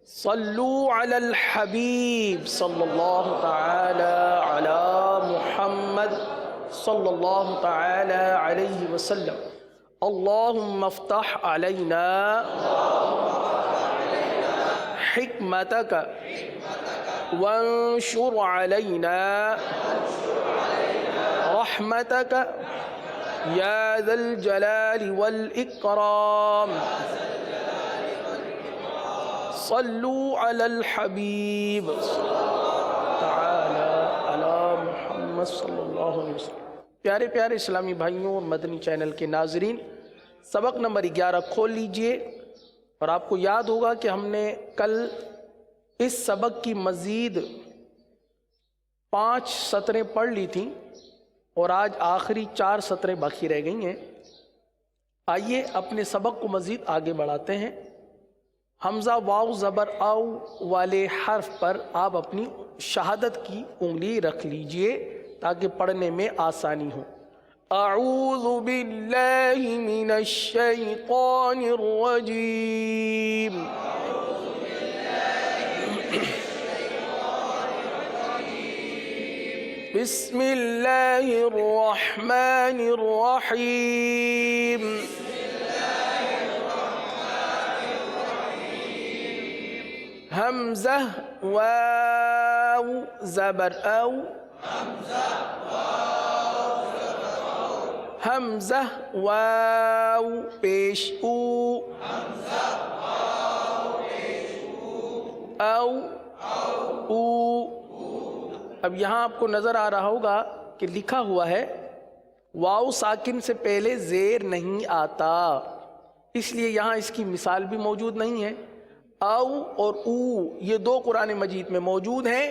صلو علی الحبیب صلی اللہ تعالی علی محمد صلی اللہ تعالی علیہ وسلم، اللہم افتح علینا حکمتک وانشر علینا رحمتک یا ذا الجلال والاکرام، صلو علی الحبیب تعالی علی محمد صلی اللہ علیہ وسلم۔ پیارے پیارے اسلامی بھائیوں اور مدنی چینل کے ناظرین، سبق نمبر 11 کھول لیجئے، اور آپ کو یاد ہوگا کہ ہم نے کل اس سبق کی مزید 5 سطریں پڑھ لی تھیں، اور آج آخری 4 سطریں باقی رہ گئی ہیں۔ آئیے اپنے سبق کو مزید آگے بڑھاتے ہیں۔ حمزہ واو زبر آؤ والے حرف پر آپ اپنی شہادت کی انگلی رکھ لیجئے تاکہ پڑھنے میں آسانی ہو۔ اعوذ باللہ من الشیطان الرجیم، بسم اللہ الرحمن الرحیم حمزہ واو زبر او حمزہ واو پیش او او اب یہاں آپ کو نظر آ رہا ہوگا کہ لکھا ہوا ہے واو ساکن سے پہلے زیر نہیں آتا، اس لیے یہاں اس کی مثال بھی موجود نہیں ہے۔ او اور او یہ دو قرآن مجید میں موجود ہیں،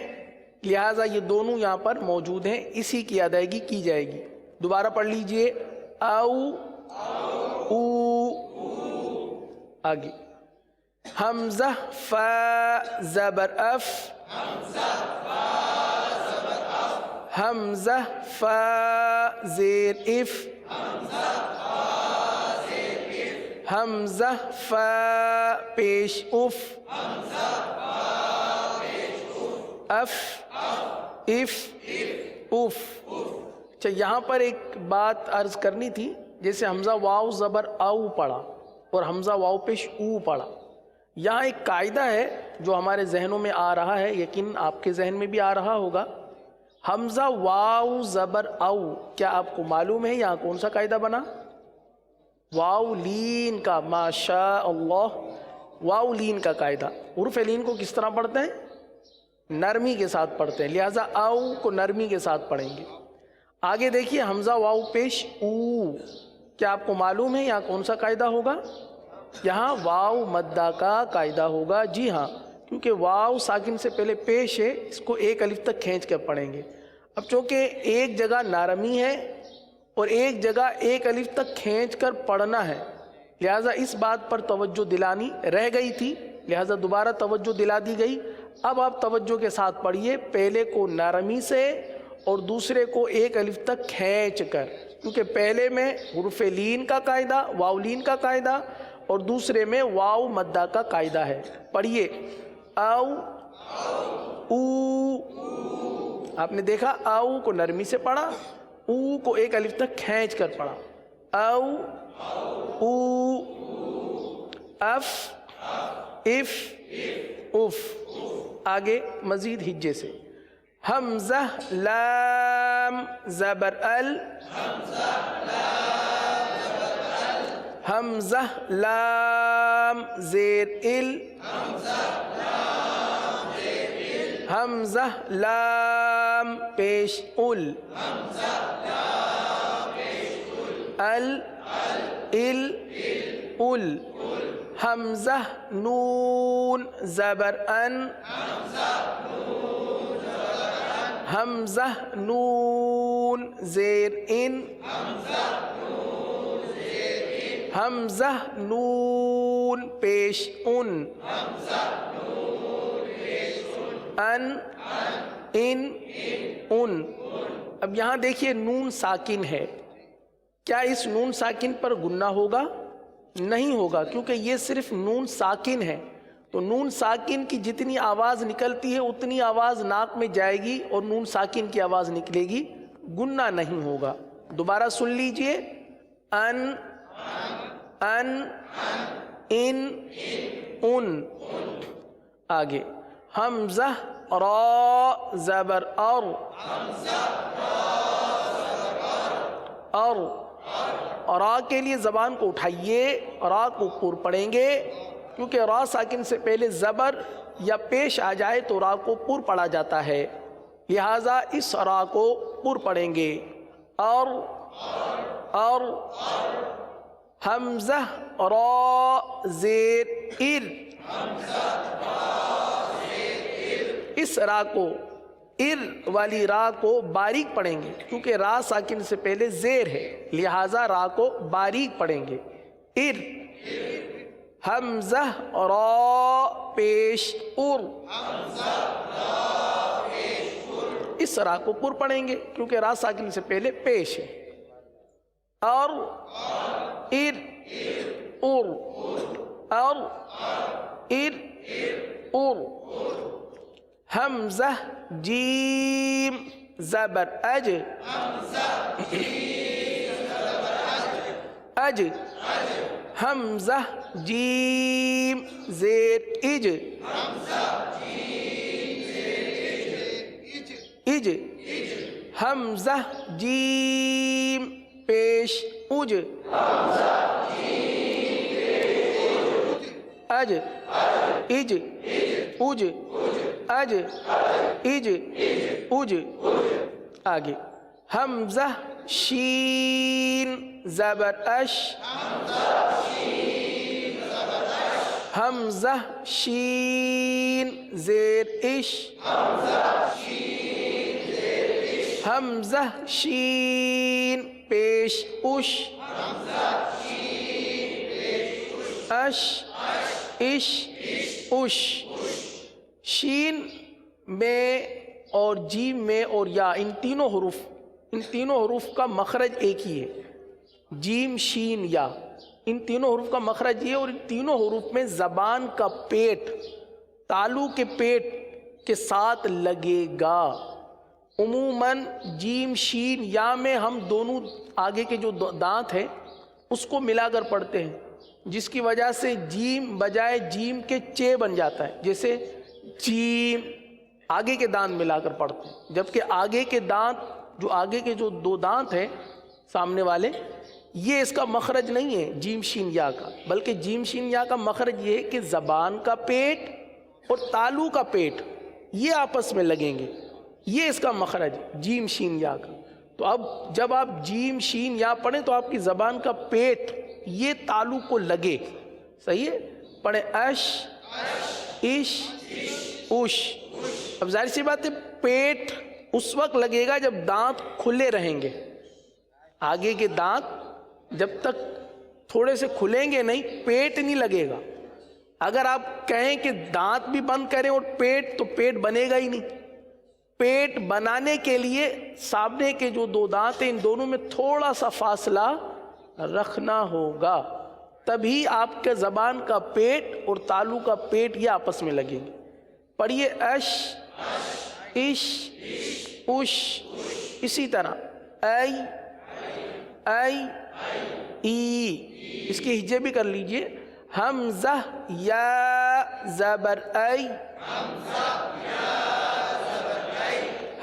لہٰذا یہ دونوں یہاں پر موجود ہیں، اسی کی ادائیگی کی جائے گی۔ دوبارہ پڑھ لیجئے، او او آگے حمزہ فا زبر اف حمزہ فا زیر اف حمزہ فا پیش اف اف اف اف۔ اچھا یہاں پر ایک بات عرض کرنی تھی، جیسے حمزہ واو زبر او پڑھا اور حمزہ واو پیش او پڑھا، یہاں ایک قاعدہ ہے جو ہمارے ذہنوں میں آ رہا ہے، یقین آپ کے ذہن میں بھی آ رہا ہوگا۔ حمزہ واو زبر او، کیا آپ کو معلوم ہے یہاں کون سا قاعدہ بنا؟ واو لین کا، ماشاء اللہ، واو لین کا قاعدہ۔ حروف لین کو کس طرح پڑھتے ہیں؟ نرمی کے ساتھ پڑھتے ہیں، لہٰذا او کو نرمی کے ساتھ پڑھیں گے۔ آگے دیکھیے حمزہ واو پیش او، کیا آپ کو معلوم ہے یہاں کون سا قاعدہ ہوگا؟ یہاں واو مدہ کا قاعدہ ہوگا، جی ہاں، کیونکہ واو ساکن سے پہلے پیش ہے، اس کو ایک الف تک کھینچ کر پڑھیں گے۔ اب چونکہ ایک جگہ نارمی ہے اور ایک جگہ ایک الف تک کھینچ کر پڑھنا ہے، لہٰذا اس بات پر توجہ دلانی رہ گئی تھی، لہٰذا دوبارہ توجہ دلا دی گئی۔ اب آپ توجہ کے ساتھ پڑھیے، پہلے کو نرمی سے اور دوسرے کو ایک الف تک کھینچ کر، کیونکہ پہلے میں حروف لین کا قاعدہ، واو لین کا قاعدہ، اور دوسرے میں واو مدہ کا قاعدہ ہے۔ پڑھیے، او او، آپ نے دیکھا او کو نرمی سے پڑھا، او کو ایک الف تک کھینچ کر پڑھا، او او، اف اف اف۔ آگے مزید ہجے سے، حمزہ لام زبر ال حمزہ لام زیر ال حمزہ لام پیش ال ال ال ال۔ حمزہ نون زبر ان حمزہ نون زیر ان حمزہ نون پیش ان ان ان۔ اب یہاں دیکھیے نون ساکن ہے، کیا اس نون ساکن پر گنہ ہوگا؟ نہیں ہوگا، کیونکہ یہ صرف نون ساکن ہے، تو نون ساکن کی جتنی آواز نکلتی ہے اتنی آواز ناک میں جائے گی اور نون ساکن کی آواز نکلے گی، گنہ نہیں ہوگا۔ دوبارہ سن لیجئے، ان ان ان۔ آگے حمزہ را زبر اور را کے لیے زبان کو اٹھائیے، را کو پر پڑھیں گے، کیونکہ را ساکن سے پہلے زبر یا پیش آ جائے تو را کو پر پڑھا جاتا ہے، لہٰذا اس را کو پر پڑھیں گے۔ اور حمزہ را زیر ار، اس را کو، ار والی را کو باریک پڑھیں گے، کیونکہ را ساکن سے پہلے زیر ہے، لہٰذا را کو باریک پڑھیں گے، ار۔ حمزہ را پیش ار، اس را کو پر پڑھیں گے کیونکہ را ساکن سے پہلے پیش ہے، اور ار ار اور ار ار۔ حمزہ جیم زبر اج، اج، حمزہ جیم زیر اج، اج، حمزہ جیم پیش اج، اج، اج، اج، اج، اج، اج، آگے حمزہ شین زبر اش، حمزہ شین زیر اش، حمزہ شین پیش اش، اش، اش، اش، شین میں اور جیم میں اور یا ان تینوں حروف کا مخرج ایک ہی ہے، جیم شین یا، ان تینوں حروف کا مخرج یہ، اور ان تینوں حروف میں زبان کا پیٹ تالو کے پیٹ کے ساتھ لگے گا۔ عموماً جیم شین یا میں ہم دونوں آگے کے جو دانت ہیں اس کو ملا کر پڑھتے ہیں، جس کی وجہ سے جیم بجائے جیم کے چے بن جاتا ہے، جیسے جیم آگے کے دانت ملا کر پڑھتے ہیں، جبکہ آگے کے دانت جو دو دانت ہیں سامنے والے، یہ اس کا مخرج نہیں ہے جیم شین یا کا، بلکہ جیم شین یا کا مخرج یہ ہے کہ زبان کا پیٹ اور تالو کا پیٹ یہ آپس میں لگیں گے، یہ اس کا مخرج جیم شین یا کا۔ تو اب جب آپ جیم شین یا پڑھیں تو آپ کی زبان کا پیٹ یہ تالو کو لگے، صحیح ہے؟ پڑھیں اش، اش، اش۔ اب ظاہر سی بات ہے پیٹ اس وقت لگے گا جب دانت کھلے رہیں گے، آگے کے دانت جب تک تھوڑے سے کھلیں گے نہیں پیٹ نہیں لگے گا۔ اگر آپ کہیں کہ دانت بھی بند کریں اور پیٹ، تو پیٹ بنے گا ہی نہیں۔ پیٹ بنانے کے لیے سامنے کے جو دو دانت ہیں ان دونوں میں تھوڑا سا فاصلہ رکھنا ہوگا، تبھی آپ کے زبان کا پیٹ اور تالو کا پیٹ یہ آپس میں لگیں گے۔ پڑھیے اش، اش، اش، اسی طرح ای، ای، ای، اس کی ہجے بھی کر لیجئے، حمزہ یا زبر ای،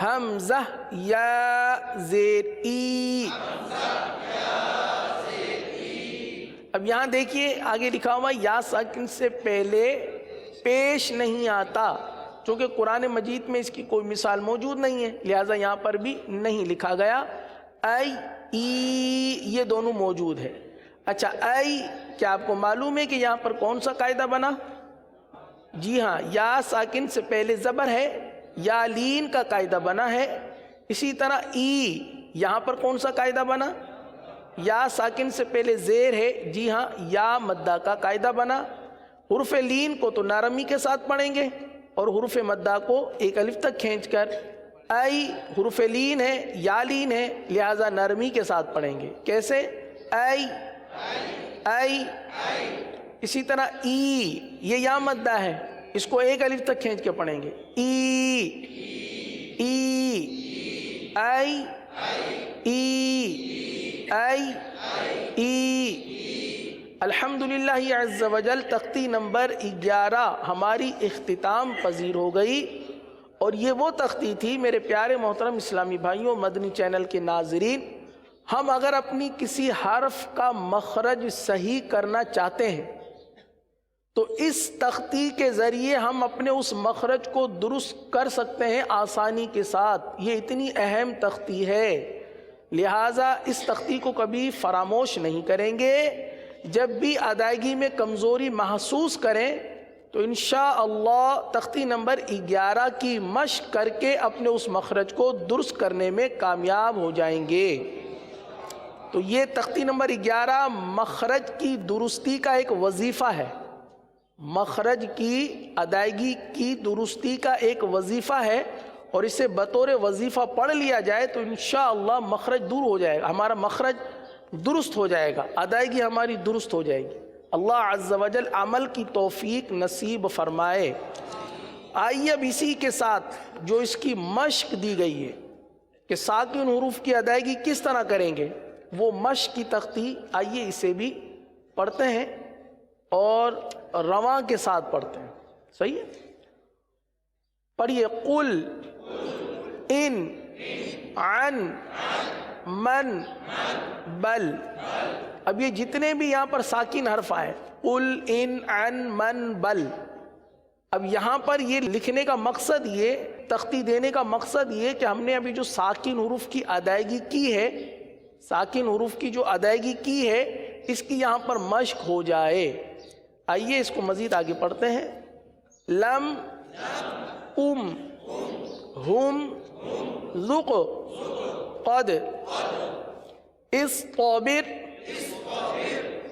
حمزہ یا زیر ای۔ اب یہاں دیکھیے آگے لکھا ہوا یا ساکن سے پہلے پیش نہیں آتا، چونکہ قرآن مجید میں اس کی کوئی مثال موجود نہیں ہے، لہٰذا یہاں پر بھی نہیں لکھا گیا۔ ای، ای یہ دونوں موجود ہے۔ اچھا ای، کیا آپ کو معلوم ہے کہ یہاں پر کون سا قاعدہ بنا؟ جی ہاں، یا ساکن سے پہلے زبر ہے، یا لین کا قاعدہ بنا ہے۔ اسی طرح ای، یہاں پر کون سا قاعدہ بنا؟ یا ساکن سے پہلے زیر ہے، جی ہاں، یا مدہ کا قاعدہ بنا۔ حرف لین کو تو نرمی کے ساتھ پڑھیں گے اور حرف مدہ کو ایک الف تک کھینچ کر۔ ای حرف لین ہے، یا لین ہے، لہذا نرمی کے ساتھ پڑھیں گے۔ کیسے؟ ای، ای۔ اسی طرح ای، یہ یا مدہ ہے، اس کو ایک الف تک کھینچ کے پڑھیں گے۔ ای، ای، ای، ای، ای، ای۔ الحمدللہ عز و جل تختی نمبر 11 ہماری اختتام پذیر ہو گئی، اور یہ وہ تختی تھی میرے پیارے محترم اسلامی بھائیوں، مدنی چینل کے ناظرین، ہم اگر اپنی کسی حرف کا مخرج صحیح کرنا چاہتے ہیں تو اس تختی کے ذریعے ہم اپنے اس مخرج کو درست کر سکتے ہیں آسانی کے ساتھ۔ یہ اتنی اہم تختی ہے، لہٰذا اس تختی کو کبھی فراموش نہیں کریں گے۔ جب بھی ادائیگی میں کمزوری محسوس کریں تو انشاءاللہ تختی نمبر 11 کی مشق کر کے اپنے اس مخرج کو درست کرنے میں کامیاب ہو جائیں گے۔ تو یہ تختی نمبر 11 مخرج کی درستی کا ایک وظیفہ ہے، مخرج کی ادائیگی کی درستی کا ایک وظیفہ ہے، اور اسے بطور وظیفہ پڑھ لیا جائے تو انشاءاللہ مخرج دور ہو جائے گا، ہمارا مخرج درست ہو جائے گا، ادائیگی ہماری درست ہو جائے گی۔ اللہ عز و جل عمل کی توفیق نصیب فرمائے۔ آئیے اب اسی کے ساتھ جو اس کی مشق دی گئی ہے، کہ ساکن حروف کی ادائیگی کس طرح کریں گے، وہ مشق کی تختی، آئیے اسے بھی پڑھتے ہیں اور رواں کے ساتھ پڑھتے ہیں. صحیح ہے؟ پڑھیے. قل ان عن من بل. اب یہ جتنے بھی یہاں پر ساکن حرف آئے، قل ان عن من بل، اب یہاں پر یہ لکھنے کا مقصد، یہ تختی دینے کا مقصد یہ کہ ہم نے ابھی جو ساکن حروف کی ادائیگی کی ہے، ساکن حروف کی جو ادائیگی کی ہے، اس کی یہاں پر مشق ہو جائے. آئیے اس کو مزید آگے پڑھتے ہیں. لم ام ہم ذق قد استبر.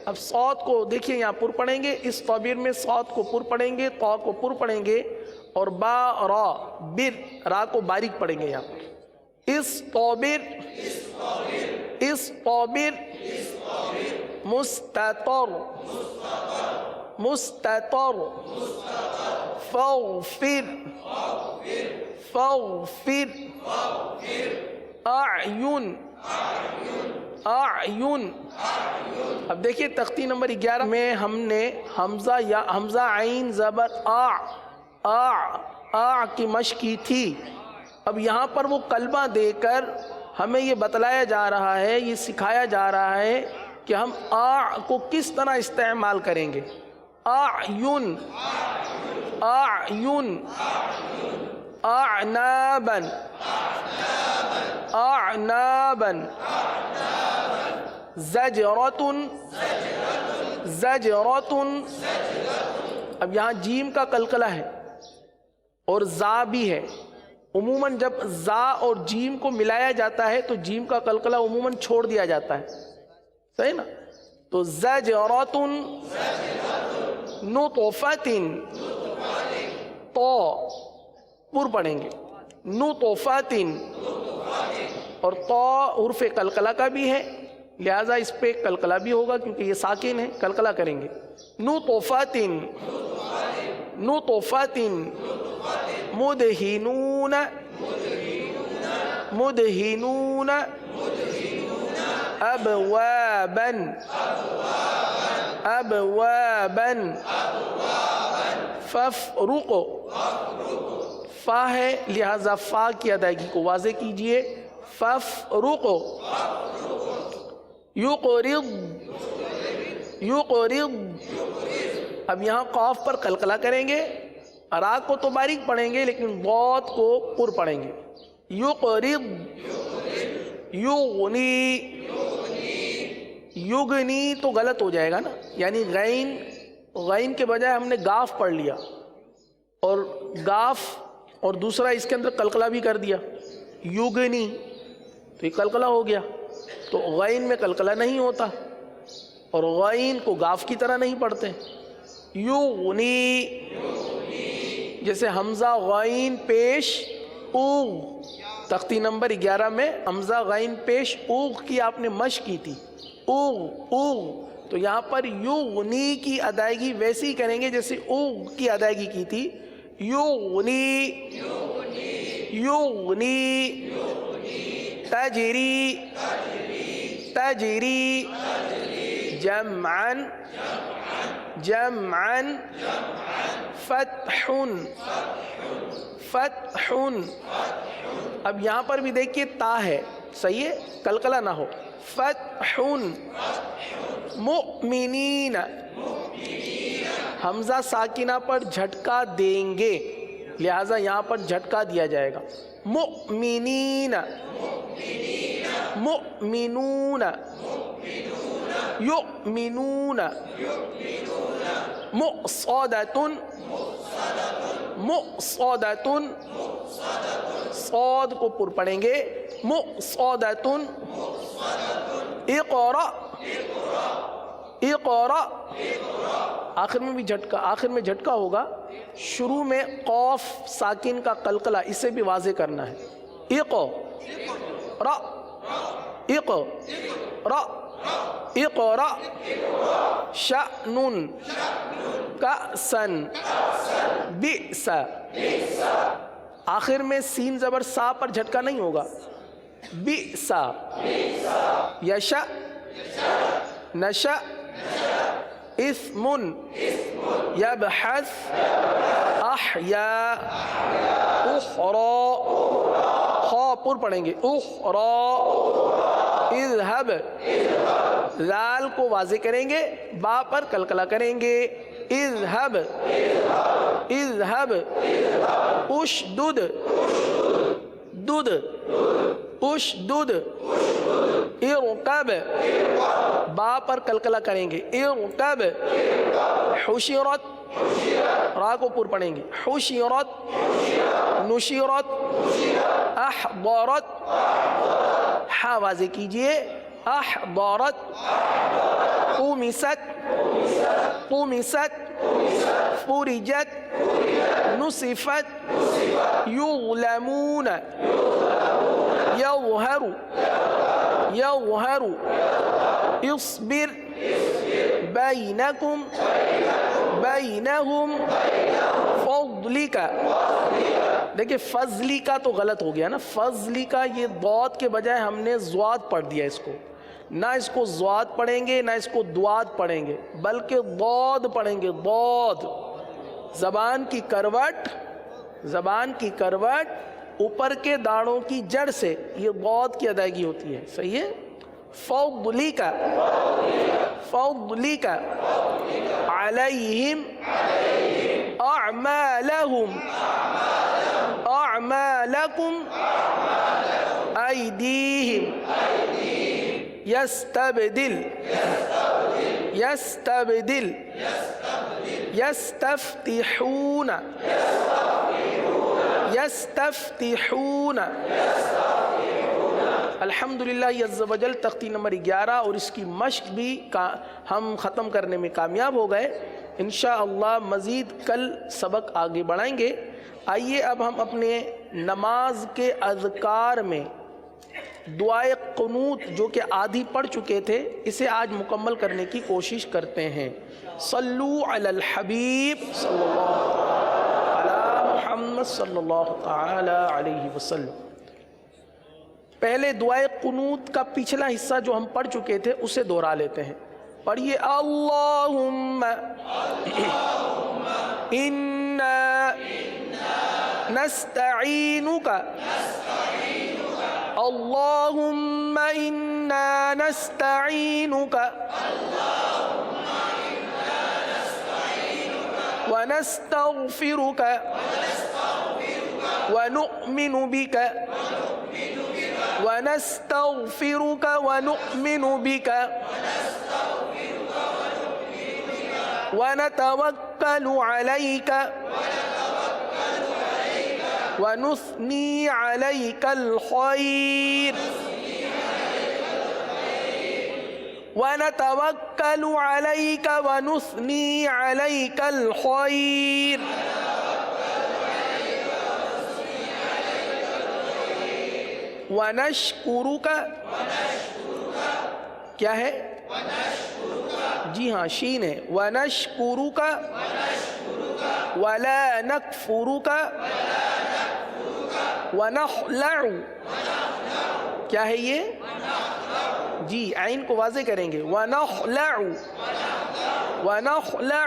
اب صاد کو دیکھیے یہاں پر پڑھیں گے، اس طبیر میں صاد کو پر پڑھیں گے، طا کو پر پڑھیں گے، اور با را بر، را کو باریک پڑھیں گے. یہاں پر استبر استبر مستتر مستتر فاغفر فاغفر اعین اعین. اب دیکھیے تختی نمبر 11 میں ہم نے حمزہ یا حمزہ عین زبر آ کی مشق کی تھی. اب یہاں پر وہ کلمہ دے کر ہمیں یہ بتلایا جا رہا ہے، یہ سکھایا جا رہا ہے کہ ہم آ کو کس طرح استعمال کریں گے. اعین اعین اعنابا اعنابا زجرتن زجرتن. اب یہاں جیم کا قلقلہ ہے اور زا بھی ہے. عموماً جب زا اور جیم کو ملایا جاتا ہے تو جیم کا قلقلہ عموماً چھوڑ دیا جاتا ہے. صحیح نا؟ تو زجرتن نطفتن، تو پر پڑھیں گے، نطفتن، اور تو حرف قلقلہ کا بھی ہے، لہذا اس پہ قلقلہ بھی ہوگا کیونکہ یہ ساکن ہے، قلقلہ کریں گے. نطفتن نطفتن مدہنون مدہنون ابوابا ابوابا فافرق. فا ہے لہذا فا کی ادائیگی کو واضح کیجئے. فافرق یقرض یقرض. اب یہاں قاف پر قلقلہ کریں گے، را کو تو باریک پڑھیں گے لیکن ضاد کو پر پڑھیں گے. یقرض یغنی یغنی تو غلط ہو جائے گا نا، یعنی غین کے بجائے ہم نے گاف پڑھ لیا اور گاف اور دوسرا اس کے اندر قلقلہ بھی کر دیا یغنی، تو یہ قلقلہ ہو گیا. تو غین میں قلقلہ نہیں ہوتا اور غین کو گاف کی طرح نہیں پڑھتے. یغنی جیسے حمزہ غین پیش اوغ، تختی نمبر 11 میں حمزہ غین پیش اوغ کی آپ نے مشق کی تھی، اوغ اوغ. تو یہاں پر یغنی کی ادائیگی ویسی کریں گے جیسے اوغ کی ادائیگی کی تھی. یغنی یغنی تجری تجری جمعا جمعا فتح فتح. اب یہاں پر بھی دیکھیے تا ہے، صحیح ہے، قلقلہ نہ ہو. فتح مؤمنین، حمزہ ساکنہ پر جھٹکا دیں گے لہذا یہاں پر جھٹکا دیا جائے گا. مؤمنین مؤمنون یؤمنون مؤصدۃ مؤصدۃ، صاد کو پر پڑھیں گے. مؤصدۃ اقرأ اقرأ. آخر میں بھی جھٹکا، آخر میں جھٹکا ہوگا. شروع میں قاف ساکن کا قلقلہ اسے بھی واضح کرنا ہے. اقرأ اقرأ اقرأ شأن کأسا بئس. آخر میں سین زبر سا پر جھٹکا نہیں ہوگا، بئس یشأ نشأ اسم یبحث احیا اخرى خا پر پڑھیں گے اخرى اذهب لال کو واضح کریں گے با پر کلکلا کریں گے اذهب اذهب اشدد دد اشدد ارکب با پر کلکلا کریں گے ارکب حشرت را کو پر پڑھیں گے حشرت نشرت احضرت ہا واضح کیجئے احضرت قمست قمست فرجت نصفت یظلمون یظہر یظہر اصبر بینکم بینہم فضلک دیکھیں فضلی کا تو غلط ہو گیا نا فضلی کا یہ ضاد کے بجائے ہم نے ضاد پڑھ دیا اس کو نہ اس کو ضاد پڑھیں گے نہ اس کو دواد پڑھیں گے بلکہ ضاد پڑھیں گے ضاد زبان کی کروٹ اوپر کے داڑوں کی جڑ سے یہ ضاد کی ادائیگی ہوتی ہے صحیح ہے فضلک فضلک علیہم اعمالہم اعمالکم ایدیہم یستبدل یستبدل یستفتحون یستفتحون الحمدللہ عز و جل تختی نمبر 11 اور اس کی مشق بھی ہم ختم کرنے میں کامیاب ہو گئے انشاءاللہ مزید کل سبق آگے بڑھائیں گے آئیے اب ہم اپنے نماز کے اذکار میں دعائے قنوت جو کہ آدھی پڑھ چکے تھے اسے آج مکمل کرنے کی کوشش کرتے ہیں صلو علی الحبیب صلی اللہ علی محمد صلی اللہ تعالی علیہ وسلم پہلے دعائے قنوت کا پچھلا حصہ جو ہم پڑھ چکے تھے اسے دہرا لیتے ہیں پڑھیے اللہم انا نستعینک اللہم انا نستعینک ونستغفرک ونؤمن بک ونستغفرك ونؤمن بك ونتوكل عليك ونثني عليك الخير ونتوكل عليك ونثني عليك الخير ونشکرک کیا ہے جی ہاں شین ہے ونشکرک ولا نکفرک ونخلع کیا ہے یہ جی عین کو واضح کریں گے ونخلع ونخلع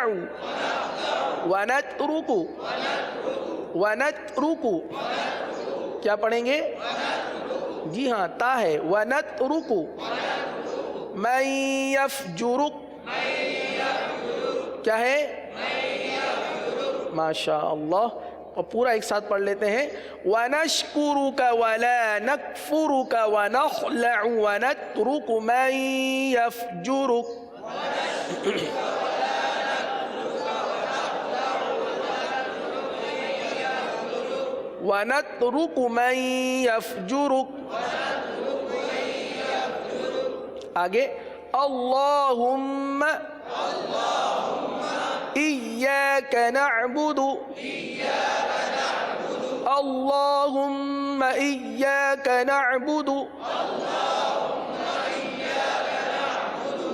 ونترک ونترک کیا پڑھیں گے جی ہاں تا ہے وَنَتْرُكُ مَنْ يَفْجُرُكُ کیا ہے ماشاءاللہ اور پورا ایک ساتھ پڑھ لیتے ہیں وَنَشْكُرُكَ وَلَا نَكْفُرُكَ وَنَخْلَعُ وَنَتْرُكُ مَنْ يَفْجُرُكُ وَنَتْرُكُ مَنْ يَفْجُرُكُ آگے اللہم إِيَّاكَ نَعْبُدُ اللہم إِيَّاكَ نَعْبُدُ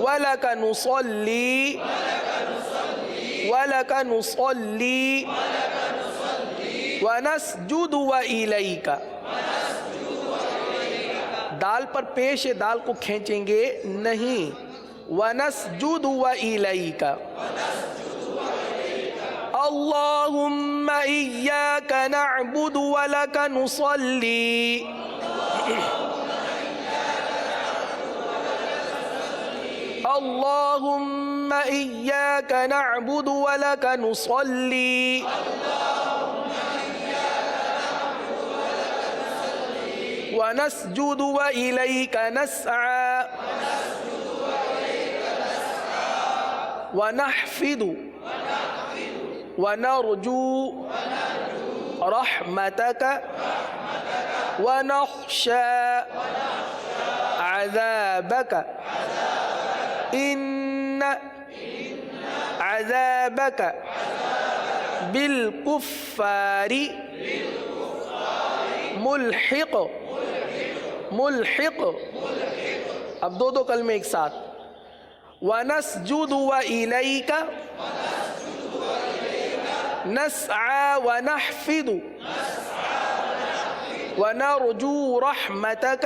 وَلَكَ نُصَلِّي وَلَكَ نُصَلِّي ونسجد وإليك دال پر پیش دال کو کھینچیں گے نہیں. وَنَسْجُدُ وَإِلَيْكَ اللهم إياك نعبد ولك نصلي اللهم إياك نعبد ولك نصلي ونسجد وإليك نسعى ونحفد ونرجو رحمتك ونخشى عذابك إن عذابك بالكفار ملحق. اب دو کلمے ایک ساتھ. وَنَسْجُدُ وَإِلَيْكَ نسعى ونحفظ ونرجو رحمتك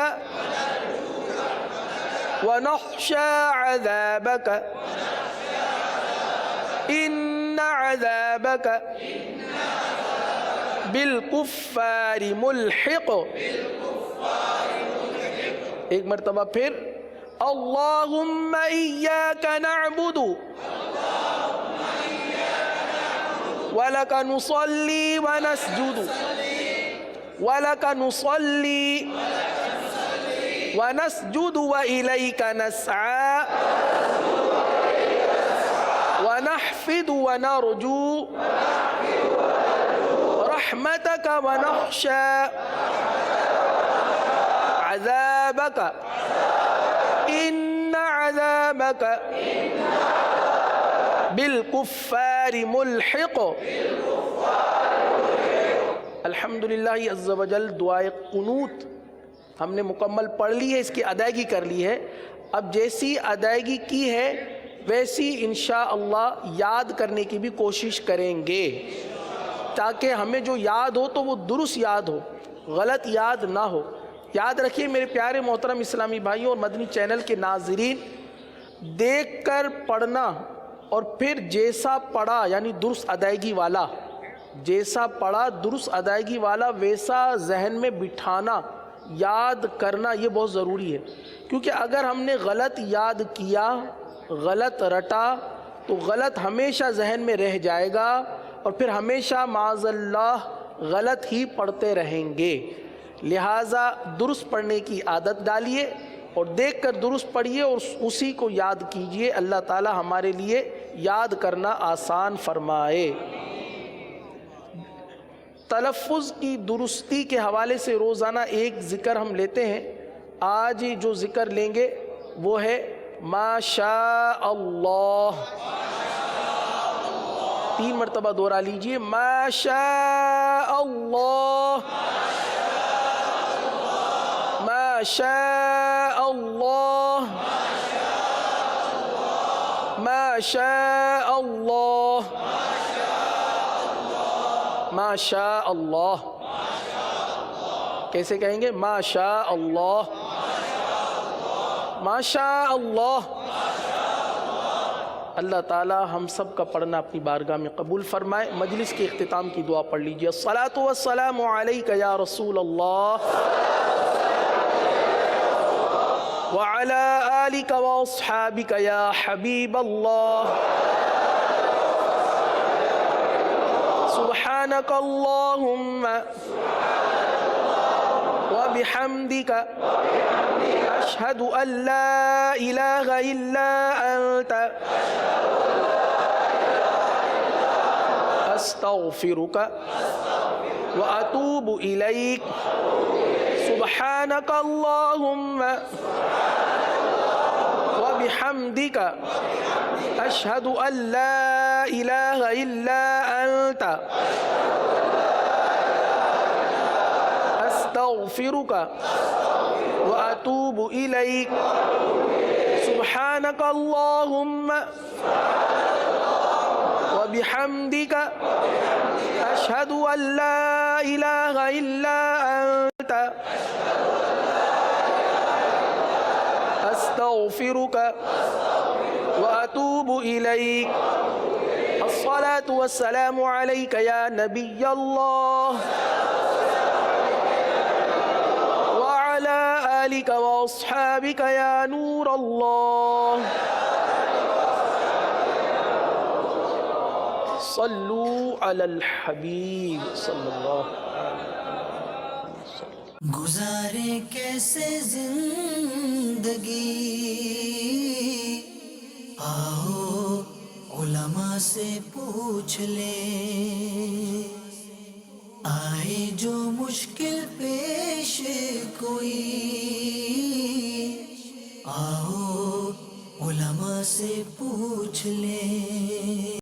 ونخشى عذابك إن عذابك بالكفار ملحق. ایک مرتبہ پھر. اللهم إياك نعبد ولك نصلي ونسجد ولك نصلي ونسجد وإليك نسعى ونحفد ونرجو رحمتك ونخشى عذابك إن عذابك بالکفار ملحق. الحمدللہ عز و جل دعائے قنوت ہم نے مکمل پڑھ لی ہے، اس کی ادائیگی کر لی ہے. اب جیسی ادائیگی کی ہے ویسی انشاءاللہ یاد کرنے کی بھی کوشش کریں گے تاکہ ہمیں جو یاد ہو تو وہ درست یاد ہو، غلط یاد نہ ہو. یاد رکھیے میرے پیارے محترم اسلامی بھائیوں اور مدنی چینل کے ناظرین، دیکھ کر پڑھنا اور پھر جیسا پڑھا یعنی درست ادائیگی والا، جیسا پڑھا درست ادائیگی والا ویسا ذہن میں بٹھانا، یاد کرنا، یہ بہت ضروری ہے. کیونکہ اگر ہم نے غلط یاد کیا، غلط رٹا تو غلط ہمیشہ ذہن میں رہ جائے گا اور پھر ہمیشہ معاذ اللہ غلط ہی پڑھتے رہیں گے. لہٰذا درست پڑھنے کی عادت ڈالیے اور دیکھ کر درست پڑھیے اور اسی کو یاد کیجئے. اللہ تعالی ہمارے لیے یاد کرنا آسان فرمائے. تلفظ کی درستی کے حوالے سے روزانہ ایک ذکر ہم لیتے ہیں. آج جو ذکر لیں گے وہ ہے ما شاء اللہ. 3 مرتبہ دوہرا لیجئے. ما شاء اللہ، ما شاء اللہ، ما شاء اللہ، ما شاء اللہ. کیسے کہیں گے؟ ما شاء اللہ، ما شاء اللہ. اللہ تعالی ہم سب کا پڑھنا اپنی بارگاہ میں قبول فرمائے. مجلس کے اختتام کی دعا پڑھ لیجیے. الصلاۃ والسلام علیک یا رسول اللہ وعلی آلک واصحابک یا حبیب اللہ. سبحانک اللہم وبحمدک اشہد ان لا الہ الا انت استغفرک واتوب الیک. سبحانک اللہم وبحمدک اشہد ان لا الہ الا انت استغفرک واتوب الیک. سبحانک اللہم وبحمدک اشہد ان لا الہ الا انت أستغفرك وأتوب إليك. الصلاة والسلام عليك يا نبي الله وعلى آلك وأصحابك يا نور الله. صلوا على الحبيب صلی اللہ علیہ وسلم. گزارے کیسے زندگی، آؤ علماء سے پوچھ لیں. آئے جو مشکل پیش کوئی، آؤ علماء سے پوچھ لیں.